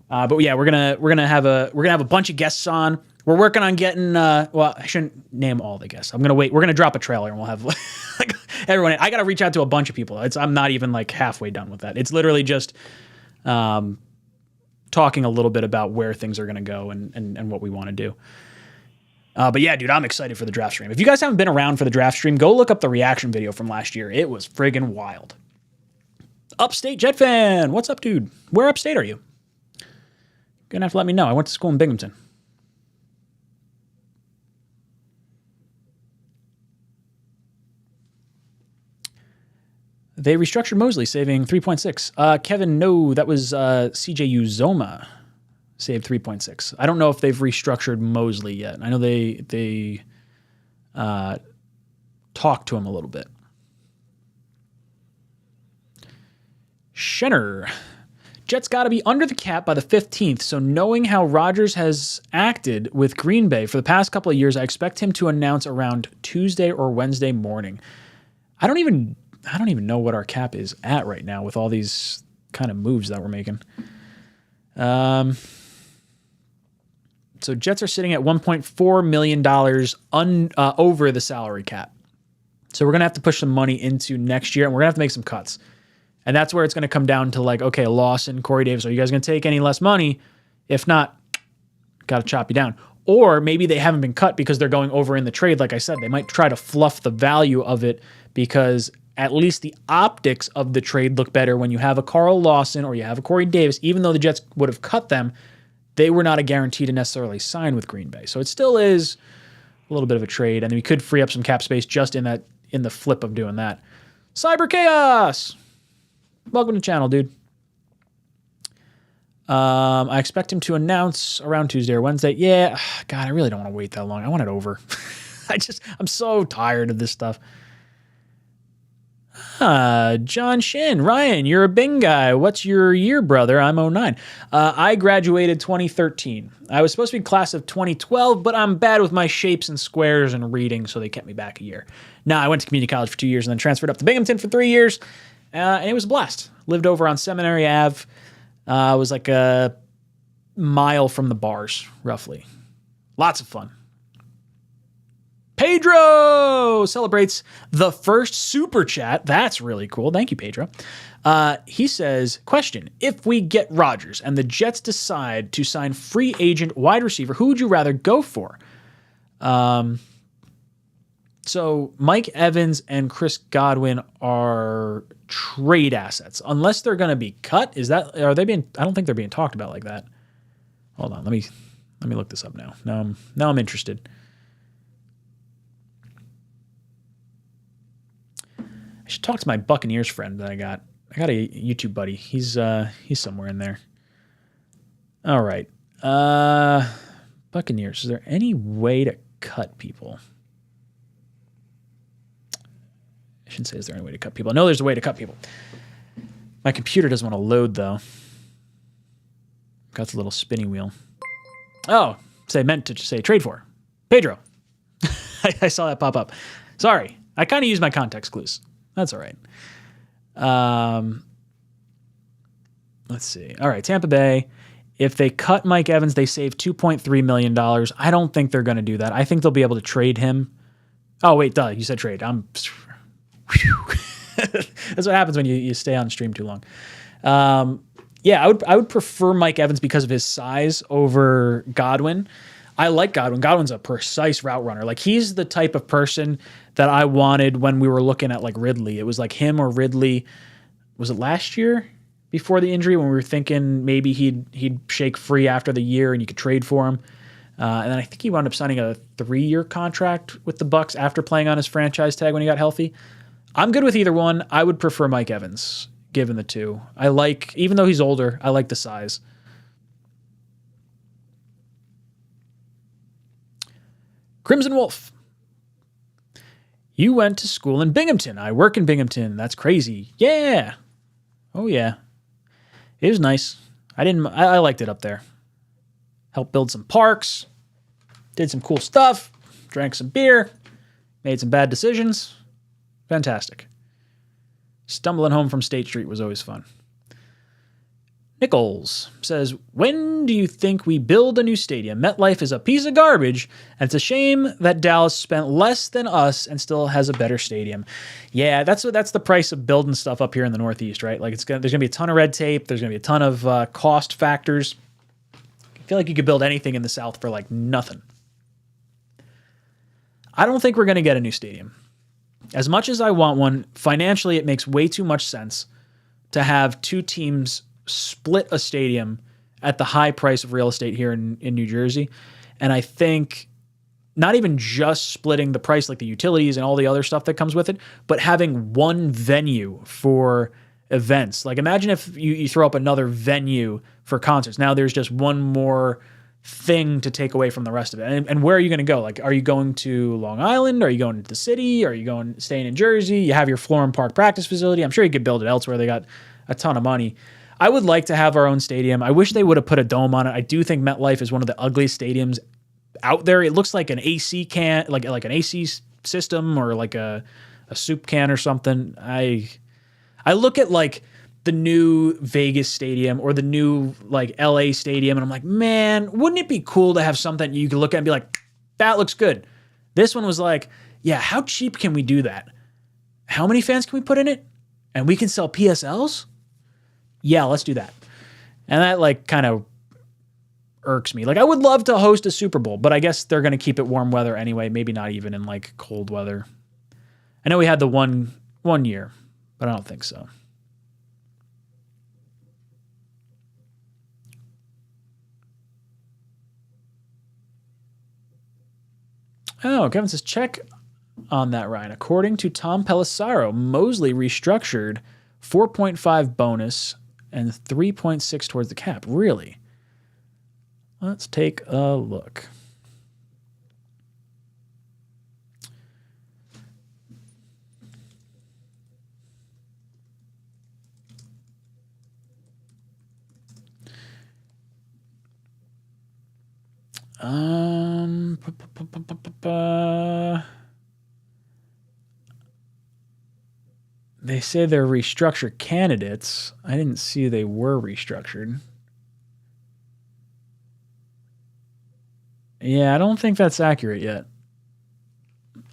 But yeah, we're gonna have a bunch of guests on. We're working on getting. Well, I shouldn't name all the guests. I'm gonna wait. We're gonna drop a trailer and we'll have like everyone. I gotta reach out to a bunch of people. I'm not even like halfway done with that. It's literally just talking a little bit about where things are gonna go and what we want to do. But yeah, dude, I'm excited for the draft stream. If you guys haven't been around for the draft stream, go look up the reaction video from last year. It was friggin' wild. Upstate Jet fan, what's up, dude? Where upstate are you? Gonna have to let me know. I went to school in Binghamton. They restructured Mosley, saving 3.6. Kevin, no, that was CJ Uzoma, saved 3.6. I don't know if they've restructured Mosley yet. I know they talked to him a little bit. Schenner. Jets got to be under the cap by the 15th, so knowing how Rodgers has acted with Green Bay for the past couple of years, I expect him to announce around Tuesday or Wednesday morning. I don't even know what our cap is at right now with all these kind of moves that we're making. So Jets are sitting at $1.4 million over the salary cap. So we're going to have to push some money into next year, and we're going to have to make some cuts. And that's where it's going to come down to like, okay, Lawson, Corey Davis, are you guys going to take any less money? If not, got to chop you down. Or maybe they haven't been cut because they're going over in the trade. Like I said, they might try to fluff the value of it because at least the optics of the trade look better when you have a Carl Lawson or you have a Corey Davis. Even though the Jets would have cut them, they were not a guarantee to necessarily sign with Green Bay. So it still is a little bit of a trade, and we could free up some cap space just in the flip of doing that. Cyber Chaos! Welcome to the channel, dude. I expect him to announce around Tuesday or Wednesday. Yeah, God, I really don't want to wait that long. I want it over. I'm so tired of this stuff. John Shin. Ryan, you're a Bing guy. What's your year, brother? I'm 09. I graduated 2013. I was supposed to be class of 2012, but I'm bad with my shapes and squares and reading, so they kept me back a year. Now, I went to community college for 2 years and then transferred up to Binghamton for 3 years. And it was a blast. Lived over on Seminary Ave. It was like a mile from the bars, roughly. Lots of fun. Pedro celebrates the first super chat. That's really cool. Thank you, Pedro. He says, question, if we get Rodgers and the Jets decide to sign free agent wide receiver, who would you rather go for? So Mike Evans and Chris Godwin are trade assets, unless they're going to be cut. Are they being? I don't think they're being talked about like that. Hold on, let me look this up now. Now I'm interested. I should talk to my Buccaneers friend that I got. I got a YouTube buddy. He's somewhere in there. All right, Buccaneers. Is there any way to cut people? I shouldn't say is there any way to cut people. I know there's a way to cut people. My computer doesn't want to load, though. Got the little spinny wheel. Oh, meant to say trade for. Pedro. I saw that pop up. Sorry. I kind of use my context clues. That's all right. Let's see. All right, Tampa Bay. If they cut Mike Evans, they save $2.3 million. I don't think they're going to do that. I think they'll be able to trade him. Oh, wait, duh. You said trade. That's what happens when you stay on stream too long. Yeah, I would prefer Mike Evans because of his size over Godwin. I like Godwin. Godwin's a precise route runner. Like, he's the type of person that I wanted when we were looking at like Ridley. It was like him or Ridley. Was it last year before the injury when we were thinking maybe he'd shake free after the year and you could trade for him? And then I think he wound up signing a 3-year contract with the Bucs after playing on his franchise tag when he got healthy. I'm good with either one. I would prefer Mike Evans, given the two. Even though he's older, I like the size. Crimson Wolf. You went to school in Binghamton. I work in Binghamton. That's crazy. Yeah. Oh, yeah. It was nice. I liked it up there. Helped build some parks. Did some cool stuff. Drank some beer. Made some bad decisions. Fantastic. Stumbling home from State Street was always fun. Nichols says, when do you think we build a new stadium? MetLife is a piece of garbage, and it's a shame that Dallas spent less than us and still has a better stadium. Yeah, that's the price of building stuff up here in the Northeast, right? Like, there's going to be a ton of red tape. There's going to be a ton of cost factors. I feel like you could build anything in the South for like nothing. I don't think we're going to get a new stadium. As much as I want one, financially it makes way too much sense to have two teams split a stadium at the high price of real estate here in New Jersey. And I think not even just splitting the price, like the utilities and all the other stuff that comes with it, but having one venue for events. Like imagine if you throw up another venue for concerts. Now there's just one more thing to take away from the rest of it. And where are you going to go? Like, are you going to Long Island? Are you going to the city? Are you staying in Jersey? You have your Florham Park practice facility. I'm sure you could build it elsewhere. They got a ton of money. I would like to have our own stadium. I wish they would have put a dome on it. I do think MetLife is one of the ugliest stadiums out there. It looks like an AC can, like an AC system or like a soup can or something. I look at like the new Vegas stadium or the new like LA stadium, and I'm like, man, wouldn't it be cool to have something you could look at and be like, that looks good. This one was like, yeah, how cheap can we do that? How many fans can we put in it? And we can sell PSLs? Yeah, let's do that. And that like kind of irks me. Like I would love to host a Super Bowl, but I guess they're going to keep it warm weather anyway, maybe not even in like cold weather. I know we had the one year, but I don't think so. Oh, Kevin says, check on that, Ryan. According to Tom Pelissaro, Mosley restructured 4.5 bonus and 3.6 towards the cap. Really? Let's take a look. They say they're restructured candidates. I didn't see they were restructured. Yeah, I don't think that's accurate yet.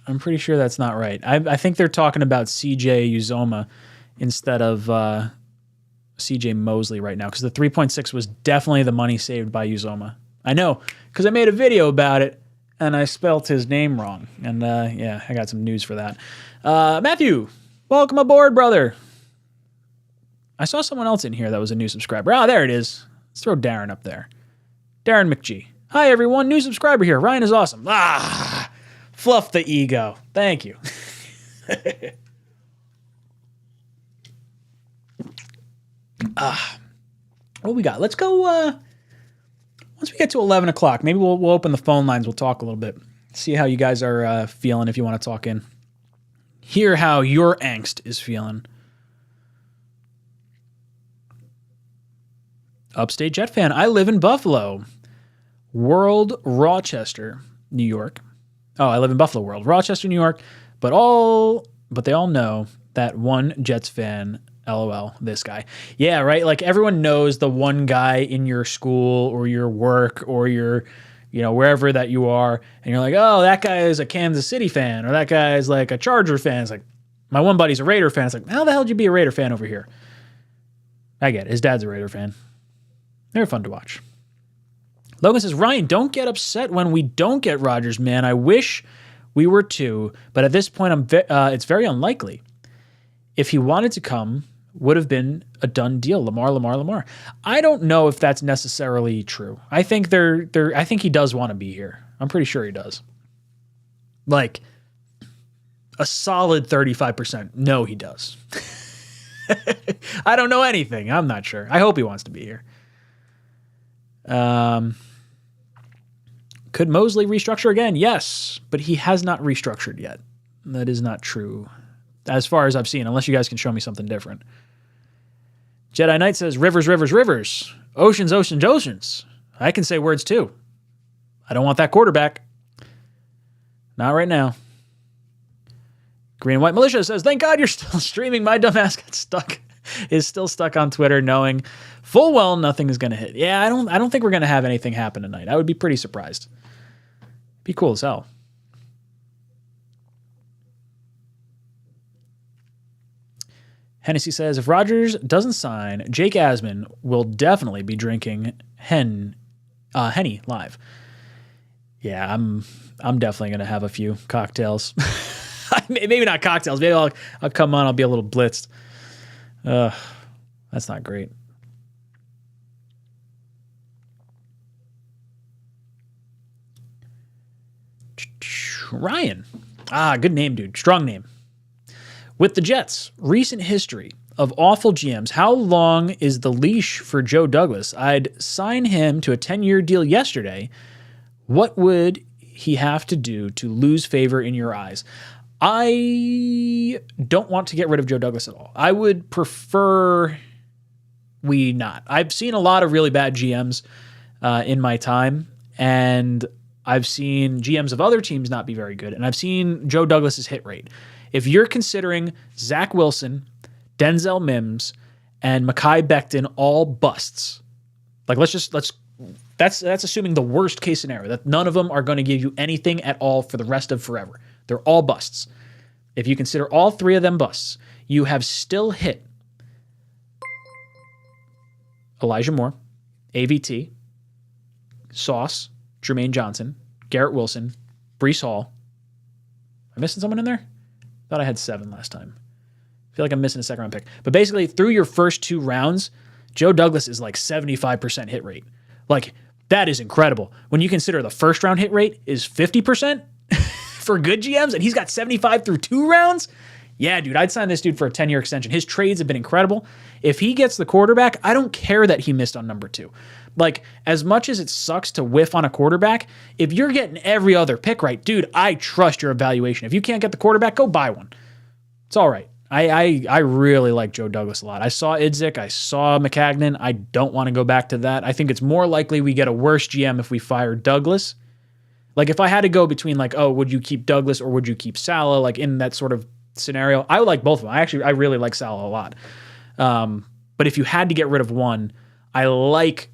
I'm pretty sure that's not right. I think they're talking about CJ Uzoma instead of CJ Mosley right now, because the 3.6 was definitely the money saved by Uzoma. I know, because I made a video about it, and I spelt his name wrong. And yeah, I got some news for that. Matthew, welcome aboard, brother. I saw someone else in here that was a new subscriber. Ah, there it is. Let's throw Darren up there. Darren McGee. Hi, everyone. New subscriber here. Ryan is awesome. Ah, fluff the ego. Thank you. What we got? Let's go... Once we get to 11 o'clock, maybe we'll open the phone lines. We'll talk a little bit. See how you guys are feeling if you want to talk in. Hear how your angst is feeling. Upstate Jet fan. I live in Buffalo. World, Rochester, New York. Oh, I live in Buffalo World. Rochester, New York. But they all know that one Jets fan... LOL, this guy. Yeah, right? Like everyone knows the one guy in your school or your work or your, wherever that you are. And you're like, oh, that guy is a Kansas City fan or that guy is like a Charger fan. It's like, my one buddy's a Raider fan. It's like, how the hell did you be a Raider fan over here? I get it. His dad's a Raider fan. They're fun to watch. Logan says, Ryan, don't get upset when we don't get Rodgers, man. I wish we were too, but at this point, it's very unlikely. If he wanted to come, would have been a done deal. Lamar. I don't know if that's necessarily true. I think I think he does want to be here. I'm pretty sure he does. Like a solid 35%. No, he does. I don't know anything. I'm not sure. I hope he wants to be here. Could Mosley restructure again? Yes, but he has not restructured yet. That is not true. As far as I've seen, unless you guys can show me something different. Jedi Knight says, rivers. Oceans. I can say words too. I don't want that quarterback. Not right now. Green and White Militia says, thank God you're still streaming. My dumbass is still stuck on Twitter knowing full well nothing is going to hit. Yeah, I don't think we're going to have anything happen tonight. I would be pretty surprised. Be cool as hell. Hennessy says, if Rodgers doesn't sign, Jake Asman will definitely be drinking Henny live. Yeah, I'm definitely going to have a few cocktails. Maybe not cocktails. Maybe I'll come on. I'll be a little blitzed. That's not great. Ryan. Good name, dude. Strong name. With the Jets, recent history of awful GMs, how long is the leash for Joe Douglas? I'd sign him to a 10-year deal yesterday. What would he have to do to lose favor in your eyes? I don't want to get rid of Joe Douglas at all. I would prefer we not. I've seen a lot of really bad GMs in my time, and I've seen GMs of other teams not be very good, and I've seen Joe Douglas's hit rate. If you're considering Zach Wilson, Denzel Mims, and Mekhi Becton all busts, like that's assuming the worst case scenario, that none of them are going to give you anything at all for the rest of forever. They're all busts. If you consider all three of them busts, you have still hit Elijah Moore, AVT, Sauce, Jermaine Johnson, Garrett Wilson, Breece Hall. Am I missing someone in there? Thought I had 7 last time. I feel like I'm missing a second round pick. But basically, through your first 2 rounds, Joe Douglas is like 75% hit rate. Like, that is incredible. When you consider the first round hit rate is 50% for good GMs, and he's got 75 through 2 rounds. Yeah, dude, I'd sign this dude for a 10-year extension. His trades have been incredible. If he gets the quarterback, I don't care that he missed on number 2. Like, as much as it sucks to whiff on a quarterback, if you're getting every other pick right, dude, I trust your evaluation. If you can't get the quarterback, go buy one. It's all right. I really like Joe Douglas a lot. I saw Idzik. I saw McCagnon. I don't want to go back to that. I think it's more likely we get a worse GM if we fire Douglas. Like, if I had to go between, like, oh, would you keep Douglas or would you keep Saleh, like, in that sort of scenario, I would like both of them. I really like Saleh a lot. But if you had to get rid of one, I like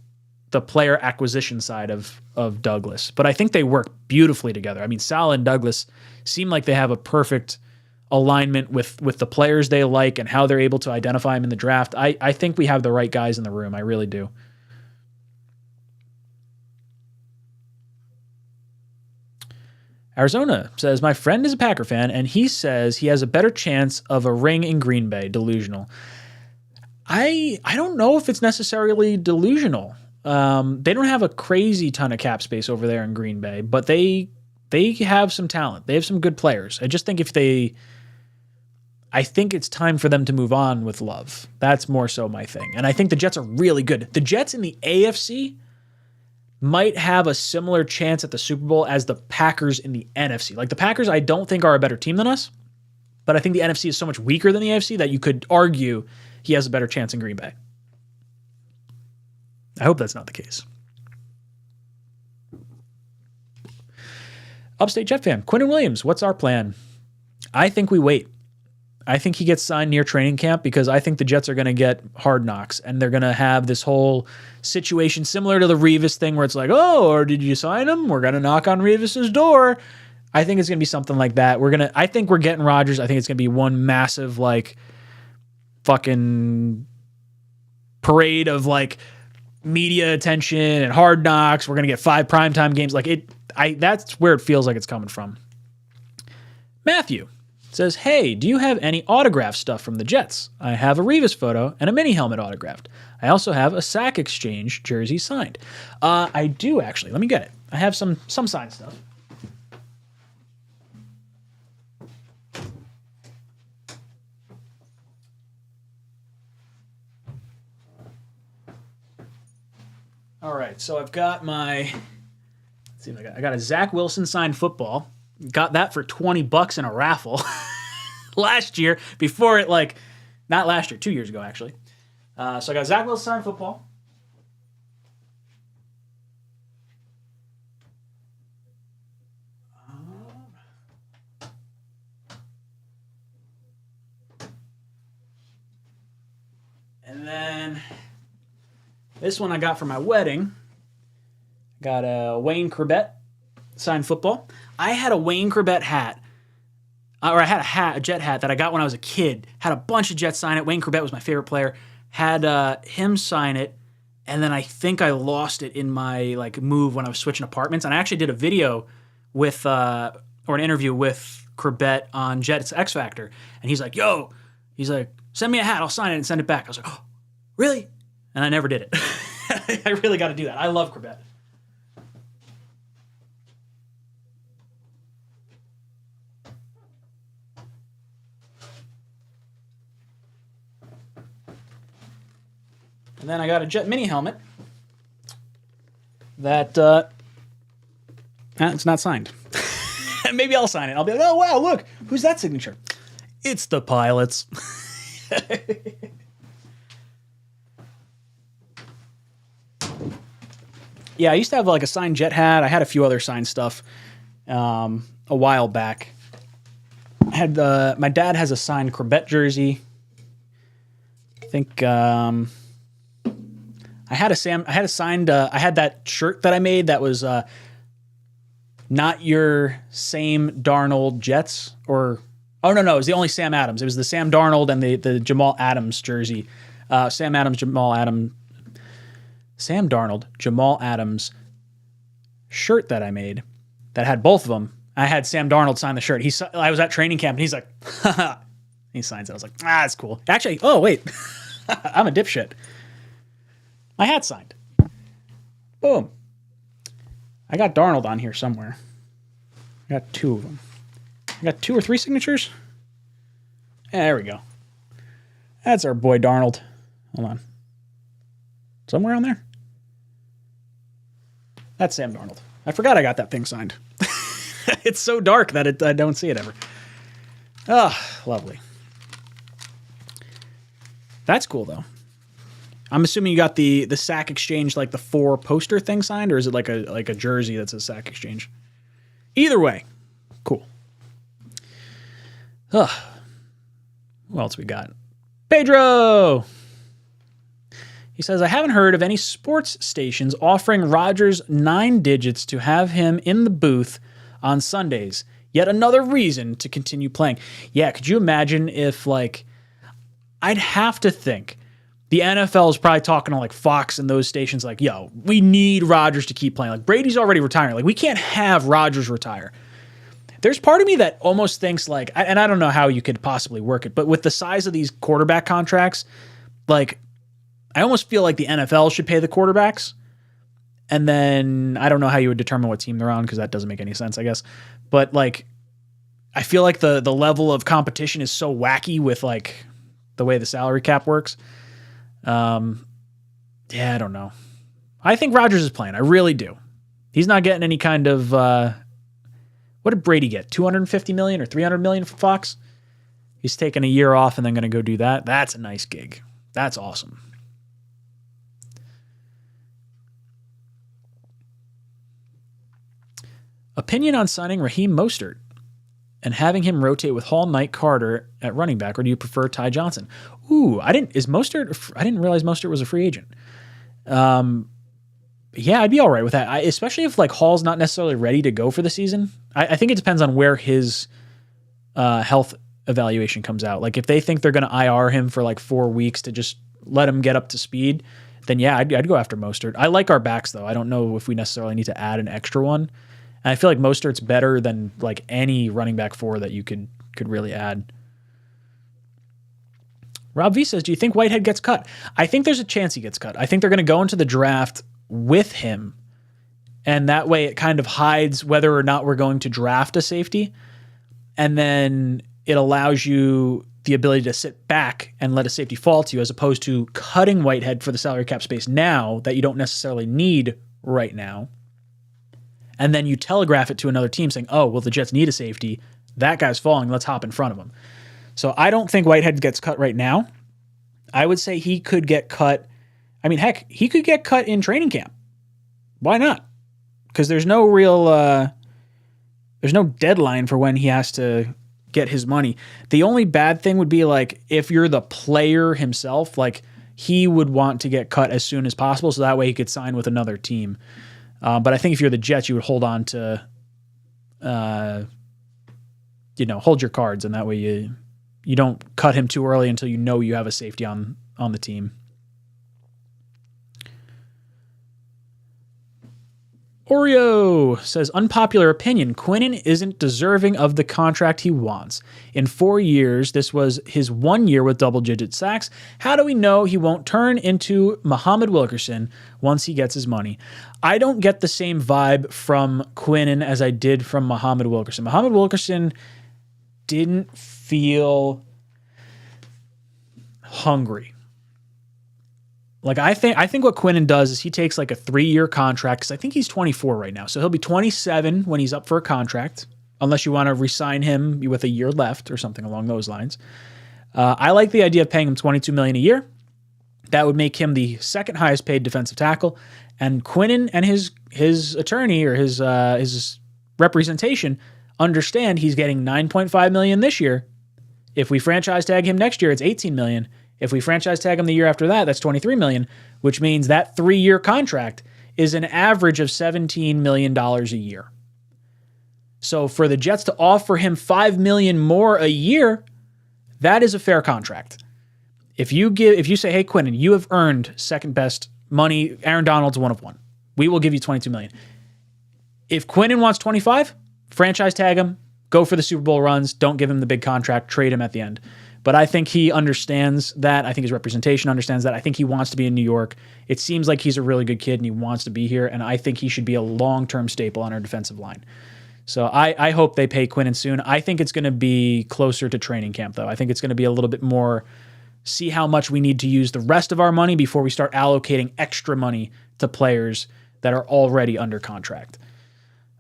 the player acquisition side of Douglas. But I think they work beautifully together. I mean, Saleh and Douglas seem like they have a perfect alignment with the players they like and how they're able to identify them in the draft. I think we have the right guys in the room. I really do. Arizona says, my friend is a Packer fan, and he says he has a better chance of a ring in Green Bay. Delusional. I don't know if it's necessarily delusional. They don't have a crazy ton of cap space over there in Green Bay, but they have some talent. They have some good players. I just think I think it's time for them to move on with Love. That's more so my thing. And I think the Jets are really good. The Jets in the AFC might have a similar chance at the Super Bowl as the Packers in the NFC. Like, the Packers, I don't think are a better team than us, but I think the NFC is so much weaker than the AFC that you could argue he has a better chance in Green Bay. I hope that's not the case. Upstate Jet fan, Quinton Williams, what's our plan? I think we wait. I think he gets signed near training camp because I think the Jets are going to get hard knocks and they're going to have this whole situation similar to the Revis thing where it's like, oh, or did you sign him? We're going to knock on Revis's door. I think it's going to be something like that. I think we're getting Rodgers. I think it's going to be one massive, like, fucking parade of, like, media attention and hard knocks. We're going to get 5 primetime games. Like, that's where it feels like it's coming from. Matthew says, hey, do you have any autograph stuff from the Jets? I have a Revis photo and a mini helmet autographed. I also have a Sack Exchange jersey signed. I do, actually. Let me get it. I have some signed stuff. All right, so I've got I got a Zach Wilson signed football. Got that for $20 in a raffle last year, before it, like, not last year, 2 years ago, actually. So I got Zach Wilson signed football. And then this one I got for my wedding. Got a Wayne Corbett signed football. I had a Wayne Corbett hat, or I had a Jet hat that I got when I was a kid. Had a bunch of Jets sign it. Wayne Corbett was my favorite player. Had him sign it, and then I think I lost it in my, like, move when I was switching apartments. And I actually did a video with, or an interview with Corbett on Jets X Factor, and he's like, send me a hat, I'll sign it and send it back. I was like, oh, really? And I never did it. I really got to do that. I love Corbett. And then I got a Jet Mini helmet that it's not signed. Maybe I'll sign it. I'll be like, oh, wow, look, who's that signature? It's the Pilots. Yeah, I used to have like a signed Jet hat. I had a few other signed stuff a while back. I had my dad has a signed Corbett jersey. I think I had that shirt that I made that was not your Sam Darnold Jets it was the only Sam Adams. It was the Sam Darnold and the Jamal Adams jersey. Sam Darnold, Jamal Adams shirt that I made that had both of them. I had Sam Darnold sign the shirt. I was at training camp and he's like, he signs it. I was like, that's cool. Actually, oh wait, I'm a dipshit. My hat's signed. Boom. I got Darnold on here somewhere. I got two of them. I got 2 or 3 signatures. Yeah, there we go. That's our boy Darnold. Hold on. Somewhere on there? That's Sam Darnold. I forgot I got that thing signed. It's so dark that I don't see it ever. Ah, lovely. That's cool, though. I'm assuming you got the Sack Exchange, like the 4 poster thing signed, or is it like a jersey that says Sack Exchange? Either way, cool. Ugh. What else we got? Pedro! He says, I haven't heard of any sports stations offering Rodgers 9 digits to have him in the booth on Sundays. Yet another reason to continue playing. Yeah, could you imagine if, like, I'd have to think the NFL is probably talking to, like, Fox and those stations like, yo, we need Rodgers to keep playing. Like, Brady's already retiring. Like, we can't have Rodgers retire. There's part of me that almost thinks, like, and I don't know how you could possibly work it, but with the size of these quarterback contracts, like, I almost feel like the NFL should pay the quarterbacks. And then I don't know how you would determine what team they're on because that doesn't make any sense, I guess. But, like, I feel like the level of competition is so wacky with, like, the way the salary cap works. Yeah, I don't know. I think Rodgers is playing. I really do. He's not getting any kind of what did Brady get? $250 million or $300 million from Fox? He's taking a year off and then going to go do that. That's a nice gig. That's awesome. Opinion on signing Raheem Mostert and having him rotate with Hall, Knight, Carter at running back, or do you prefer Ty Johnson? Ooh, I didn't realize Mostert was a free agent. Yeah, I'd be all right with that. Especially if, like, Hall's not necessarily ready to go for the season. I think it depends on where his health evaluation comes out. Like, if they think they're going to IR him for like 4 weeks to just let him get up to speed, then yeah, I'd go after Mostert. I like our backs, though. I don't know if we necessarily need to add an extra one. And I feel like Mostert's better than, like, any running back 4 that you could really add. Rob V says, do you think Whitehead gets cut? I think there's a chance he gets cut. I think they're going to go into the draft with him, and that way it kind of hides whether or not we're going to draft a safety, and then it allows you the ability to sit back and let a safety fall to you, as opposed to cutting Whitehead for the salary cap space now that you don't necessarily need right now, and then you telegraph it to another team saying, oh, well, the Jets need a safety, that guy's falling, let's hop in front of him. So I don't think Whitehead gets cut right now. I would say he could get cut. I mean, heck, he could get cut in training camp. Why not? Because there's no real, there's no deadline for when he has to get his money. The only bad thing would be, like, if you're the player himself, like, he would want to get cut as soon as possible so that way he could sign with another team. But I think if you're the Jets, you would hold on to, hold your cards, and that way you don't cut him too early until you know you have a safety on the team. Oreo says, unpopular opinion, Quinnen isn't deserving of the contract he wants. In 4 years, this was his 1 year with double-digit sacks. How do we know he won't turn into Muhammad Wilkerson once he gets his money? I don't get the same vibe from Quinnen as I did from Muhammad Wilkerson. Muhammad Wilkerson didn't feel hungry. Like I think what Quinnen does is he takes like a 3-year contract, because I think he's 24 right now. So he'll be 27 when he's up for a contract, unless you want to re-sign him with a year left or something along those lines. I like the idea of paying him $22 million a year. That would make him the second highest paid defensive tackle. And Quinnen and his attorney or his representation understand he's getting $9.5 million this year. If we franchise tag him next year, it's $18 million. If we franchise tag him the year after that, that's $23 million, which means that 3-year contract is an average of $17 million a year. So for the Jets to offer him $5 million more a year, that is a fair contract. If you say, hey, Quinnen, you have earned second best money. Aaron Donald's one of one. We will give you $22 million. If Quinnen wants 25, franchise tag him, go for the Super Bowl runs, don't give him the big contract, trade him at the end. But I think he understands that. I think his representation understands that. I think he wants to be in New York. It seems like he's a really good kid and he wants to be here, and I think he should be a long-term staple on our defensive line. So I hope they pay Quinnen soon. I think it's going to be closer to training camp, though. I think it's going to be a little bit more, see how much we need to use the rest of our money before we start allocating extra money to players that are already under contract.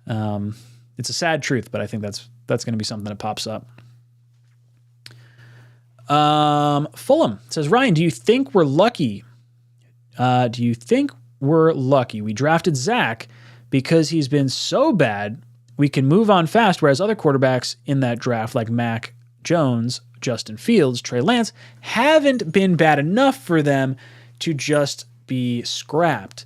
It's a sad truth, but I think that's going to be something that pops up. Fulham says, Ryan, do you think we're lucky? We drafted Zach because he's been so bad we can move on fast, whereas other quarterbacks in that draft like Mac Jones, Justin Fields, Trey Lance haven't been bad enough for them to just be scrapped.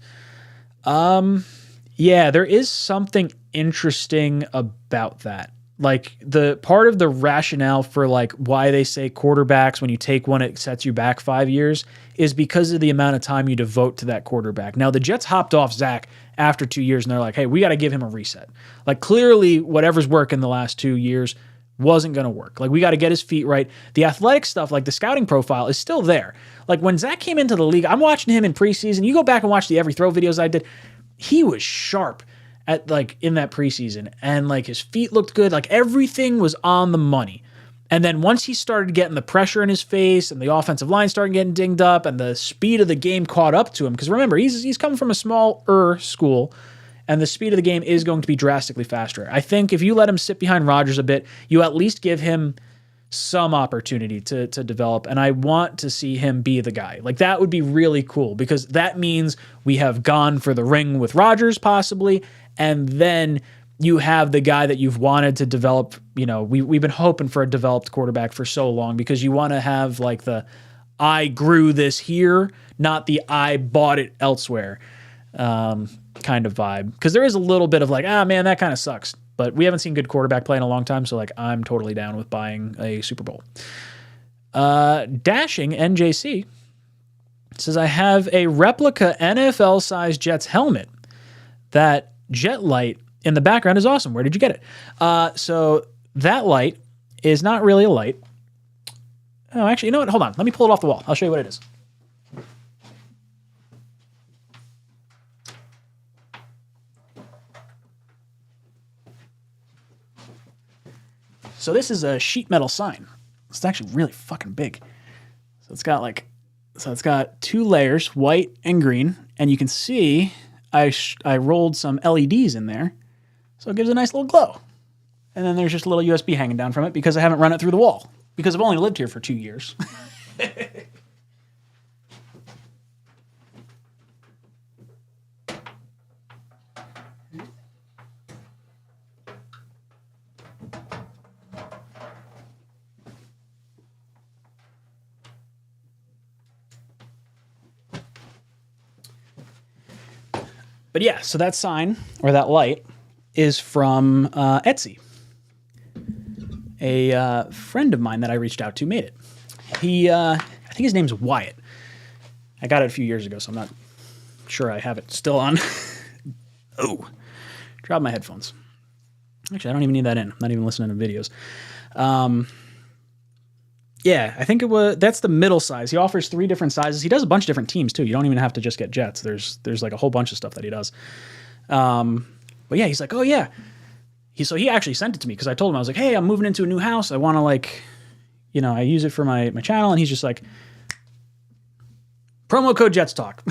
Yeah, there is something interesting about that. Like the part of the rationale for like why they say quarterbacks, when you take one, it sets you back 5 years, is because of the amount of time you devote to that quarterback. Now the Jets hopped off Zach after 2 years and they're like, hey, we got to give him a reset. Like clearly whatever's worked in the last 2 years wasn't going to work. Like we got to get his feet right. The athletic stuff, like the scouting profile is still there. Like when Zach came into the league, I'm watching him in preseason. You go back and watch the every throw videos I did. He was sharp at like in that preseason, and like his feet looked good. Like everything was on the money. And then once he started getting the pressure in his face and the offensive line started getting dinged up and the speed of the game caught up to him, because remember, he's coming from a smaller school, and the speed of the game is going to be drastically faster. I think if you let him sit behind Rodgers a bit, you at least give him some opportunity to develop, and I want to see him be the guy. Like that would be really cool, because that means we have gone for the ring with Rodgers possibly, and then you have the guy that you've wanted to develop. You know, we've been hoping for a developed quarterback for so long, because you want to have like the I grew this here, not the I bought it elsewhere kind of vibe. Because there is a little bit of like, man, that kind of sucks. But we haven't seen good quarterback play in a long time, so like I'm totally down with buying a Super Bowl. Dashing NJC says, I have a replica NFL-sized Jets helmet. That jet light in the background is awesome. Where did you get it? So that light is not really a light. Oh, actually, you know what? Hold on. Let me pull it off the wall. I'll show you what it is. So this is a sheet metal sign. It's actually really fucking big. So it's got 2 layers, white and green, and you can see I rolled some LEDs in there, so it gives a nice little glow. And then there's just a little USB hanging down from it because I haven't run it through the wall, because I've only lived here for 2 years. But yeah, so that sign, or that light, is from Etsy. A friend of mine that I reached out to made it. I think his name's Wyatt. I got it a few years ago, so I'm not sure I have it still on. Oh, dropped my headphones. Actually, I don't even need that in. I'm not even listening to videos. Yeah, I think that's the middle size. He offers 3 different sizes. He does a bunch of different teams too. You don't even have to just get Jets. There's like a whole bunch of stuff that he does. But yeah, he's like, oh yeah. So he actually sent it to me because I told him, I was like, hey, I'm moving into a new house. I want to I use it for my channel. And he's just like, Promo code Jets Talk.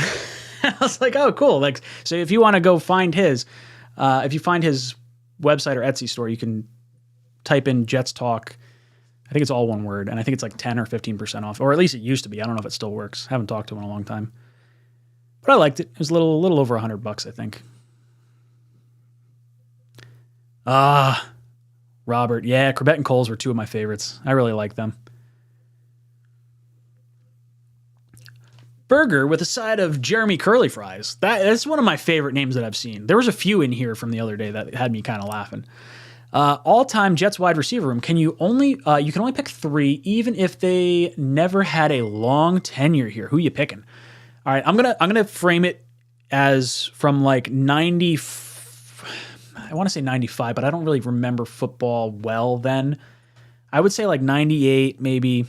I was like, oh, cool. Like, so if you want to go find his, if you find his website or Etsy store, you can type in Jets Talk. I think it's all one word, and I think it's like 10 or 15% off, or at least it used to be. I don't know if it still works. Haven't talked to him in a long time, but I liked it. It was a little over $100, I think. Robert. Yeah, Corbett and Coles were two of my favorites. I really like them. Burger with a side of Jeremy Curly Fries. That's one of my favorite names that I've seen. There was a few in here from the other day that had me kind of laughing. All-time Jets wide receiver room. You can only pick 3, even if they never had a long tenure here. Who you picking? All right, I'm gonna frame it as from like 90. I want to say 95, but I don't really remember football well then. I would say like 98 maybe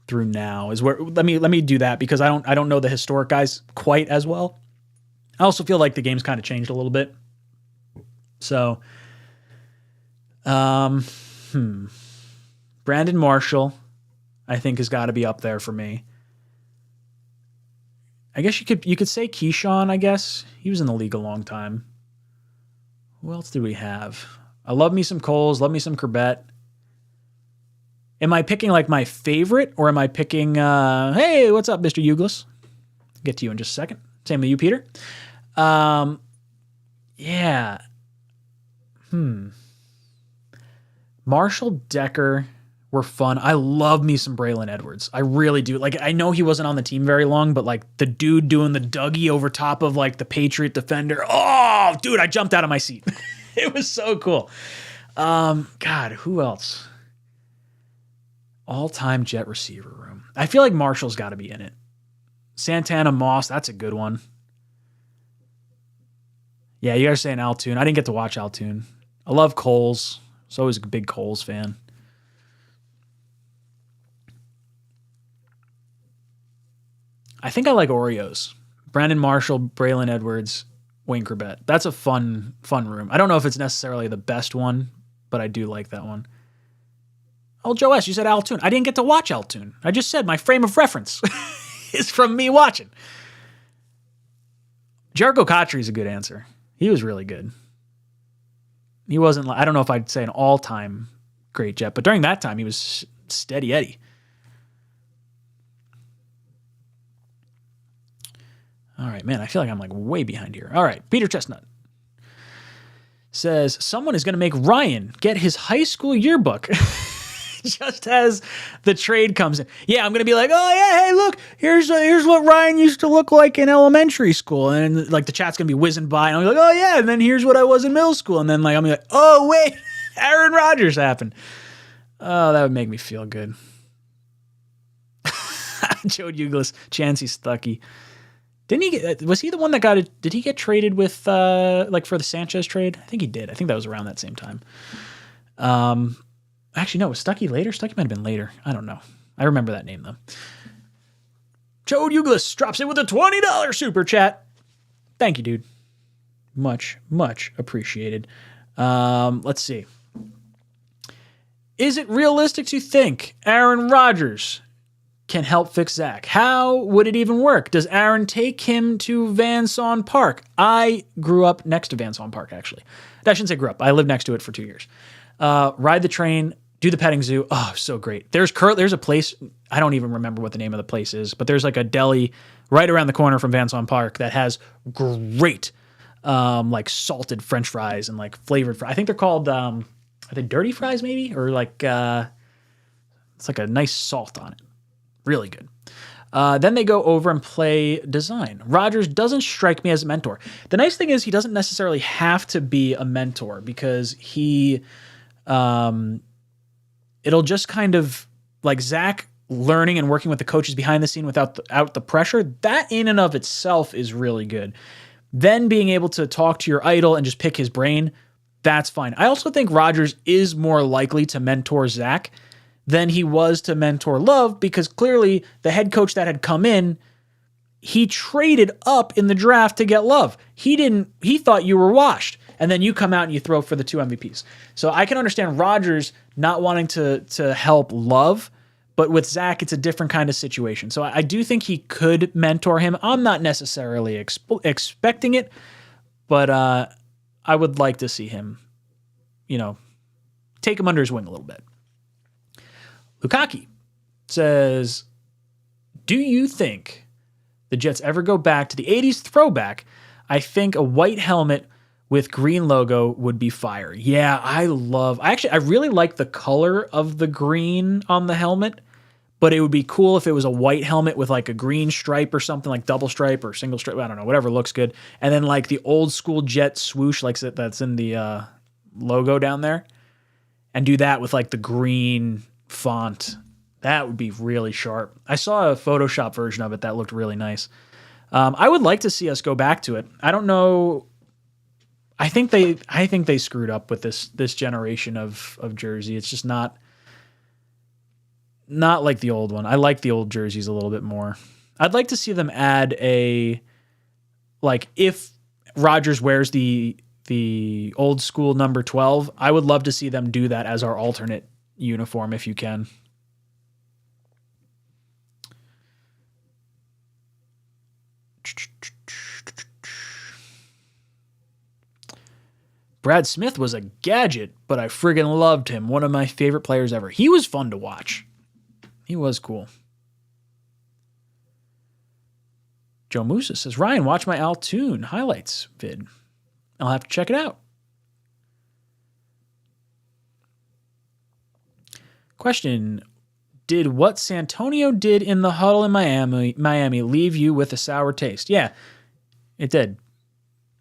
through now is where let me do that because I don't know the historic guys quite as well. I also feel like the game's kind of changed a little bit. So Brandon Marshall, I think, has got to be up there for me. I guess you could say Keyshawn, I guess. He was in the league a long time. Who else do we have? I love me some Coles, love me some Corbett. Am I picking like my favorite, or am I picking, hey, what's up, Mr. Uglis? Get to you in just a second. Same with you, Peter. Yeah. Marshall, Decker were fun. I love me some Braylon Edwards. I really do. Like, I know he wasn't on the team very long, but like the dude doing the Dougie over top of like the Patriot defender. Oh, dude, I jumped out of my seat. It was so cool. God, who else? All-time Jet receiver room. I feel like Marshall's got to be in it. Santana Moss, that's a good one. Yeah, you guys are saying Altoon. I didn't get to watch Altoon. I love Coles. I was always a big Coles fan. I think I like Oreos. Brandon Marshall, Braylon Edwards, Wayne Corbett. That's a fun room. I don't know if it's necessarily the best one, but I do like that one. Oh, Joe S., you said Altoon. I didn't get to watch Altoon. I just said my frame of reference is from me watching. Jericho Cotchery is a good answer. He was really good. He wasn't, I don't know if I'd say an all-time great Jet, but during that time, he was steady Eddie. All right, man, I feel like I'm like way behind here. All right, Peter Chestnut says, someone is going to make Ryan get his high school yearbook just as the trade comes in. Yeah, I'm going to be like, oh, yeah, hey, look, here's what Ryan used to look like in elementary school. And like the chat's going to be whizzing by, and I'm like, oh, yeah, and then here's what I was in middle school. And then like I'm like, oh, wait, Aaron Rodgers happened. Oh, that would make me feel good. Joe Douglas, Chancey Stuckey. Was he the one that did he get traded with, like for the Sanchez trade? I think he did. I think that was around that same time. Actually, no, was Stuckey later? Stuckey might have been later. I don't know. I remember that name, though. Joe Douglas drops in with a $20 super chat. Thank you, dude. Much, much appreciated. Let's see. Is it realistic to think Aaron Rodgers can help fix Zach? How would it even work? Does Aaron take him to Van Saun Park? I grew up next to Van Saun Park, actually. I shouldn't say grew up. I lived next to it for 2 years. Ride the train, do the petting zoo. Oh, so great. There's a place, I don't even remember what the name of the place is, but there's like a deli right around the corner from Van Saun Park that has great like salted French fries and like flavored fries. I think they're called, are they dirty fries maybe? Or like, it's like a nice salt on it. Really good. Then they go over and play design. Rodgers doesn't strike me as a mentor. The nice thing is he doesn't necessarily have to be a mentor because he, it'll just kind of like Zach learning and working with the coaches behind the scene without the pressure. That in and of itself is really good. Then being able to talk to your idol and just pick his brain, that's fine. I also think Rodgers is more likely to mentor Zach than he was to mentor Love, because clearly the head coach that had come in, he traded up in the draft to get Love. He thought you were washed, and then you come out and you throw for the 2 MVPs. So I can understand Rodgers not wanting to help Love, But with Zach, it's a different kind of situation. So I do think he could mentor him. I'm not necessarily expecting it, but I would like to see him, take him under his wing a little bit. Lukaki says, do you think the Jets ever go back to the 80s throwback? I think a white helmet with green logo would be fire. Yeah, I really like the color of the green on the helmet, but it would be cool if it was a white helmet with like a green stripe or something, like double stripe or single stripe. I don't know, whatever looks good. And then like the old school Jet swoosh, like that's in the logo down there, and do that with like the green font. That would be really sharp. I saw a Photoshop version of it that looked really nice. I would like to see us go back to it. I don't know. I think they screwed up with this generation of jersey. It's just not like the old one. I like the old jerseys a little bit more. I'd like to see them add if Rodgers wears the old school number 12, I would love to see them do that as our alternate uniform if you can. Brad Smith was a gadget, but I friggin' loved him. One of my favorite players ever. He was fun to watch. He was cool. Joe Musa says, Ryan, watch my Altoon highlights vid. I'll have to check it out. Question. Did what Santonio did in the huddle in Miami leave you with a sour taste? Yeah, it did.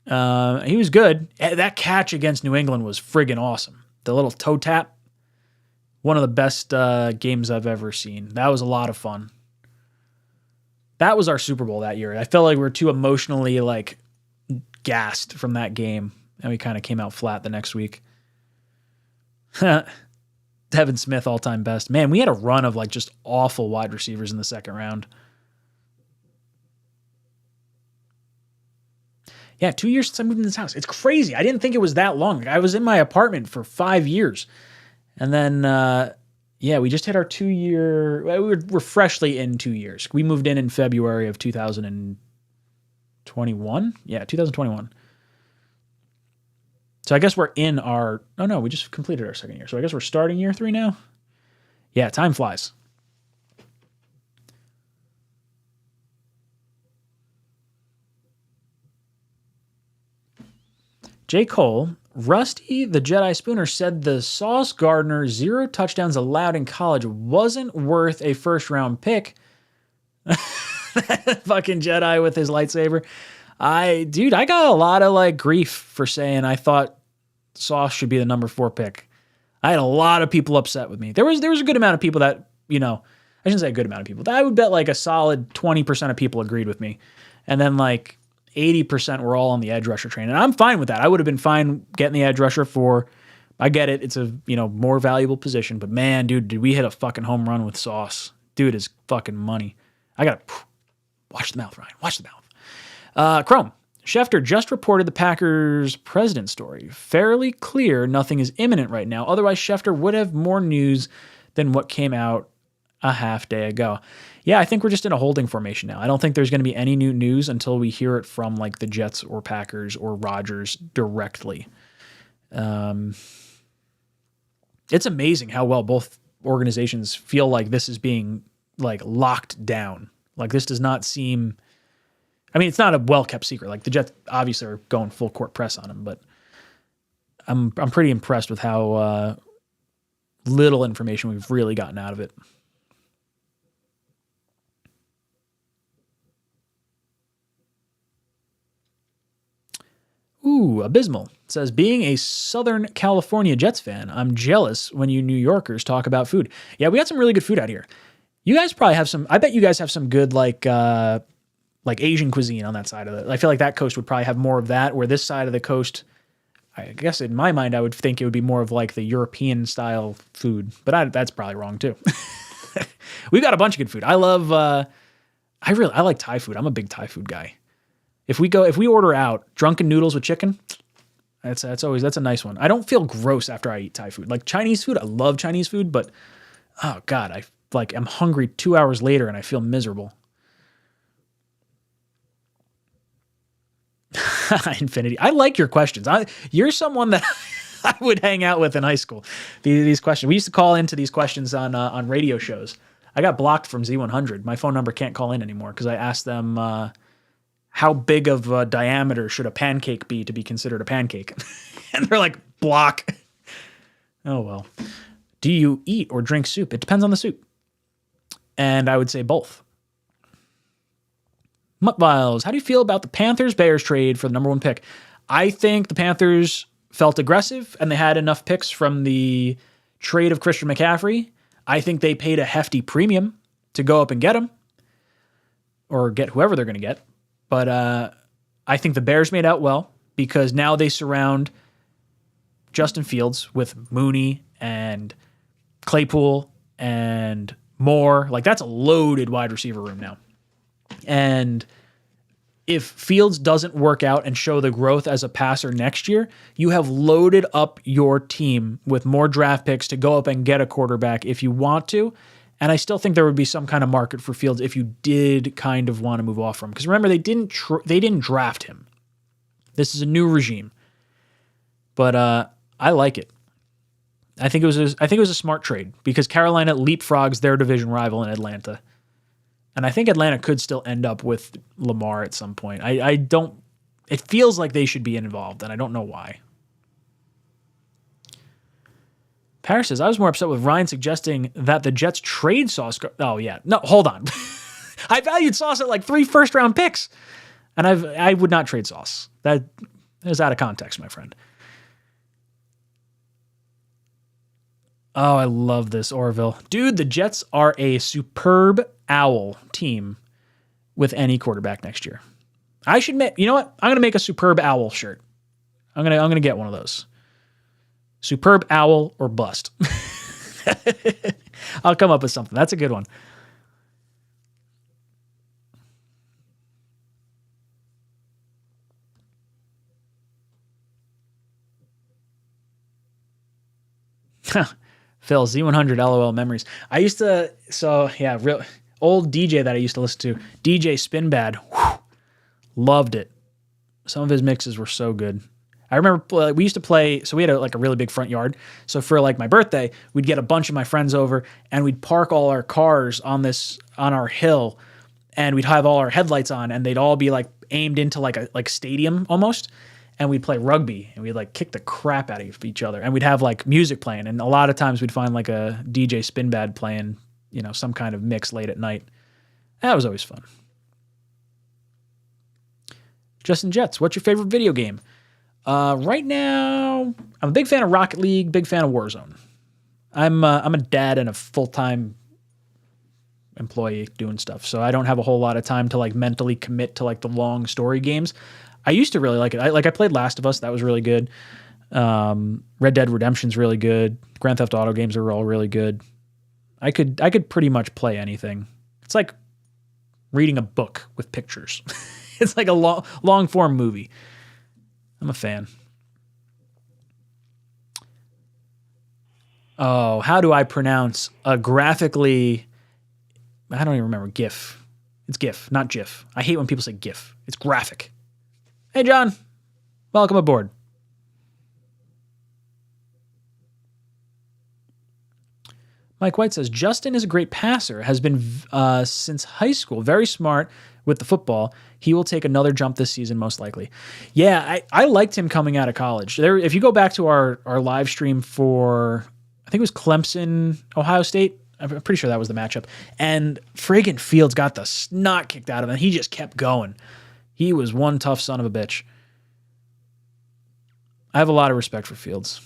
He was good. That catch against New England was friggin' awesome. The little toe tap. One of the best games I've ever seen. That was a lot of fun. That was our Super Bowl that year. I felt like we were too emotionally gassed from that game, and we kind of came out flat the next week. Devin Smith, all-time best. Man, we had a run of just awful wide receivers in the second round. Yeah, 2 years since I moved in this house. It's crazy. I didn't think it was that long. I was in my apartment for 5 years. And then, we just hit our 2-year... We're freshly in 2 years. We moved in February of 2021. Yeah, 2021. So I guess we're in our... Oh, no, we just completed our second year. So I guess we're starting year 3 now? Yeah, time flies. J. Cole, Rusty the Jedi Spooner said the Sauce Gardner 0 touchdowns allowed in college wasn't worth a first-round pick. Fucking Jedi with his lightsaber. I got a lot of grief for saying I thought Sauce should be the number 4 pick. I had a lot of people upset with me. There was a good amount of people that, I shouldn't say a good amount of people. I would bet a solid 20% of people agreed with me. And then 80% were all on the edge rusher train. And I'm fine with that. I would have been fine getting the edge rusher I get it. It's a, more valuable position. But man, dude, did we hit a fucking home run with Sauce. Dude is fucking money. I got to watch the mouth, Ryan. Watch the mouth. Chrome. Schefter just reported the Packers president story. Fairly clear nothing is imminent right now. Otherwise, Schefter would have more news than what came out a half day ago. Yeah, I think we're just in a holding formation now. I don't think there's going to be any new news until we hear it from the Jets or Packers or Rodgers directly. It's amazing how well both organizations feel like this is being locked down. This does not seem... I mean, it's not a well-kept secret. The Jets obviously are going full court press on him, but I'm pretty impressed with how little information we've really gotten out of it. Ooh, Abysmal says, being a Southern California Jets fan, I'm jealous when you New Yorkers talk about food. Yeah, we got some really good food out here. You guys probably have some, I bet you guys have some good Asian cuisine on that side of it. I feel like that coast would probably have more of that, where this side of the coast, I guess in my mind, I would think it would be more of the European style food, but that's probably wrong too. We've got a bunch of good food. I love, I like Thai food. I'm a big Thai food guy. If we order out drunken noodles with chicken, that's a nice one. I don't feel gross after I eat Thai food. Chinese food, I love Chinese food, but oh God, like am hungry 2 hours later and I feel miserable. Infinity. I like your questions. You're someone that I would hang out with in high school. These questions. We used to call into these questions on radio shows. I got blocked from Z100. My phone number can't call in anymore because I asked them how big of a diameter should a pancake be to be considered a pancake, and they're like, block. Oh well. Do you eat or drink soup? It depends on the soup. And I would say both. Muttviles, how do you feel about the Panthers-Bears trade for the number 1 pick? I think the Panthers felt aggressive and they had enough picks from the trade of Christian McCaffrey. I think they paid a hefty premium to go up and get him or get whoever they're going to get. But I think the Bears made out well because now they surround Justin Fields with Mooney and Claypool and Moore. Like, that's a loaded wide receiver room now. And if Fields doesn't work out and show the growth as a passer next year, you have loaded up your team with more draft picks to go up and get a quarterback if you want to. And I still think there would be some kind of market for Fields if you did kind of want to move off from him. Because remember, they didn't draft him. This is a new regime. But I like it. I think it was a smart trade because Carolina leapfrogs their division rival in Atlanta. And I think Atlanta could still end up with Lamar at some point. It feels like they should be involved, and I don't know why. Paris says, I was more upset with Ryan suggesting that the Jets trade Sauce. Oh, yeah. No, hold on. I valued Sauce at like 3 first-round picks, and I would not trade Sauce. That is out of context, my friend. Oh, I love this, Orville. Dude, the Jets are a superb owl team with any quarterback next year. I should make, you know what? I'm going to make a superb owl shirt. I'm going to get one of those. Superb owl or bust. I'll come up with something. That's a good one. Phil, Z100 LOL memories. I used to, real old DJ that I used to listen to, DJ Spinbad. Whew, loved it. Some of his mixes were so good. I remember we used to play, so we had a really big front yard. So for like my birthday, we'd get a bunch of my friends over and we'd park all our cars on our hill and we'd have all our headlights on and they'd all be like aimed into like a stadium almost. And we'd play rugby and we'd like kick the crap out of each other. And we'd have like music playing. And a lot of times we'd find like a DJ Spinbad playing, some kind of mix late at night. That was always fun. Justin Jets, what's your favorite video game? Right now, I'm a big fan of Rocket League, big fan of Warzone. I'm a dad and a full-time employee doing stuff. So I don't have a whole lot of time to like mentally commit to like the long story games. I used to really like it. I played Last of Us. That was really good. Red Dead Redemption's really good. Grand Theft Auto games are all really good. I could pretty much play anything. It's like reading a book with pictures. It's like a long form movie. I'm a fan. Oh, how do I pronounce a graphically... I don't even remember. GIF. It's GIF, not GIF. I hate when people say GIF. It's graphic. Hey, John. Welcome aboard. Mike White says, Justin is a great passer, has been since high school, very smart with the football. He will take another jump this season, most likely. Yeah, I liked him coming out of college. If you go back to our live stream for, I think it was Clemson, Ohio State, I'm pretty sure that was the matchup, and friggin' Fields got the snot kicked out of him. He just kept going. He was one tough son of a bitch. I have a lot of respect for Fields.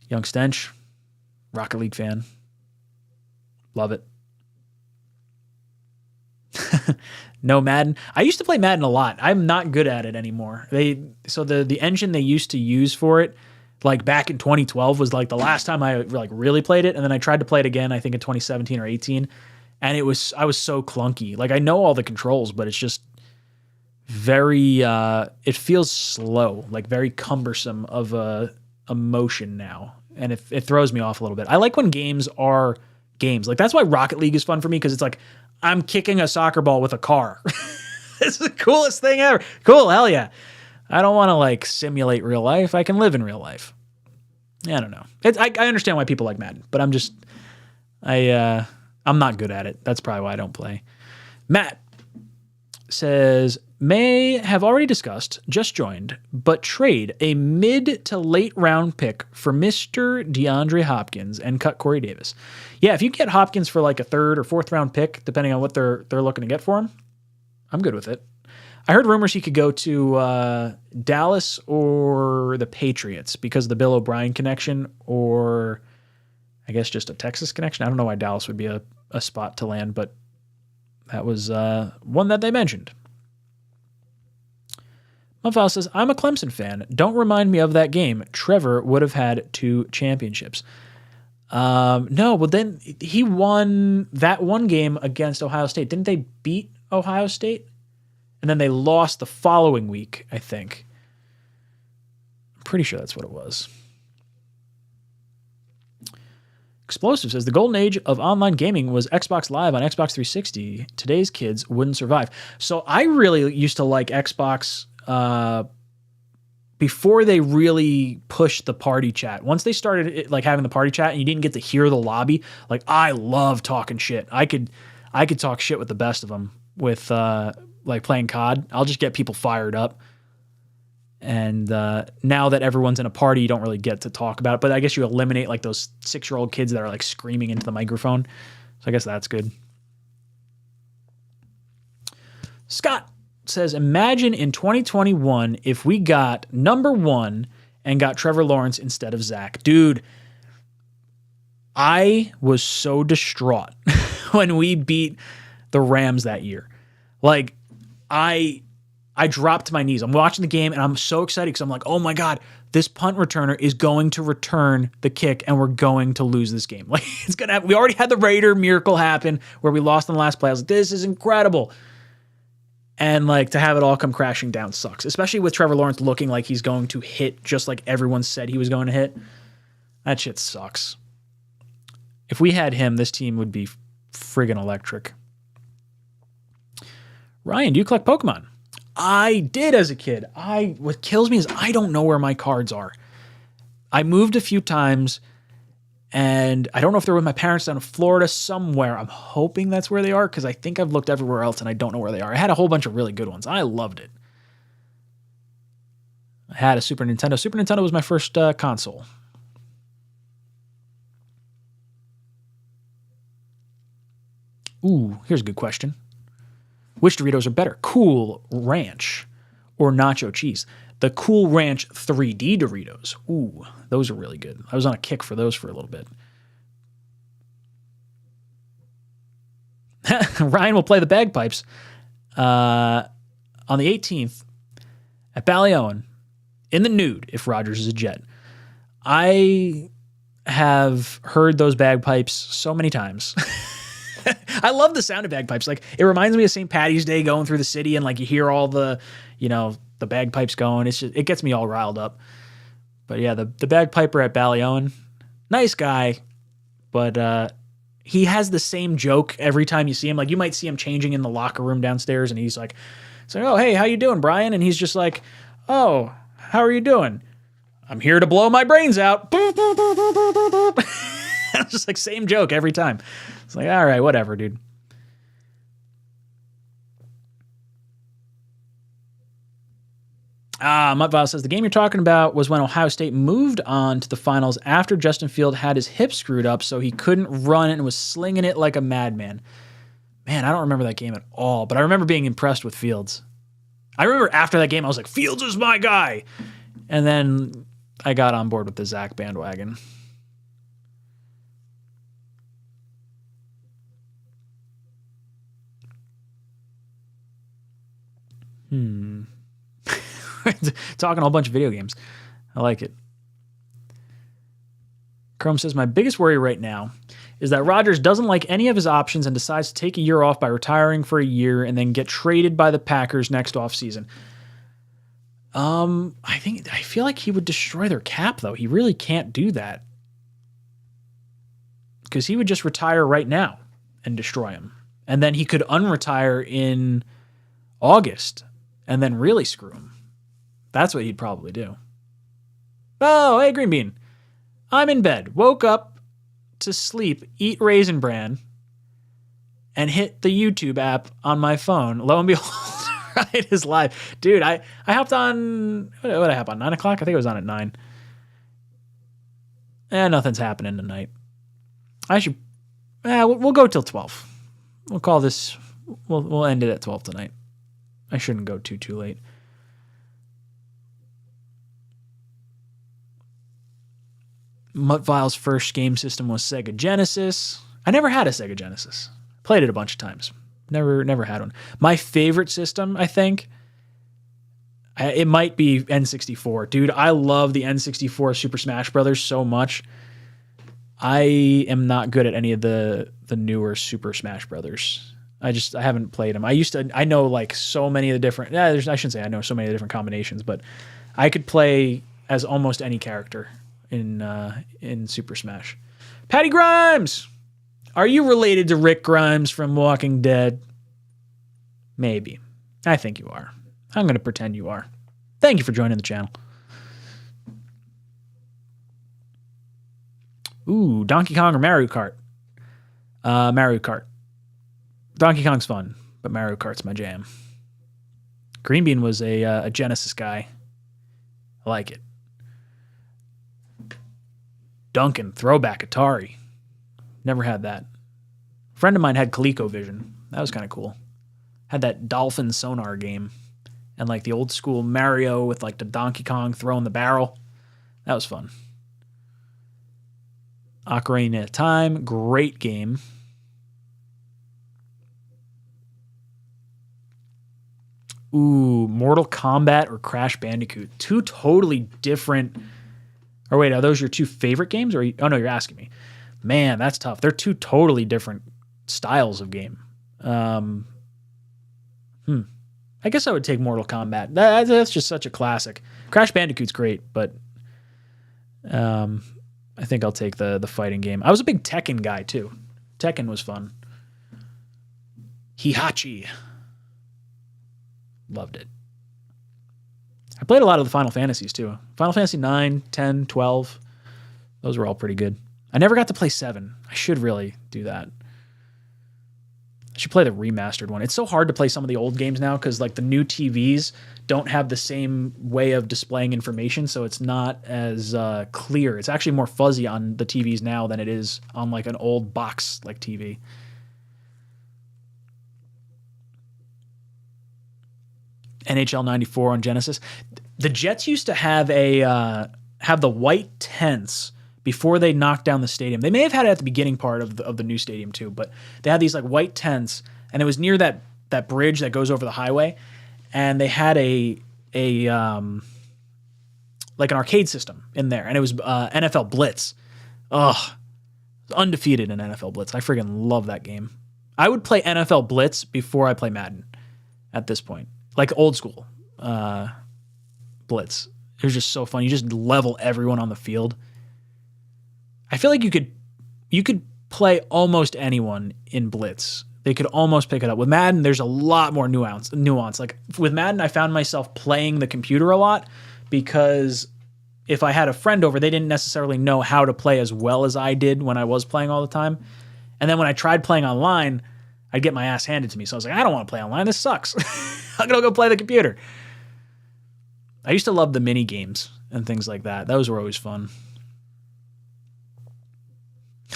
Young Stench, Rocket League fan. Love it. No Madden. I used to play Madden a lot. I'm not good at it anymore. The engine they used to use for it, like back in 2012, was like the last time I like really played it, and then I tried to play it again, I think in 2017 or 18, and I was so clunky. Like I know all the controls, but it's just very it feels slow, like very cumbersome of a emotion now, and it throws me off a little bit. I like when games are games. Like, that's why Rocket League is fun for me, because it's like I'm kicking a soccer ball with a car. It's the coolest thing ever. Cool, hell yeah. I don't want to like simulate real life. I can live in real life. I don't know. I understand why people like Madden, but I'm not good at it. That's probably why I don't play. Matt says, may have already discussed, just joined, but trade a mid to late round pick for Mr. DeAndre Hopkins and cut Corey Davis. Yeah, if you get Hopkins for like a third or fourth round pick, depending on what they're looking to get for him, I'm good with it. I heard rumors he could go to Dallas or the Patriots because of the Bill O'Brien connection, or I guess just a Texas connection. I don't know why Dallas would be a spot to land, but that was one that they mentioned. Mufal says, I'm a Clemson fan. Don't remind me of that game. Trevor would have had 2 championships. No, well then he won that one game against Ohio State. Didn't they beat Ohio State? And then they lost the following week, I think. I'm pretty sure that's what it was. Explosive says, the golden age of online gaming was Xbox Live on Xbox 360. Today's kids wouldn't survive. So I really used to like Xbox before they really pushed the party chat. Once they started like having the party chat and you didn't get to hear the lobby, like I love talking shit. I could talk shit with the best of them with like playing COD. I'll just get people fired up. And now that everyone's in a party, you don't really get to talk about it. But I guess you eliminate like those 6-year-old kids that are like screaming into the microphone. So I guess that's good. Scott says, imagine in 2021 if we got number 1 and got Trevor Lawrence instead of Zach. Dude, I was so distraught when we beat the Rams that year. Like, I dropped to my knees. I'm watching the game, and I'm so excited because I'm like, oh my God, this punt returner is going to return the kick, and we're going to lose this game. Like, it's gonna happen. We already had the Raider miracle happen where we lost on the last play. I was like, this is incredible. And like to have it all come crashing down sucks, especially with Trevor Lawrence looking like he's going to hit just like everyone said he was going to hit. That shit sucks. If we had him, this team would be friggin' electric. Ryan, do you collect Pokemon? I did as a kid. What kills me is I don't know where my cards are. I moved a few times, and I don't know if they're with my parents down in Florida somewhere. I'm hoping that's where they are because I think I've looked everywhere else and I don't know where they are. I had a whole bunch of really good ones. I loved it. I had a Super Nintendo. Super Nintendo was my first console. Ooh, here's a good question. Which Doritos are better, Cool Ranch or Nacho Cheese? The Cool Ranch 3D Doritos. Ooh, those are really good. I was on a kick for those for a little bit. Ryan will play the bagpipes on the 18th at Ballyowen in the nude if Rodgers is a Jet. I have heard those bagpipes so many times. I love the sound of bagpipes. Like, it reminds me of St. Patty's Day going through the city and like you hear all the, the bagpipes going. It gets me all riled up. But yeah, the bagpiper at Ballyowen, nice guy, but he has the same joke every time you see him. Like, you might see him changing in the locker room downstairs and he's like, oh, hey, how you doing, Brian? And he's just like, oh, how are you doing? I'm here to blow my brains out. It's just like same joke every time. It's like, all right, whatever, dude. Muttvile says, the game you're talking about was when Ohio State moved on to the finals after Justin Field had his hip screwed up so he couldn't run it and was slinging it like a madman. Man, I don't remember that game at all, but I remember being impressed with Fields. I remember after that game, I was like, Fields is my guy. And then I got on board with the Zach bandwagon. Talking a whole bunch of video games. I like it. Chrome says, my biggest worry right now is that Rodgers doesn't like any of his options and decides to take a year off by retiring for a year and then get traded by the Packers next offseason. I feel like he would destroy their cap though. He really can't do that. Because he would just retire right now and destroy him. And then he could unretire in August and then really screw him. That's what he'd probably do. Oh, hey, Green Bean. I'm in bed, woke up to sleep, eat Raisin Bran, and hit the YouTube app on my phone. Lo and behold, it is live. Dude, I hopped on, what did I hop on, 9 o'clock? I think it was on at 9. Nothing's happening tonight. We'll go till 12. We'll call this, we'll end it at 12 tonight. I shouldn't go too late. Muttvile's first game system was Sega Genesis. I never had a Sega Genesis. Played it a bunch of times. Never had one. My favorite system, I think, it might be N64. Dude, I love the N64 Super Smash Brothers so much. I am not good at any of the newer Super Smash Brothers. I haven't played them. I know like so many of the different, I shouldn't say I know so many of the different combinations, but I could play as almost any character in Super Smash. Patty Grimes! Are you related to Rick Grimes from Walking Dead? Maybe. I think you are. I'm going to pretend you are. Thank you for joining the channel. Ooh, Donkey Kong or Mario Kart? Mario Kart. Donkey Kong's fun, but Mario Kart's my jam. Green Bean was a Genesis guy. I like it. Duncan, throwback Atari. Never had that. A friend of mine had ColecoVision. That was kind of cool. Had that dolphin sonar game. And like the old school Mario with like the Donkey Kong throwing the barrel. That was fun. Ocarina of Time, great game. Ooh, Mortal Kombat or Crash Bandicoot. Two totally different. Or wait, are those your two favorite games? Or oh no, you're asking me. Man, that's tough. They're two totally different styles of game. I guess I would take Mortal Kombat. That's just such a classic. Crash Bandicoot's great, but I think I'll take the fighting game. I was a big Tekken guy too. Tekken was fun. Hihachi. Loved it. I played a lot of the Final Fantasies too. Final Fantasy 9, 10, 12. Those were all pretty good. I never got to play 7. I should really do that. I should play the remastered one. It's so hard to play some of the old games now because like the new TVs don't have the same way of displaying information, so it's not as clear. It's actually more fuzzy on the TVs now than it is on like an old box like TV. NHL 94 on Genesis. The Jets used to have have the white tents before they knocked down the stadium. They may have had it at the beginning part of the new stadium too, but they had these like white tents, and it was near that bridge that goes over the highway, and they had a like an arcade system in there, and it was NFL Blitz. Ugh, undefeated in NFL Blitz. I freaking love that game. I would play NFL Blitz before I play Madden at this point. Like old school Blitz. It was just so fun. You just level everyone on the field. I feel like you could play almost anyone in Blitz. They could almost pick it up. With Madden, there's a lot more nuance. Like with Madden, I found myself playing the computer a lot because if I had a friend over, they didn't necessarily know how to play as well as I did when I was playing all the time. And then when I tried playing online, I'd get my ass handed to me. So I was like, I don't want to play online. This sucks. I'm going to go play the computer. I used to love the mini games and things like that. Those were always fun.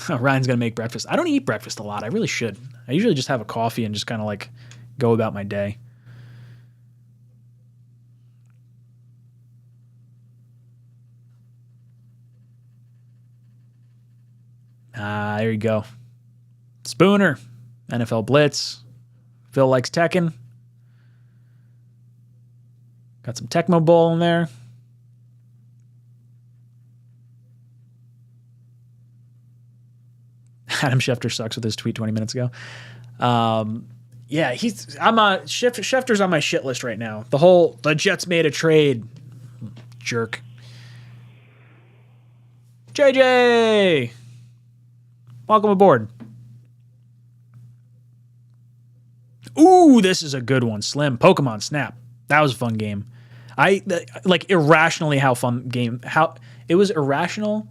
Ryan's going to make breakfast. I don't eat breakfast a lot. I really should. I usually just have a coffee and just kind of like go about my day. There you go. Spooner. NFL Blitz. Phil likes Tekken. Got some Tecmo Bowl in there. Adam Schefter sucks with his tweet 20 minutes ago. Yeah, Schefter's on my shit list right now. The Jets made a trade. Jerk. JJ! Welcome aboard. Ooh, this is a good one. Slim. Pokemon Snap. That was a fun game. Irrationally it was irrational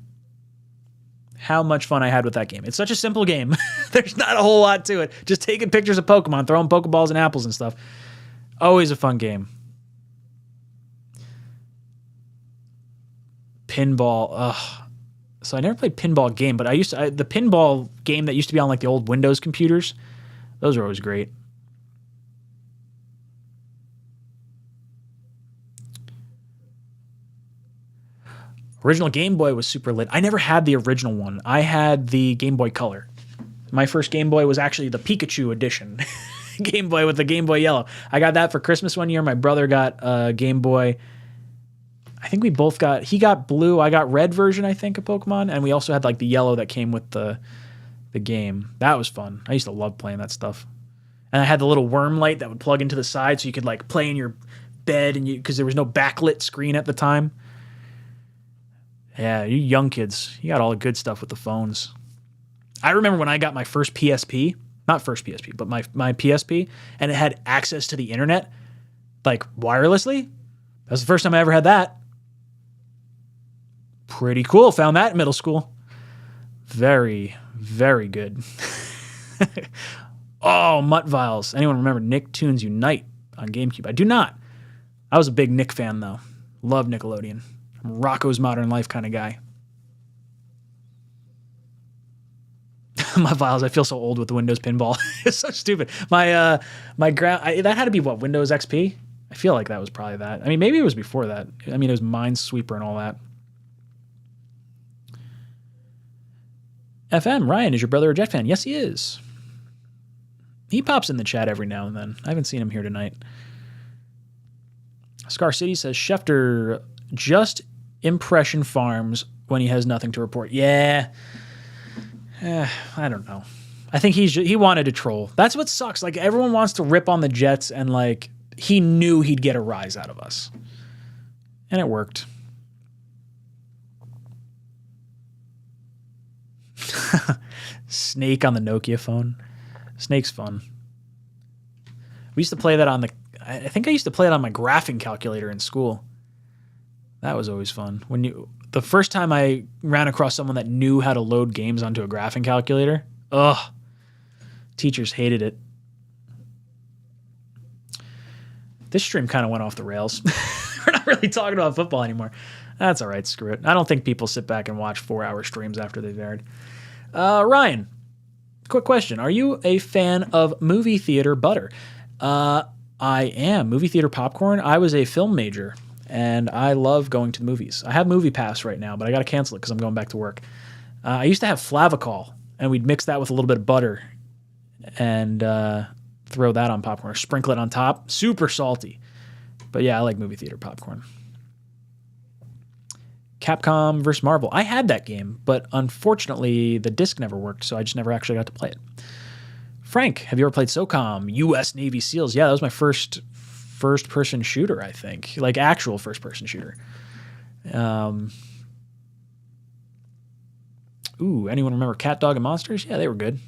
how much fun I had with that game. It's such a simple game. There's not a whole lot to it. Just taking pictures of Pokemon, throwing Pokeballs and apples and stuff. Always a fun game. Pinball. Ugh. So I never played pinball game, but the pinball game that used to be on like the old Windows computers. Those were always great. Original Game Boy was super lit. I never had the original one. I had the Game Boy Color. My first Game Boy was actually the Pikachu edition. Game Boy with the Game Boy Yellow. I got that for Christmas one year. My brother got a Game Boy. I think he got blue. I got red version, I think, of Pokemon. And we also had like the yellow that came with the game. That was fun. I used to love playing that stuff. And I had the little worm light that would plug into the side so you could like play in your bed because there was no backlit screen at the time. Yeah, you young kids, you got all the good stuff with the phones. I remember when I got my first PSP, not first PSP, but my PSP, and it had access to the internet, like wirelessly. That's the first time I ever had that. Pretty cool. Found that in middle school. Very, very good. Oh, Mutt Vials. Anyone remember Nicktoons Unite on GameCube? I do not. I was a big Nick fan, though. Love Nickelodeon. Rocco's Modern Life kind of guy. Mutt Vials, I feel so old with the Windows pinball. It's so stupid. That had to be what, Windows XP? I feel like that was probably that. I mean, maybe it was before that. I mean, it was Minesweeper and all that. FM, Ryan, is your brother a Jet fan? Yes, he is. He pops in the chat every now and then. I haven't seen him here tonight. Scar City says, Schefter just impression farms when he has nothing to report. Yeah. I don't know. I think he wanted to troll. That's what sucks. Like, everyone wants to rip on the Jets, and like he knew he'd get a rise out of us. And it worked. Snake on the Nokia phone. Snake's fun. We used to play that I think I used to play it on my graphing calculator in school. That was always fun. The first time I ran across someone that knew how to load games onto a graphing calculator, teachers hated it. This stream kind of went off the rails. We're not really talking about football anymore. That's all right. Screw it. I don't think people sit back and watch 4-hour streams after they've aired. Ryan, quick question. Are you a fan of movie theater butter? I am. Movie theater popcorn. I was a film major, and I love going to the movies. I have Movie Pass right now, but I got to cancel it because I'm going back to work. I used to have Flavicol, and we'd mix that with a little bit of butter and throw that on popcorn, or sprinkle it on top. Super salty. But yeah, I like movie theater popcorn. Capcom vs. Marvel. I had that game, but unfortunately the disc never worked, so I just never actually got to play it. Frank, have you ever played SOCOM? U.S. Navy SEALs. Yeah, that was my first-person shooter, I think. Like, actual first-person shooter. Anyone remember Cat, Dog, and Monsters? Yeah, they were good.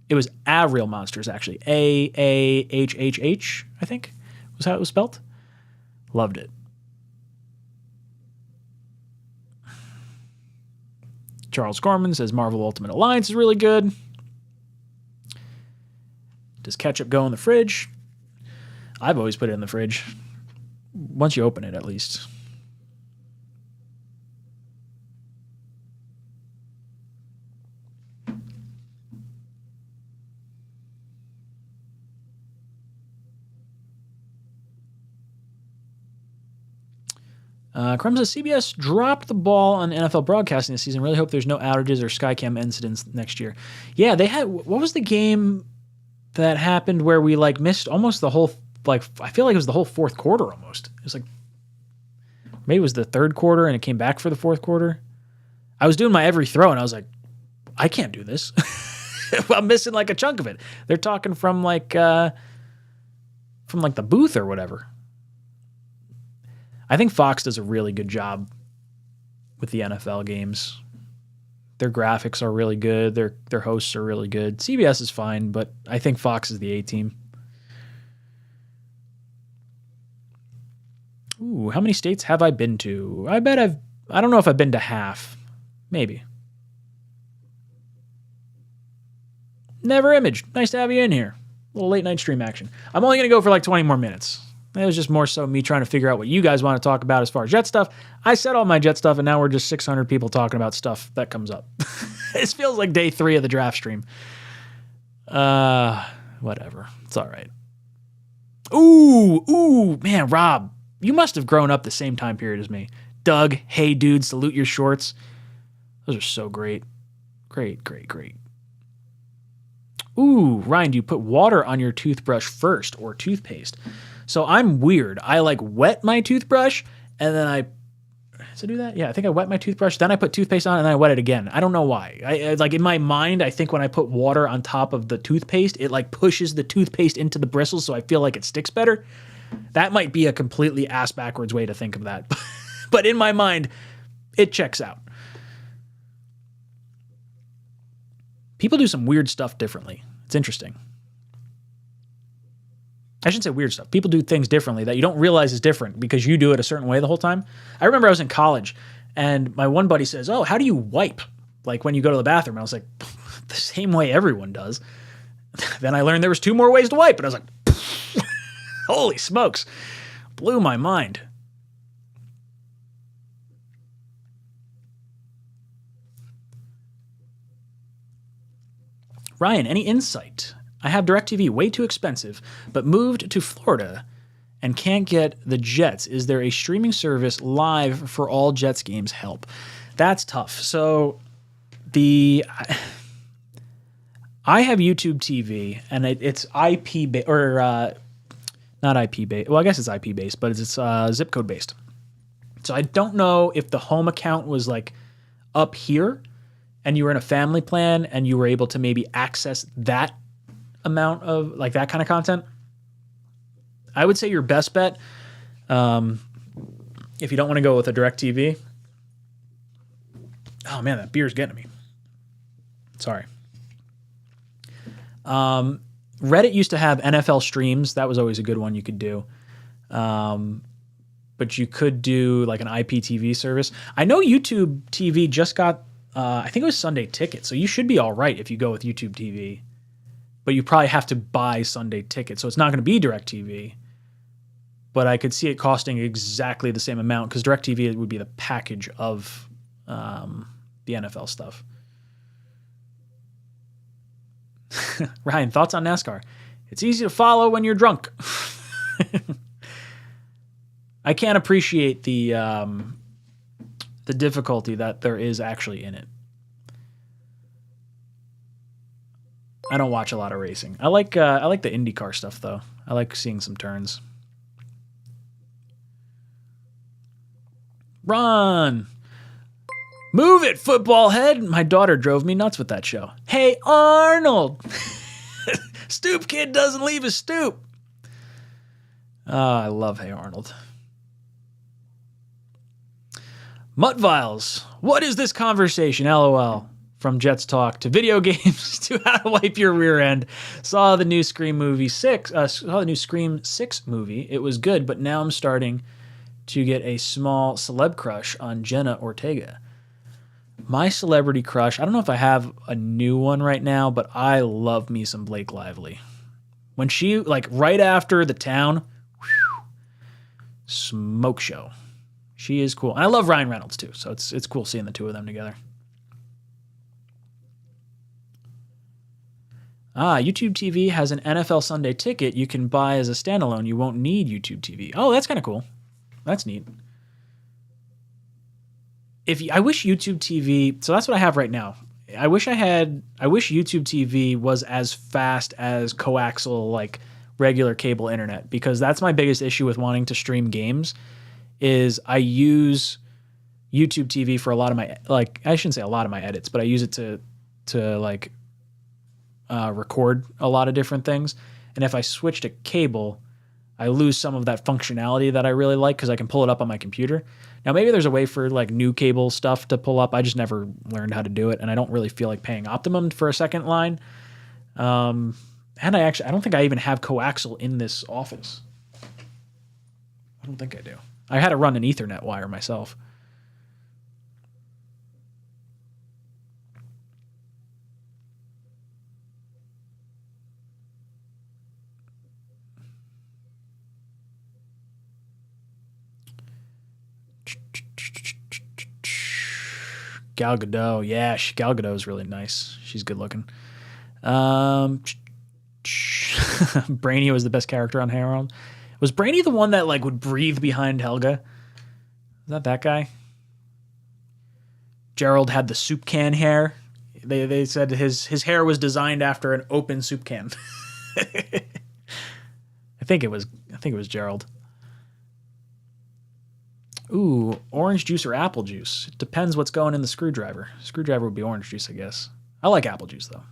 It was Real Monsters, actually. A-A-H-H-H, I think, was how it was spelled. Loved it. Charles Gorman says Marvel Ultimate Alliance is really good. Does ketchup go in the fridge? I've always put it in the fridge. Once you open it, at least. Crumb says CBS dropped the ball on NFL broadcasting this season. Really hope there's no outages or Skycam incidents next year. Yeah, they had. What was the game that happened where we like missed almost the whole? Like, I feel like it was the whole fourth quarter almost. It was like maybe it was the third quarter and it came back for the fourth quarter. I was doing my every throw and I was like, I can't do this. I'm missing like a chunk of it. They're talking from like the booth or whatever. I think Fox does a really good job with the NFL games. Their graphics are really good. Their hosts are really good. CBS is fine, but I think Fox is the A team. Ooh, how many states have I been to? I don't know if I've been to half. Maybe. Never Imaged. Nice to have you in here. A little late night stream action. I'm only going to go for like 20 more minutes. It was just more so me trying to figure out what you guys want to talk about as far as Jet stuff. I said all my Jet stuff, and now we're just 600 people talking about stuff that comes up. It feels like day 3 of the draft stream. Whatever. It's all right. Ooh, man, Rob, you must have grown up the same time period as me. Doug, hey, dude, salute your shorts. Those are so great. Great. Ooh, Ryan, do you put water on your toothbrush first or toothpaste? So I'm weird. I like wet my toothbrush and then does it do that? Yeah, I think I wet my toothbrush, then I put toothpaste on it, and then I wet it again. I don't know why. I like in my mind, I think when I put water on top of the toothpaste, it like pushes the toothpaste into the bristles, so I feel like it sticks better. That might be a completely ass backwards way to think of that. But in my mind, it checks out. People do some weird stuff differently. It's interesting. I shouldn't say weird stuff. People do things differently that you don't realize is different because you do it a certain way the whole time. I remember I was in college and my one buddy says, "Oh, how do you wipe? Like when you go to the bathroom?" And I was like, "The same way everyone does." Then I learned there was 2 more ways to wipe. And I was like, holy smokes. Blew my mind. Ryan, any insight? I have DirecTV, way too expensive, but moved to Florida and can't get the Jets. Is there a streaming service live for all Jets games? Help. That's tough. So I have YouTube TV, and it's IP based, or not IP based. Well, I guess it's IP based, but it's zip code based. So I don't know if the home account was like up here, and you were in a family plan, and you were able to maybe access that amount of like that kind of content. I would say your best bet, if you don't want to go with a DirecTV. Oh man, that beer's getting me. Sorry. Reddit used to have NFL streams. That was always a good one you could do. But you could do like an IPTV service. I know YouTube TV just got, I think it was Sunday Ticket. So you should be all right if you go with YouTube TV. But you probably have to buy Sunday Ticket. So it's not going to be DirecTV. But I could see it costing exactly the same amount because DirecTV would be the package of the NFL stuff. Ryan, thoughts on NASCAR? It's easy to follow when you're drunk. I can't appreciate the difficulty that there is actually in it. I don't watch a lot of racing. I like the IndyCar stuff though. I like seeing some turns. Run! Move it, football head! My daughter drove me nuts with that show. Hey, Arnold! Stoop kid doesn't leave his stoop. Oh, I love Hey Arnold. Mutt Viles. What is this conversation? LOL. From Jets talk to video games to how to wipe your rear end. Saw the new Scream 6 movie. It was good, but now I'm starting to get a small celeb crush on Jenna Ortega. My celebrity crush, I don't know if I have a new one right now, but I love me some Blake Lively. When she, like right after The Town, smoke show. She is cool. And I love Ryan Reynolds too, so it's cool seeing the two of them together. YouTube TV has an NFL Sunday Ticket you can buy as a standalone. You won't need YouTube TV. Oh, that's kind of cool. That's neat. I wish YouTube TV, so that's what I have right now. I wish YouTube TV was as fast as coaxial, like regular cable internet, because that's my biggest issue with wanting to stream games is I use YouTube TV for a lot of my, like, I shouldn't say a lot of my edits, but I use it to like record a lot of different things. And if I switch to cable, I lose some of that functionality that I really like because I can pull it up on my computer. Now, maybe there's a way for like new cable stuff to pull up. I just never learned how to do it, and I don't really feel like paying Optimum for a second line. And I don't think I even have coaxial in this office. I don't think I do. I had to run an Ethernet wire myself. Gal Gadot. Yeah, Gal Gadot is really nice. She's good looking. Brainy was the best character on Harold. Was Brainy the one that like would breathe behind Helga? Is that guy? Gerald had the soup can hair. They said his hair was designed after an open soup can. I think it was Gerald. Ooh, orange juice or apple juice. It depends what's going in the screwdriver. Screwdriver would be orange juice, I guess. I like apple juice, though.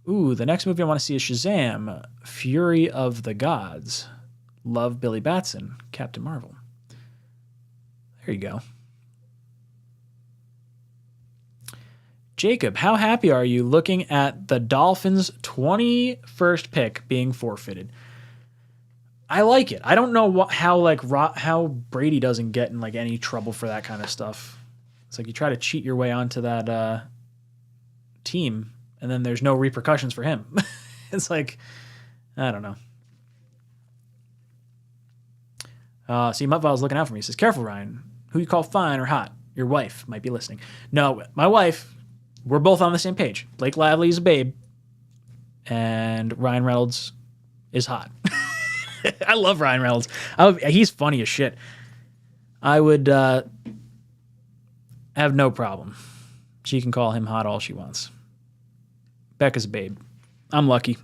Ooh, the next movie I want to see is Shazam, Fury of the Gods. Love Billy Batson, Captain Marvel. There you go. Jacob, how happy are you looking at the Dolphins' 21st pick being forfeited? I like it. I don't know how Brady doesn't get in like any trouble for that kind of stuff. It's like you try to cheat your way onto that team, and then there's no repercussions for him. It's like, I don't know. See, Mutval's looking out for me. He says, "Careful, Ryan. Who you call fine or hot? Your wife might be listening." No, my wife. We're both on the same page. Blake Lively is a babe, and Ryan Reynolds is hot. I love Ryan Reynolds. He's funny as shit. I would have no problem. She can call him hot all she wants. Becca's a babe. I'm lucky.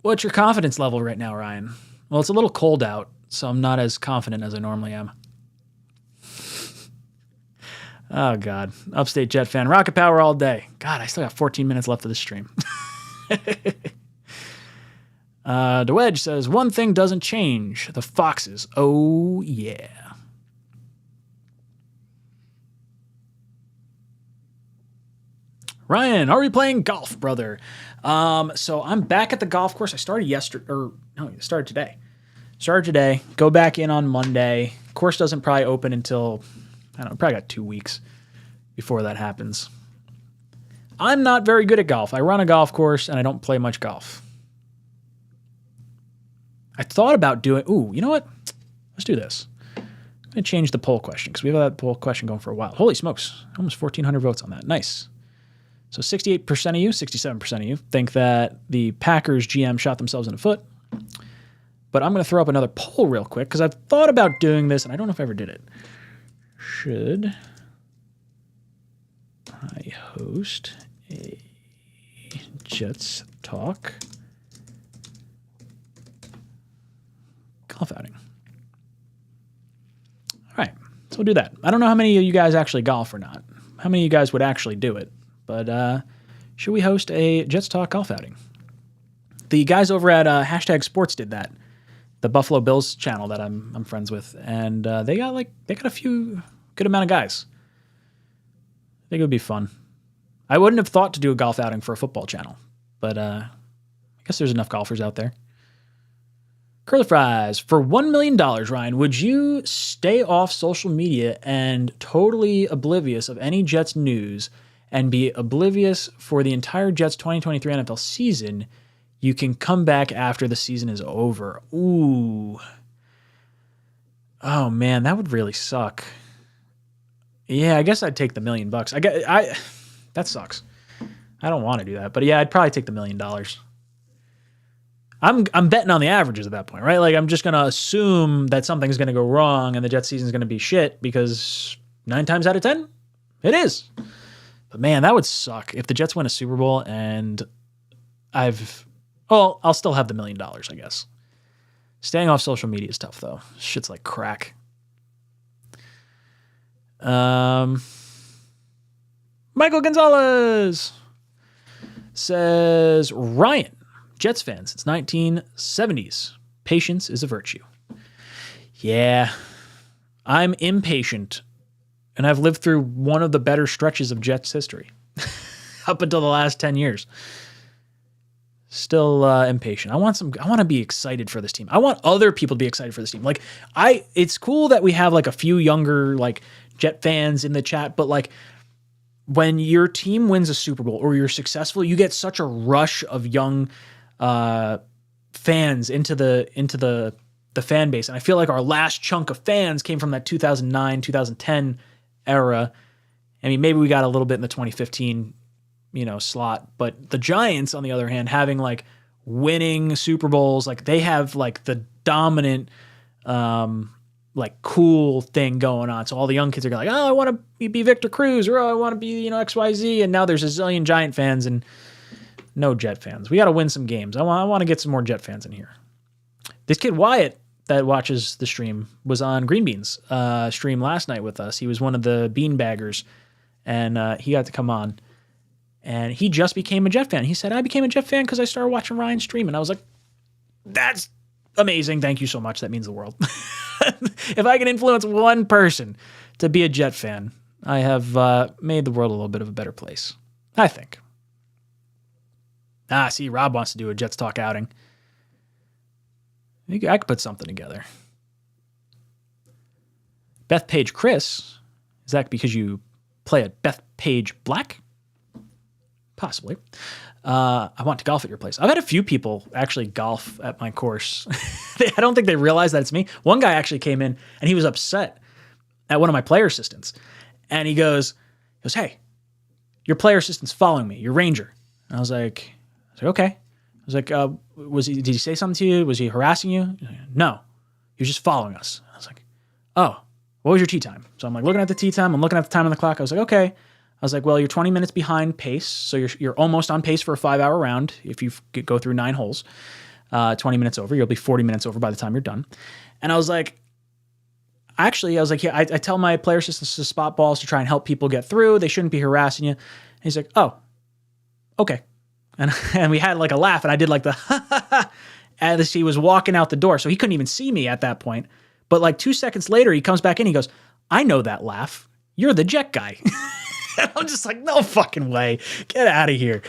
What's your confidence level right now, Ryan? Well, it's a little cold out, so I'm not as confident as I normally am. Oh, God. Upstate Jet fan. Rocket power all day. God, I still got 14 minutes left of this stream. DeWedge says, one thing doesn't change. The Foxes. Oh, yeah. Ryan, are we playing golf, brother? So I'm back at the golf course. I started today. Started today. Go back in on Monday. Course doesn't probably open until, I don't know, probably got 2 weeks before that happens. I'm not very good at golf. I run a golf course and I don't play much golf. I thought about doing, you know what? Let's do this. I'm going to change the poll question because we've had that poll question going for a while. Holy smokes. Almost 1,400 votes on that. Nice. So 68% of you, 67% of you think that the Packers GM shot themselves in the foot. But I'm going to throw up another poll real quick because I've thought about doing this and I don't know if I ever did it. Should I host a Jets Talk golf outing? All right, so we'll do that. I don't know how many of you guys actually golf or not. How many of you guys would actually do it? But should we host a Jets Talk golf outing? The guys over at Hashtag Sports did that. The Buffalo Bills channel that I'm friends with, and they got a few good amount of guys. I think it would be fun. I wouldn't have thought to do a golf outing for a football channel, but I guess there's enough golfers out there. Curly Fries, for $1 million, Ryan, would you stay off social media and totally oblivious of any Jets news and be oblivious for the entire Jets 2023 NFL season? You can come back after the season is over. Ooh. Oh, man, that would really suck. Yeah, I guess I'd take the $1 million. That sucks. I don't want to do that, but yeah, I'd probably take the $1 million. I'm betting on the averages at that point, right? Like I'm just gonna assume that something's gonna go wrong and the Jets season's gonna be shit because 9 times out of 10, it is. But man, that would suck if the Jets win a Super Bowl and I'll still have the $1 million, I guess. Staying off social media is tough though. Shit's like crack. Michael Gonzalez says, Ryan, Jets fan since 1970s. Patience is a virtue. Yeah, I'm impatient, and I've lived through one of the better stretches of Jets history up until the last 10 years. Still impatient. I want to be excited for this team. I want other people to be excited for this team. Like, it's cool that we have like a few younger like Jet fans in the chat, but like when your team wins a Super Bowl or you're successful, you get such a rush of young fans into the fan base. And I feel like our last chunk of fans came from that 2009, 2010 era. I mean, maybe we got a little bit in the 2015 slot, but the Giants, on the other hand, having like winning Super Bowls, like they have like the dominant, like cool thing going on. So all the young kids are like, oh, I want to be Victor Cruz, or oh, I want to be, XYZ. And now there's a zillion Giant fans and no Jet fans. We got to win some games. I want to get some more Jet fans in here. This kid Wyatt that watches the stream was on Green Bean's stream last night with us. He was one of the beanbaggers, and he got to come on. And he just became a Jet fan. He said, I became a Jet fan because I started watching Ryan's stream. And I was like, that's amazing. Thank you so much. That means the world. If I can influence one person to be a Jet fan, I have made the world a little bit of a better place, I think. See, Rob wants to do a Jets Talk outing. I could put something together. Beth Page Chris, is that because you play at Beth Page Black? Possibly. I want to golf at your place. I've had a few people actually golf at my course. I don't think they realize that it's me. One guy actually came in and he was upset at one of my player assistants. And he goes, hey, your player assistant's following me, your ranger. And I was like, okay. I was like, did he say something to you? Was he harassing you? No, he was just following us. I was like, oh, what was your tee time? So I'm like looking at the tee time. I'm looking at the time on the clock. I was like, okay. I was like, well, you're 20 minutes behind pace, so you're almost on pace for a 5-hour round. If you go through 9 holes, 20 minutes over, you'll be 40 minutes over by the time you're done. And I was like, yeah, I tell my player assistants to spot balls to try and help people get through. They shouldn't be harassing you. And he's like, oh, okay. And we had like a laugh, and I did like the as he was walking out the door, so he couldn't even see me at that point. But like 2 seconds later, he comes back in. He goes, I know that laugh. You're the Jet guy. And I'm just like, no fucking way. Get out of here.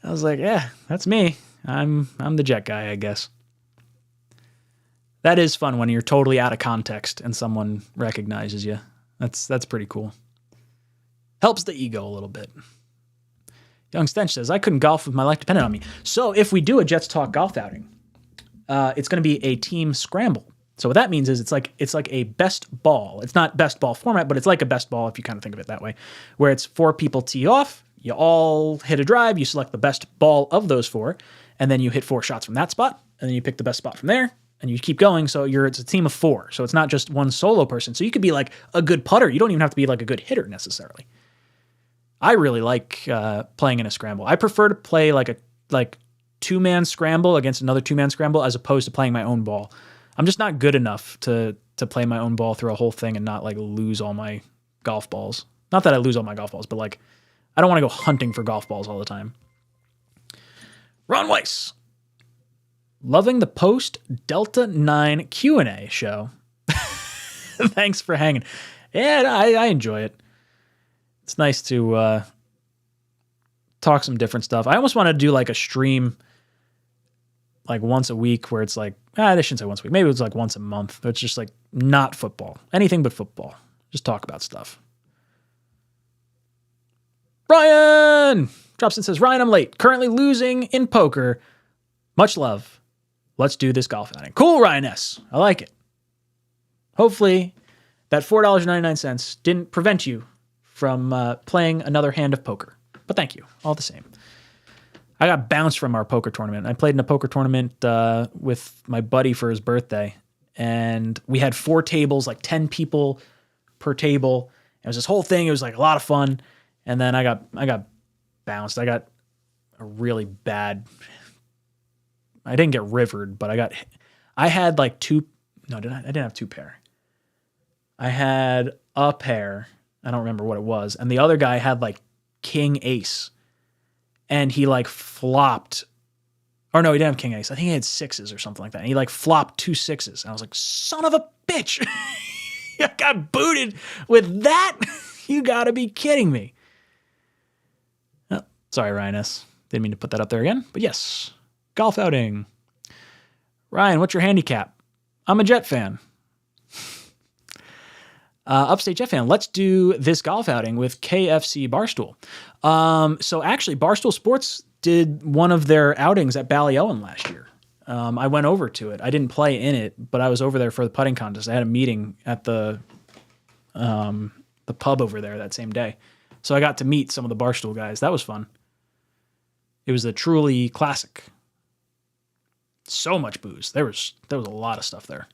I was like, yeah, that's me. I'm the Jet guy, I guess. That is fun when you're totally out of context and someone recognizes you. That's pretty cool. Helps the ego a little bit. Young Stench says, I couldn't golf with my life dependent on me. So if we do a Jets Talk golf outing, it's going to be a team scramble. So what that means is it's like a best ball. It's not best ball format, but it's like a best ball if you kind of think of it that way, where it's 4 people tee off, you all hit a drive, you select the best ball of those 4, and then you hit 4 shots from that spot, and then you pick the best spot from there, and you keep going. So it's a team of 4. So it's not just one solo person. So you could be like a good putter. You don't even have to be like a good hitter necessarily. I really like playing in a scramble. I prefer to play like a 2-man scramble against another 2-man scramble as opposed to playing my own ball. I'm just not good enough to play my own ball through a whole thing and not like lose all my golf balls. Not that I lose all my golf balls, but like I don't want to go hunting for golf balls all the time. Ron Weiss, loving the post Delta 9 Q&A show. Thanks for hanging. Yeah, I enjoy it. It's nice to talk some different stuff. I almost want to do like a stream like once a week where it's like, I shouldn't say once a week. Maybe it's like once a month. It's just like not football. Anything but football. Just talk about stuff. Ryan drops in, says, Ryan, I'm late. Currently losing in poker. Much love. Let's do this golf outing. Cool, Ryan S. I like it. Hopefully that $4.99 didn't prevent you from playing another hand of poker. But thank you, all the same. I got bounced from our poker tournament. I played in a poker tournament with my buddy for his birthday, and we had 4 tables, like 10 people per table. It was this whole thing. It was like a lot of fun, and then I got bounced. I got a really bad. I didn't get rivered, but I had like 2. No, I didn't have 2 pair. I had a pair. I don't remember what it was, and the other guy had like king ace, and he like flopped. Or no, he didn't have king ace. I think he had sixes or something like that. And he like flopped 2 6s. And I was like, son of a bitch. I got booted with that. You gotta be kidding me. Oh, sorry, Ryan S. Didn't mean to put that up there again. But yes, golf outing. Ryan, what's your handicap? I'm a Jet fan. Upstate Jet fan, let's do this golf outing with KFC Barstool. So actually, Barstool Sports did one of their outings at Ballyowen last year. I went over to it. I didn't play in it, but I was over there for the putting contest. I had a meeting at the pub over there that same day. So I got to meet some of the Barstool guys. That was fun. It was a truly classic. So much booze. There was a lot of stuff there.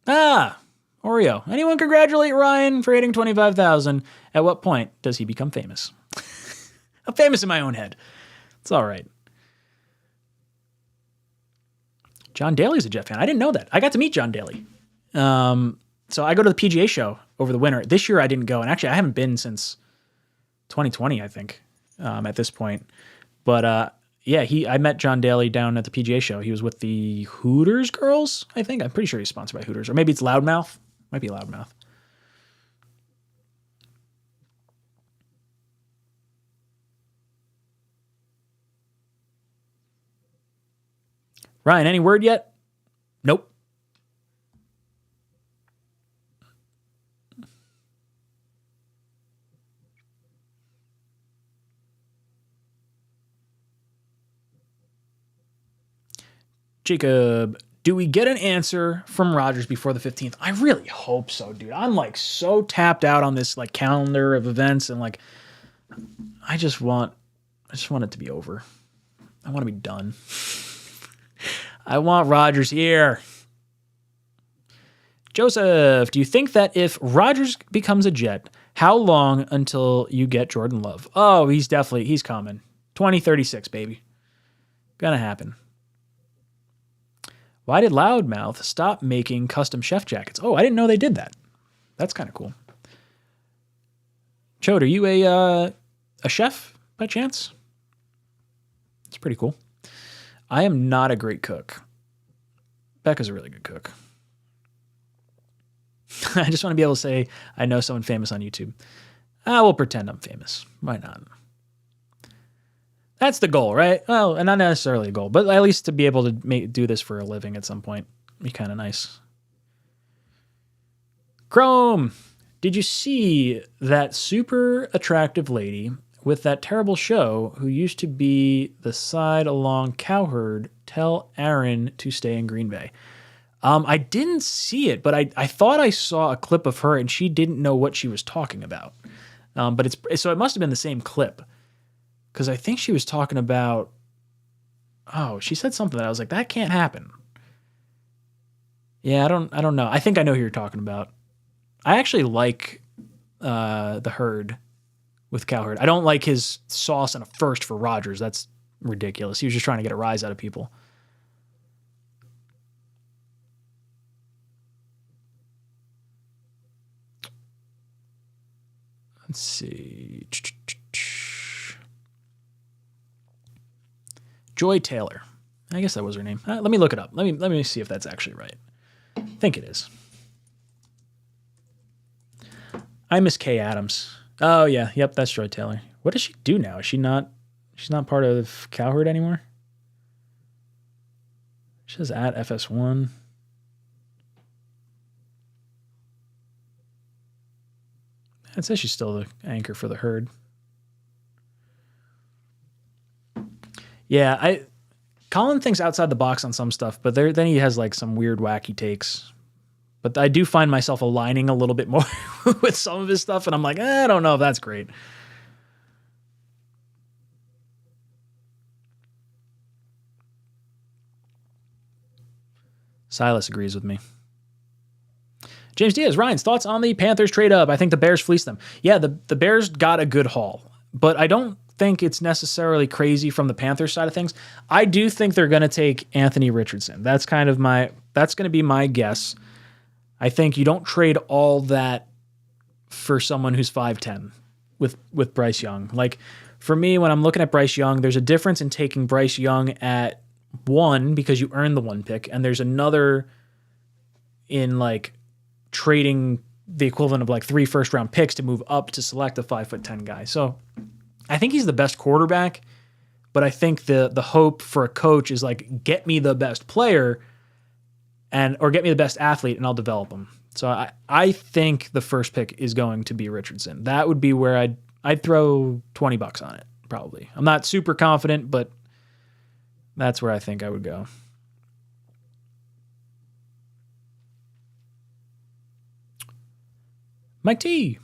Oreo. Anyone congratulate Ryan for hitting 25,000? At what point does he become famous? I'm famous in my own head. It's all right. John Daly's a Jet fan. I didn't know that. I got to meet John Daly. So I go to the PGA show over the winter. This year I didn't go, and actually I haven't been since 2020, I think, at this point. But yeah, I met John Daly down at the PGA show. He was with the Hooters girls, I think. I'm pretty sure he's sponsored by Hooters, or maybe it's Loudmouth. Might be Loudmouth. Ryan, any word yet? Nope. Jacob, do we get an answer from Rodgers before the 15th? I really hope so, dude. I'm like so tapped out on this like calendar of events, and like I just want it to be over. I want to be done. I want Rodgers here. Joseph, do you think that if Rodgers becomes a Jet, how long until you get Jordan Love? Oh, he's coming. 2036, baby. Gonna happen. Why did Loudmouth stop making custom chef jackets? Oh, I didn't know they did that. That's kind of cool. Chode, are you a chef by chance? It's pretty cool. I am not a great cook. Becca's a really good cook. I just want to be able to say I know someone famous on YouTube. I will pretend I'm famous. Why not? That's the goal, right? Well, and not necessarily a goal, but at least to be able to do this for a living at some point. Be kind of nice. Chrome, did you see that super attractive lady with that terrible show who used to be the side-along cowherd tell Aaron to stay in Green Bay? I didn't see it, but I thought I saw a clip of her and she didn't know what she was talking about. But so it must have been the same clip. Because I think she was talking about, she said something that I was like, that can't happen. Yeah, I don't know. I think I know who you're talking about. I actually like the herd with Cowherd. I don't like his sauce and a first for Rodgers. That's ridiculous. He was just trying to get a rise out of people. Let's see. Joy Taylor. I guess that was her name. Let me look it up. Let me see if that's actually right. I think it is. I miss Kay Adams. Oh yeah, yep, that's Joy Taylor. What does she do now? She's not part of Cowherd anymore? She says at FS1. It says she's still the anchor for the herd. Yeah, Colin thinks outside the box on some stuff, but then he has like some weird wacky takes. But I do find myself aligning a little bit more with some of his stuff, and I'm like, I don't know if that's great. Silas agrees with me. James Diaz, Ryan's thoughts on the Panthers trade up. I think the Bears fleeced them. Yeah, the Bears got a good haul, but I don't think it's necessarily crazy from the Panthers side of things. I do think they're going to take Anthony Richardson. That's going to be my guess. I think you don't trade all that for someone who's 5'10" with Bryce Young. Like, for me, when I'm looking at Bryce Young, there's a difference in taking Bryce Young at 1 because you earned the 1 pick, and there's another in like trading the equivalent of like 3 first-round picks to move up to select a 5'10" guy. So I think he's the best quarterback, but I think the hope for a coach is like, get me the best player or get me the best athlete and I'll develop him. So I think the first pick is going to be Richardson. That would be where I'd throw $20 on it, probably. I'm not super confident, but that's where I think I would go. Mike T.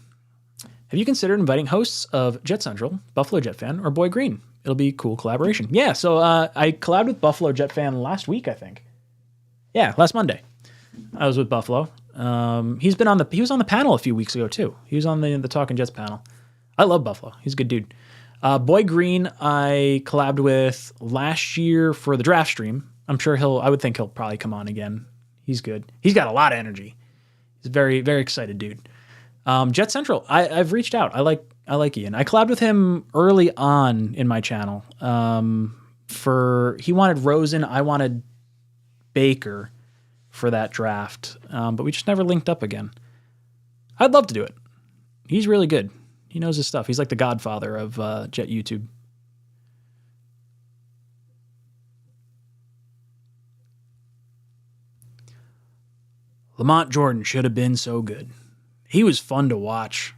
Have you considered inviting hosts of Jet Central, Buffalo Jet Fan, or Boy Green? It'll be a cool collaboration. Yeah, so I collabed with Buffalo Jet Fan last week, I think. Yeah, last Monday. I was with Buffalo. He was on the panel a few weeks ago too. He was on the Talking Jets panel. I love Buffalo. He's a good dude. Boy Green, I collabed with last year for the draft stream. I would think he'll probably come on again. He's good. He's got a lot of energy. He's a very, very excited dude. Jet Central, I've reached out. I like Ian. I collabed with him early on in my channel. He wanted Rosen, I wanted Baker for that draft, but we just never linked up again. I'd love to do it. He's really good. He knows his stuff. He's like the godfather of Jet YouTube. Lamont Jordan should have been so good. He was fun to watch.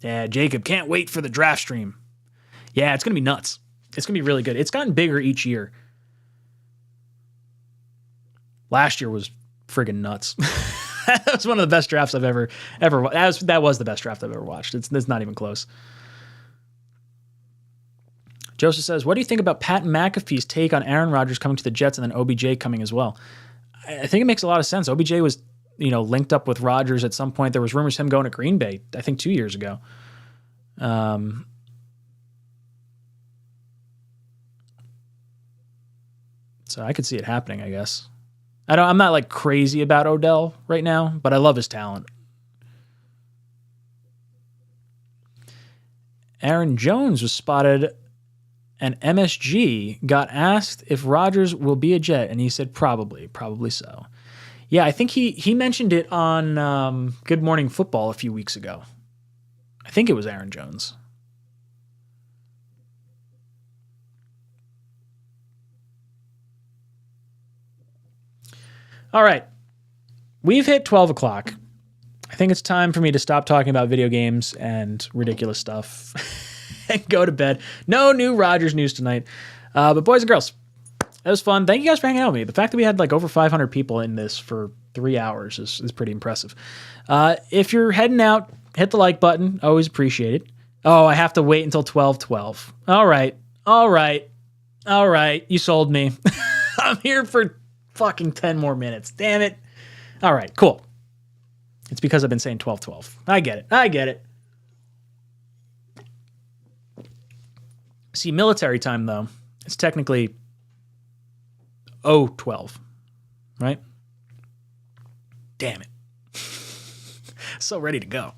Yeah, Jacob, can't wait for the draft stream. Yeah, it's going to be nuts. It's going to be really good. It's gotten bigger each year. Last year was friggin' nuts. That was one of the best drafts I've ever that was the best draft I've ever watched. It's not even close. Joseph says, what do you think about Pat McAfee's take on Aaron Rodgers coming to the Jets and then OBJ coming as well? I think it makes a lot of sense. OBJ was, linked up with Rodgers at some point. There was rumors of him going to Green Bay, I think 2 years ago. So I could see it happening, I guess. I'm not like crazy about Odell right now, but I love his talent. Aaron Jones was spotted, and MSG got asked if Rodgers will be a Jet, and he said probably so. Yeah, I think he mentioned it on Good Morning Football a few weeks ago. I think it was Aaron Jones. All right. We've hit 12 o'clock. I think it's time for me to stop talking about video games and ridiculous stuff and go to bed. No new Rodgers news tonight. But boys and girls, that was fun. Thank you guys for hanging out with me. The fact that we had like over 500 people in this for 3 hours is pretty impressive. If you're heading out, hit the like button. Always appreciate it. Oh, I have to wait until 12:12. All right. You sold me. I'm here for fucking 10 more minutes. Damn it. All right, cool. It's because I've been saying 12:12. I get it. See, military time, though, it's technically 0:12, right? Damn it. So ready to go.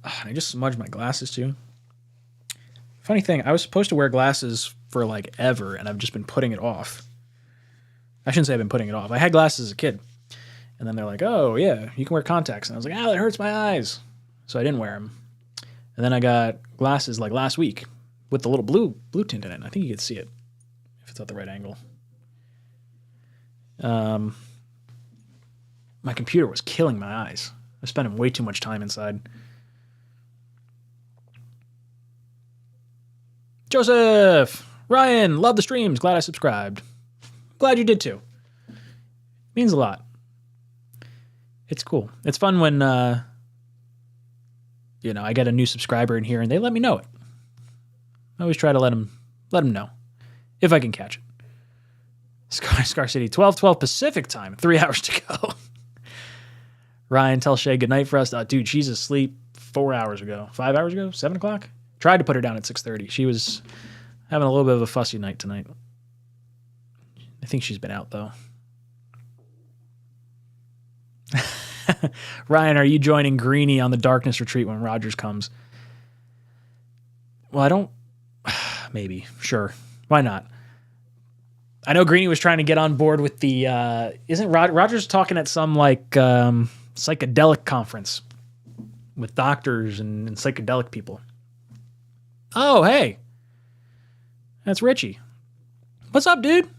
Oh, and I just smudged my glasses, too. Funny thing, I was supposed to wear glasses for, like, ever, and I've just been putting it off. I shouldn't say I've been putting it off. I had glasses as a kid. And then they're like, oh, yeah, you can wear contacts. And I was like, that hurts my eyes. So I didn't wear them. And then I got glasses like last week with the little blue tint in it. I think you can see it if it's at the right angle. My computer was killing my eyes. I was spending way too much time inside. Joseph! Ryan, love the streams. Glad I subscribed. Glad you did too. Means a lot. It's cool. It's fun when, I get a new subscriber in here and they let me know it. I always try to let them know if I can catch it. Scar City, 12:12 Pacific time, 3 hours to go. Ryan, tell Shay good night for us. Dude, she's asleep 4 hours ago, 5 hours ago, 7 o'clock. Tried to put her down at 6:30. She was having a little bit of a fussy night tonight. I think she's been out though. Ryan, are you joining Greeny on the darkness retreat when Rodgers comes? Well, I don't. Maybe. Sure. Why not? I know Greeny was trying to get on board with the. Isn't Rodgers talking at some like psychedelic conference with doctors and psychedelic people? Oh, hey. That's Richie. What's up, dude?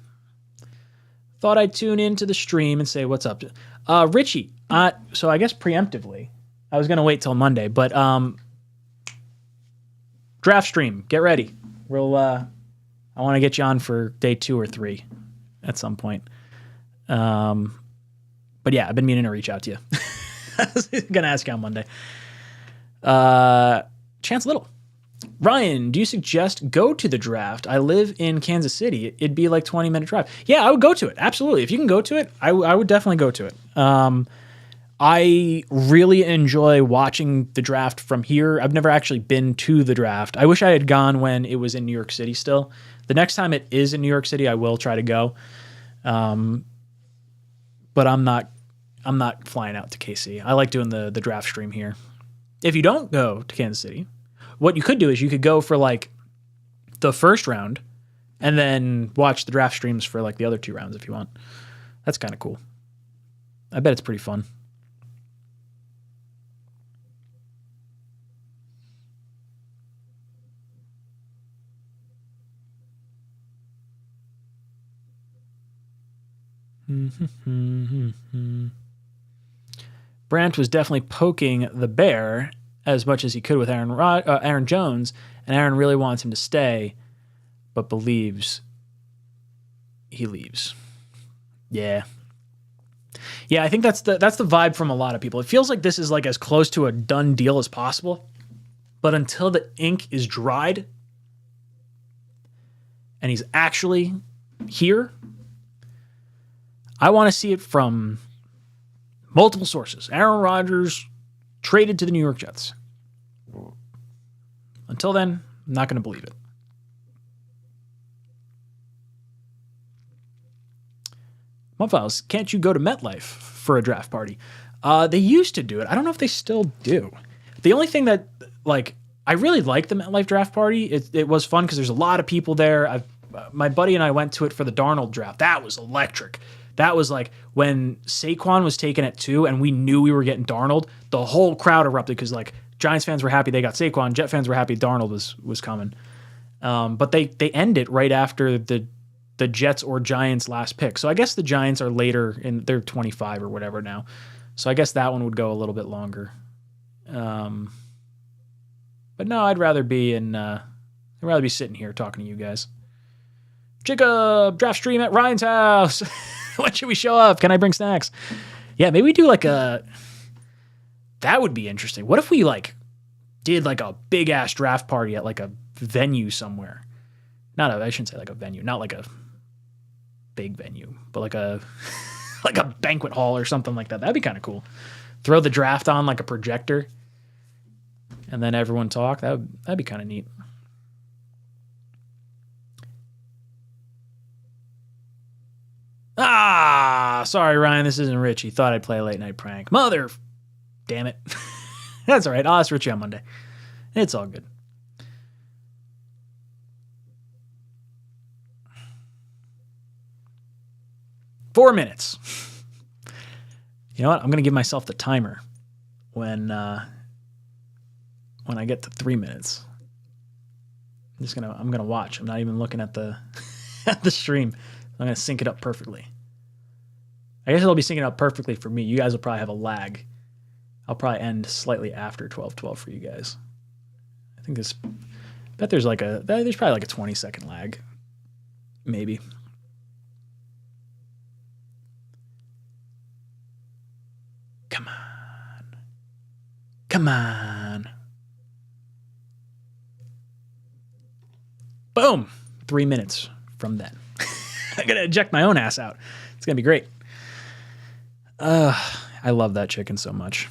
Thought I'd tune into the stream and say what's up. Richie, so I guess preemptively, I was going to wait till Monday, but draft stream, get ready. I want to get you on for day 2 or 3 at some point. But yeah, I've been meaning to reach out to you. I was going to ask you on Monday. Chance Little. Ryan, do you suggest go to the draft? I live in Kansas City. It'd be like 20-minute drive. Yeah, I would go to it. Absolutely. If you can go to it, I would definitely go to it. I really enjoy watching the draft from here. I've never actually been to the draft. I wish I had gone when it was in New York City still. The next time it is in New York City, I will try to go. But I'm not flying out to KC. I like doing the draft stream here. If you don't go to Kansas City, what you could do is you could go for like the first round and then watch the draft streams for like the other 2 rounds if you want. That's kind of cool. I bet it's pretty fun. Brandt was definitely poking the bear as much as he could with Aaron Jones, and Aaron really wants him to stay, but believes he leaves. Yeah, I think that's the vibe from a lot of people. It feels like this is like as close to a done deal as possible, but until the ink is dried and he's actually here, I want to see it from multiple sources. Aaron Rodgers traded to the New York Jets. Until then, I'm not going to believe it. Mudfiles, can't you go to MetLife for a draft party? They used to do it. I don't know if they still do. The only thing that, like, I really like the MetLife draft party. It was fun because there's a lot of people there. My buddy and I went to it for the Darnold draft. That was electric. That was like when Saquon was taken at 2 and we knew we were getting Darnold, the whole crowd erupted because like Giants fans were happy they got Saquon, Jet fans were happy Darnold was coming. But they end it right after the Jets or Giants last pick. So I guess the Giants are later in they're 25 or whatever now. So I guess that one would go a little bit longer. But no, I'd rather be sitting here talking to you guys. Jacob, draft stream at Ryan's house. When should we show up? Can I bring snacks? Yeah, maybe we do like that would be interesting. What if we like did like a big ass draft party at like a venue somewhere? I shouldn't say like a venue, not like a big venue, but like a like a banquet hall or something like that. That'd be kind of cool. Throw the draft on like a projector and then everyone talk. That'd be kind of neat. Sorry, Ryan, this isn't Richie. Thought I'd play a late night prank. Mother, damn it. That's all right. I'll ask Richie on Monday. It's all good. Four minutes. You know what? I'm going to give myself the timer when I get to 3 minutes. I'm gonna watch. I'm not even looking at the at the stream. I'm gonna sync it up perfectly. I guess it'll be syncing up perfectly for me. You guys will probably have a lag. I'll probably end slightly after 12:12 for you guys. I think there's probably like a 20-second lag. Maybe. Come on. Come on. Boom. 3 minutes from then. I'm going to eject my own ass out. It's going to be great. I love that chicken so much.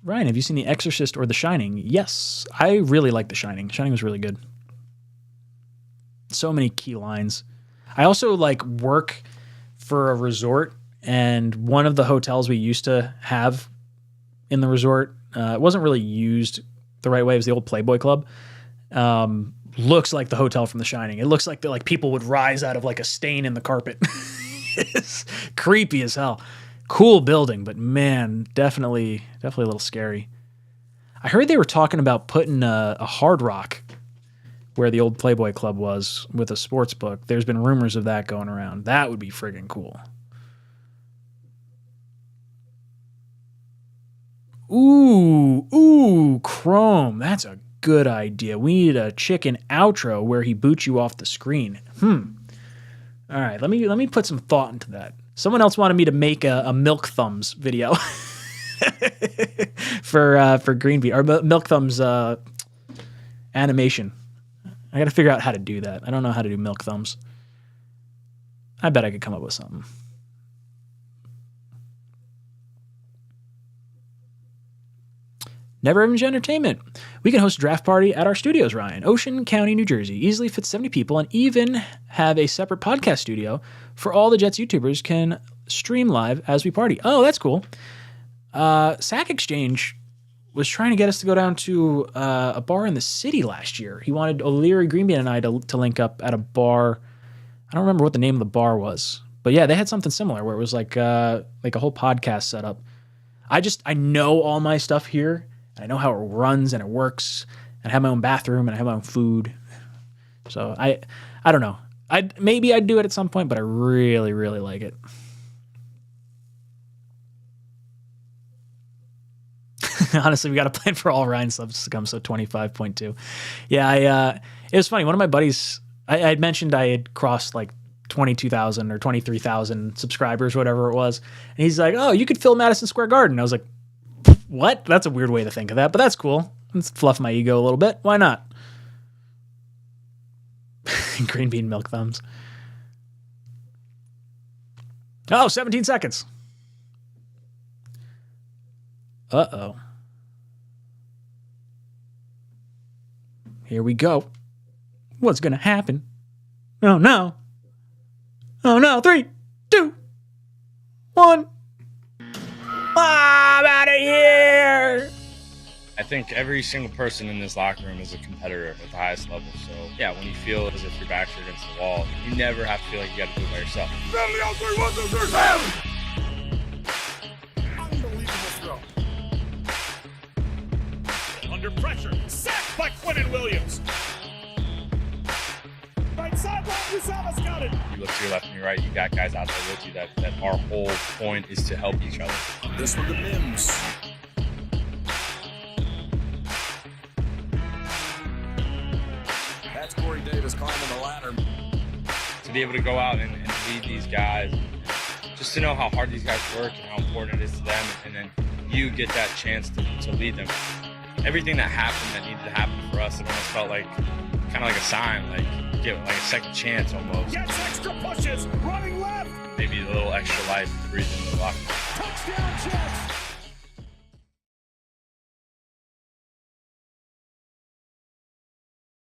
Ryan, have you seen The Exorcist or The Shining? Yes, I really like The Shining. Shining was really good. So many key lines. I also like work for a resort, and one of the hotels we used to have in the resort, it wasn't really used the right way. It was the old Playboy Club. Looks like the hotel from The Shining. It looks like people would rise out of like a stain in the carpet. It's creepy as hell. Cool building, but man, definitely a little scary. I heard they were talking about putting a Hard Rock where the old Playboy Club was with a sports book. There's been rumors of that going around. That would be friggin' cool. Ooh, Chrome. That's a good idea. We need a chicken outro where he boots you off the screen. All right, let me put some thought into that. Someone else wanted me to make a Milk Thumbs video for Greenbeat, or Milk Thumbs animation. I got to figure out how to do that. I don't know how to do Milk Thumbs. I bet I could come up with something. Never Image Entertainment. We can host a draft party at our studios, Ryan. Ocean County, New Jersey. Easily fits 70 people, and even have a separate podcast studio for all the Jets YouTubers can stream live as we party. Oh, that's cool. Sack Exchange was trying to get us to go down to a bar in the city last year. He wanted O'Leary, Greenbean, and I to link up at a bar. I don't remember what the name of the bar was. But yeah, they had something similar where it was like a whole podcast setup. I know all my stuff here. I know how it runs and it works. And I have my own bathroom and I have my own food. So I don't know. Maybe I'd do it at some point, but I really, really like it. Honestly, we got a plan for all Ryan subs to come, so 25.2. Yeah, it was funny. One of my buddies, I had mentioned I had crossed like 22,000 or 23,000 subscribers, whatever it was. And he's like, oh, you could fill Madison Square Garden. I was like, what? That's a weird way to think of that, but that's cool. Let's fluff my ego a little bit. Why not? Green bean milk thumbs. Oh, 17 seconds. Uh-oh. Here we go. What's going to happen? Oh, no. Oh, no. 3, 2, 1. I'm out of here. I think every single person in this locker room is a competitor at the highest level. So, yeah, when you feel as if your backs are against the wall, you never have to feel like you got to do it by yourself. Unbelievable throw. Under pressure. Sacked by Quentin Williams. Right sideline, Usama's got it. You look to your left and your right, you got guys out there with you that our whole point is to help each other. This one to Mims. That's Corey Davis climbing the ladder. To be able to go out and lead these guys, just to know how hard these guys work and how important it is to them, and then you get that chance to lead them. Everything that happened that needed to happen for us, it almost felt like kind of like a sign, like give like a second chance almost. Gets extra pushes, running left. Maybe a little extra life to breathe into the locker room. Touchdown, Jets.